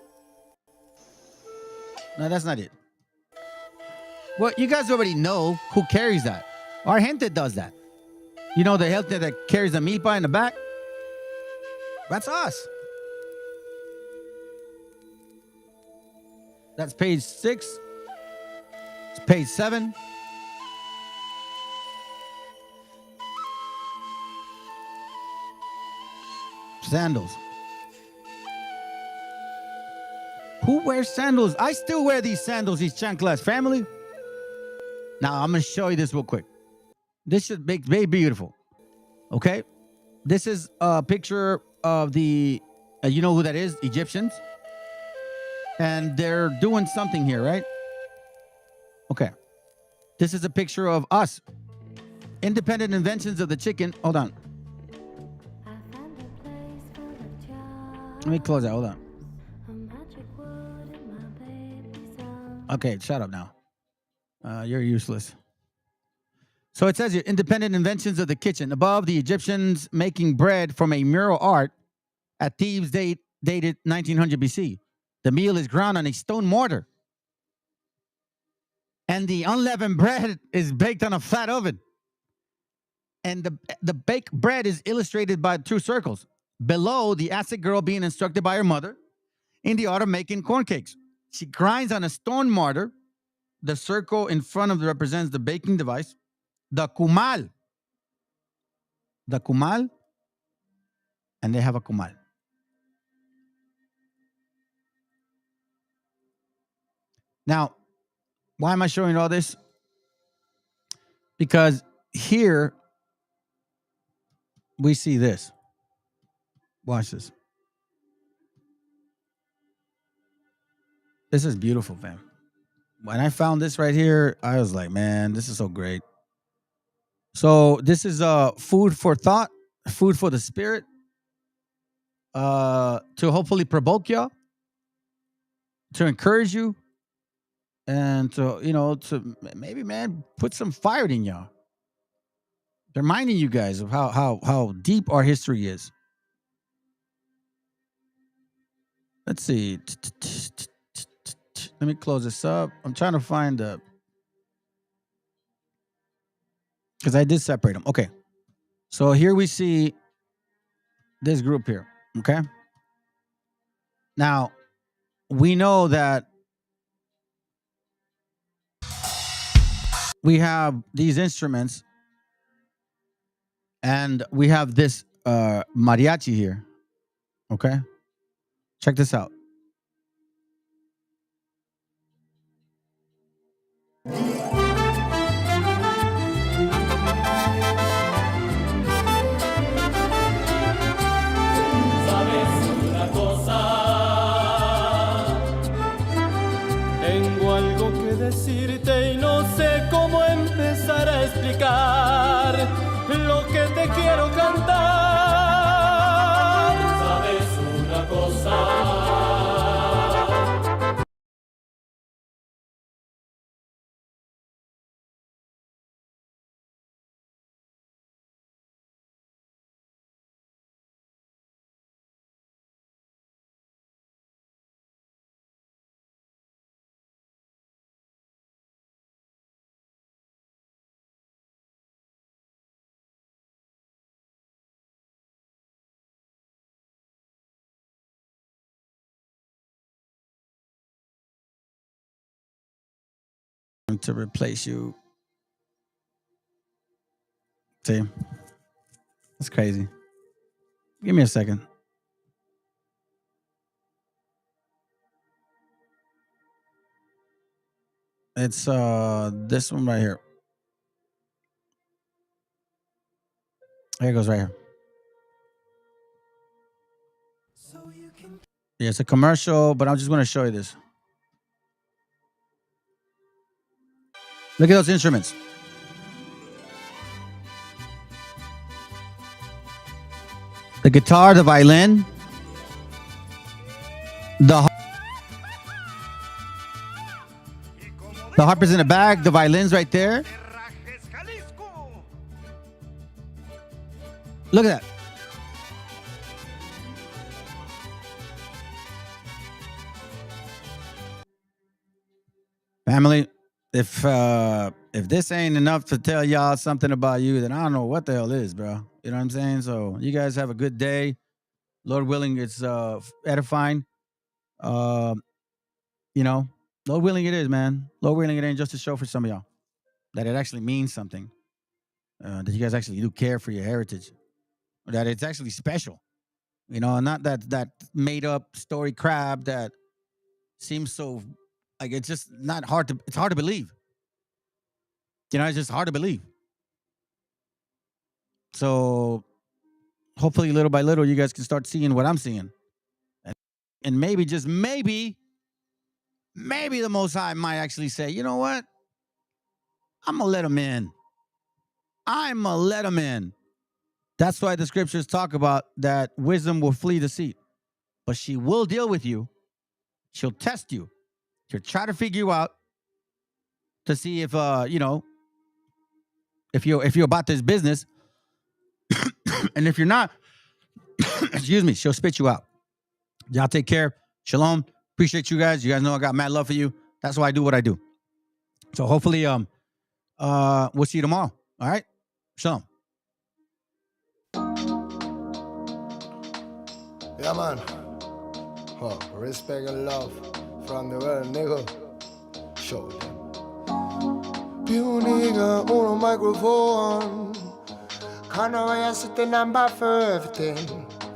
No, that's not it. Well, you guys already know who carries that. Our gente does that. You know the gente that carries the milpa in the back? That's us. That's page 6. It's page 7. Sandals. Who wears sandals? I still wear these sandals, these chanclas, family. Now, I'm going to show you this real quick. This should make very beautiful. Okay? This is a picture of the, you know who that is? Egyptians. And they're doing something here, right? Okay. This is a picture of us. Independent inventions of the chicken. Hold on. Let me close that. Hold on. Okay, shut up now. You're useless. So it says here, independent inventions of the kitchen. Above, the Egyptians making bread from a mural art at Thebes dated 1900 BC. The meal is ground on a stone mortar. And the unleavened bread is baked on a flat oven. And the baked bread is illustrated by two circles. Below, the Aztec girl being instructed by her mother in the art of making corn cakes. She grinds on a stone mortar. The circle in front of it represents the baking device. The kumal. The kumal. And they have a kumal. Now, why am I showing all this? Because here we see this. Watch this. This is beautiful, fam. When I found this right here, I was like, man, this is so great. So this is food for thought, food for the spirit, to hopefully provoke y'all, to encourage you, and to, to maybe, man, put some fire in y'all. Reminding you guys of how deep our history is. Let's see. Let me close this up. I'm trying to find the, because I did separate them. Okay. So here we see this group here. Okay. Now, we know that we have these instruments and we have this mariachi here. Okay. Check this out. Tengo algo que decirte y no sé cómo empezar a explicar lo que te quiero cantar. ¿Sabes una cosa? To replace you. See? That's crazy. Give me a second. It's this one right here. Here it goes right here. Yeah, it's a commercial, but I'm just going to show you this. Look at those instruments. The guitar, the violin, the harp is in the back, the violin's right there. Look at that. Family, if this ain't enough to tell y'all something about you, then I don't know what the hell is, bro. You know what I'm saying? So you guys have a good day. Lord willing, it's edifying. Lord willing it is, man. Lord willing it ain't just a show for some of y'all. That it actually means something. That you guys actually do care for your heritage. That it's actually special. Not that made up story crap that seems so, like, it's just not hard to, it's hard to believe. It's just hard to believe. So hopefully, little by little, you guys can start seeing what I'm seeing. And maybe, just maybe the Most High might actually say, you know what? I'm going to let them in. I'm going to let them in. That's why the scriptures talk about that wisdom will flee deceit. But she will deal with you. She'll test you. She'll try to figure you out to see if, if you're about this business. And if you're not, excuse me, she'll spit you out. Y'all take care. Shalom. Appreciate you guys. You guys know I got mad love for you. That's why I do what I do. So hopefully, we'll see you tomorrow. All right? Shalom. Yeah, man. Oh, respect and love from the world, nigga. Show them. Più nigga on a microphone. Can't I sit in number 15?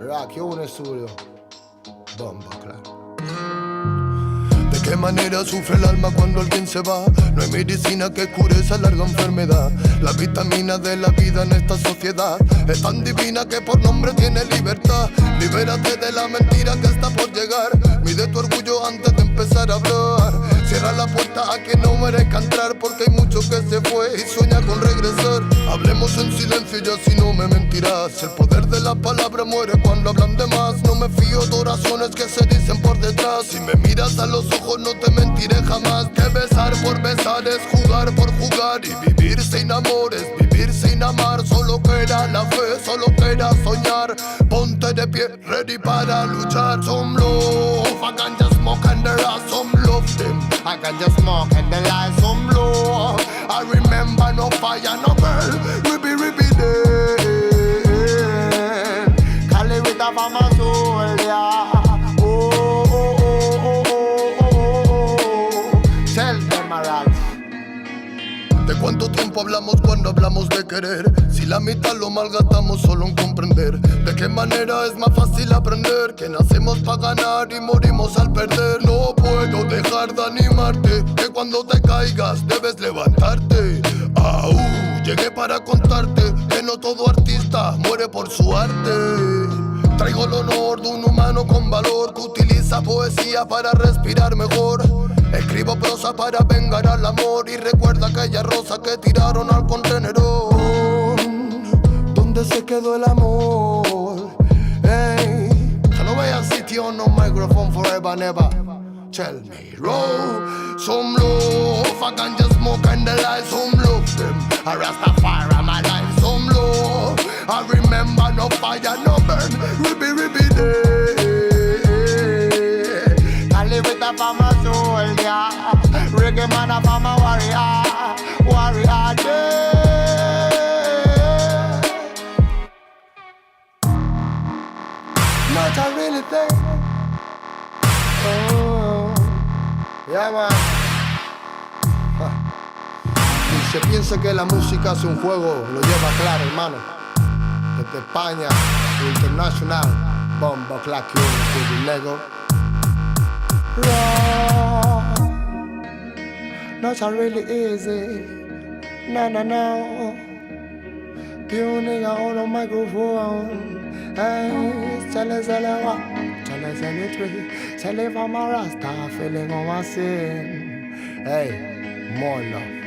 Rock you in the studio. Bomba, claro. ¿De qué manera sufre el alma cuando alguien se va? No hay medicina que cure esa larga enfermedad. La vitamina de la vida en esta sociedad es tan divina que por nombre tiene libertad. Libérate de la mentira que está por llegar. Mide tu orgullo antes de empezar a hablar. Cierra la puerta a quien no merezca entrar, porque hay mucho que se fue y sueña con regresar. Hablemos en silencio y así no me mentirás. El poder de la palabra muere cuando hablan de más. No me fío de oraciones que se dicen por detrás. Si me miras a los ojos no te mentiré jamás. Que besar por besar es jugar por jugar. Y vivir sin amor es vivir sin amar. Solo queda la fe, solo queda soñar. Ponte de pie, ready para luchar. Some love, I can just smoke and there are some love them. I can just smoke and there are some love. I remember no fire, no burn. Ribby there. Call it with a farmer soul, yeah. ¿De cuánto tiempo hablamos cuando hablamos de querer? Si la mitad lo malgastamos solo en comprender. ¿De qué manera es más fácil aprender? Que nacemos para ganar y morimos al perder. No puedo dejar de animarte, que cuando te caigas debes levantarte. Llegué para contarte que no todo artista muere por su arte. Traigo el honor de un humano con valor que utiliza poesía para respirar mejor. Escribo prosa para vengar al amor y recuerda aquella rosa que tiraron al contenedor. ¿Dónde se quedó el amor? Hey, I no voy a sitio on no microphone forever never. Tell me, roll some love. I can just smoke and the light, some love them. I Rastafari my life, some love. I remember no fire, no burn. Ribby day. I live with a farmer soul, yeah. Reggae man a farmer warrior day. Not a really thing. Yeah, man. Y se piensa que la música es un juego, lo lleva claro, hermano. Desde España, internacional, bomba, clack, y Lego. Not really easy. No. Pure nigga on a microphone. Hey, tell us what. Tell us anything. Tell if I'm a Rasta feeling on my sin. Hey, more love.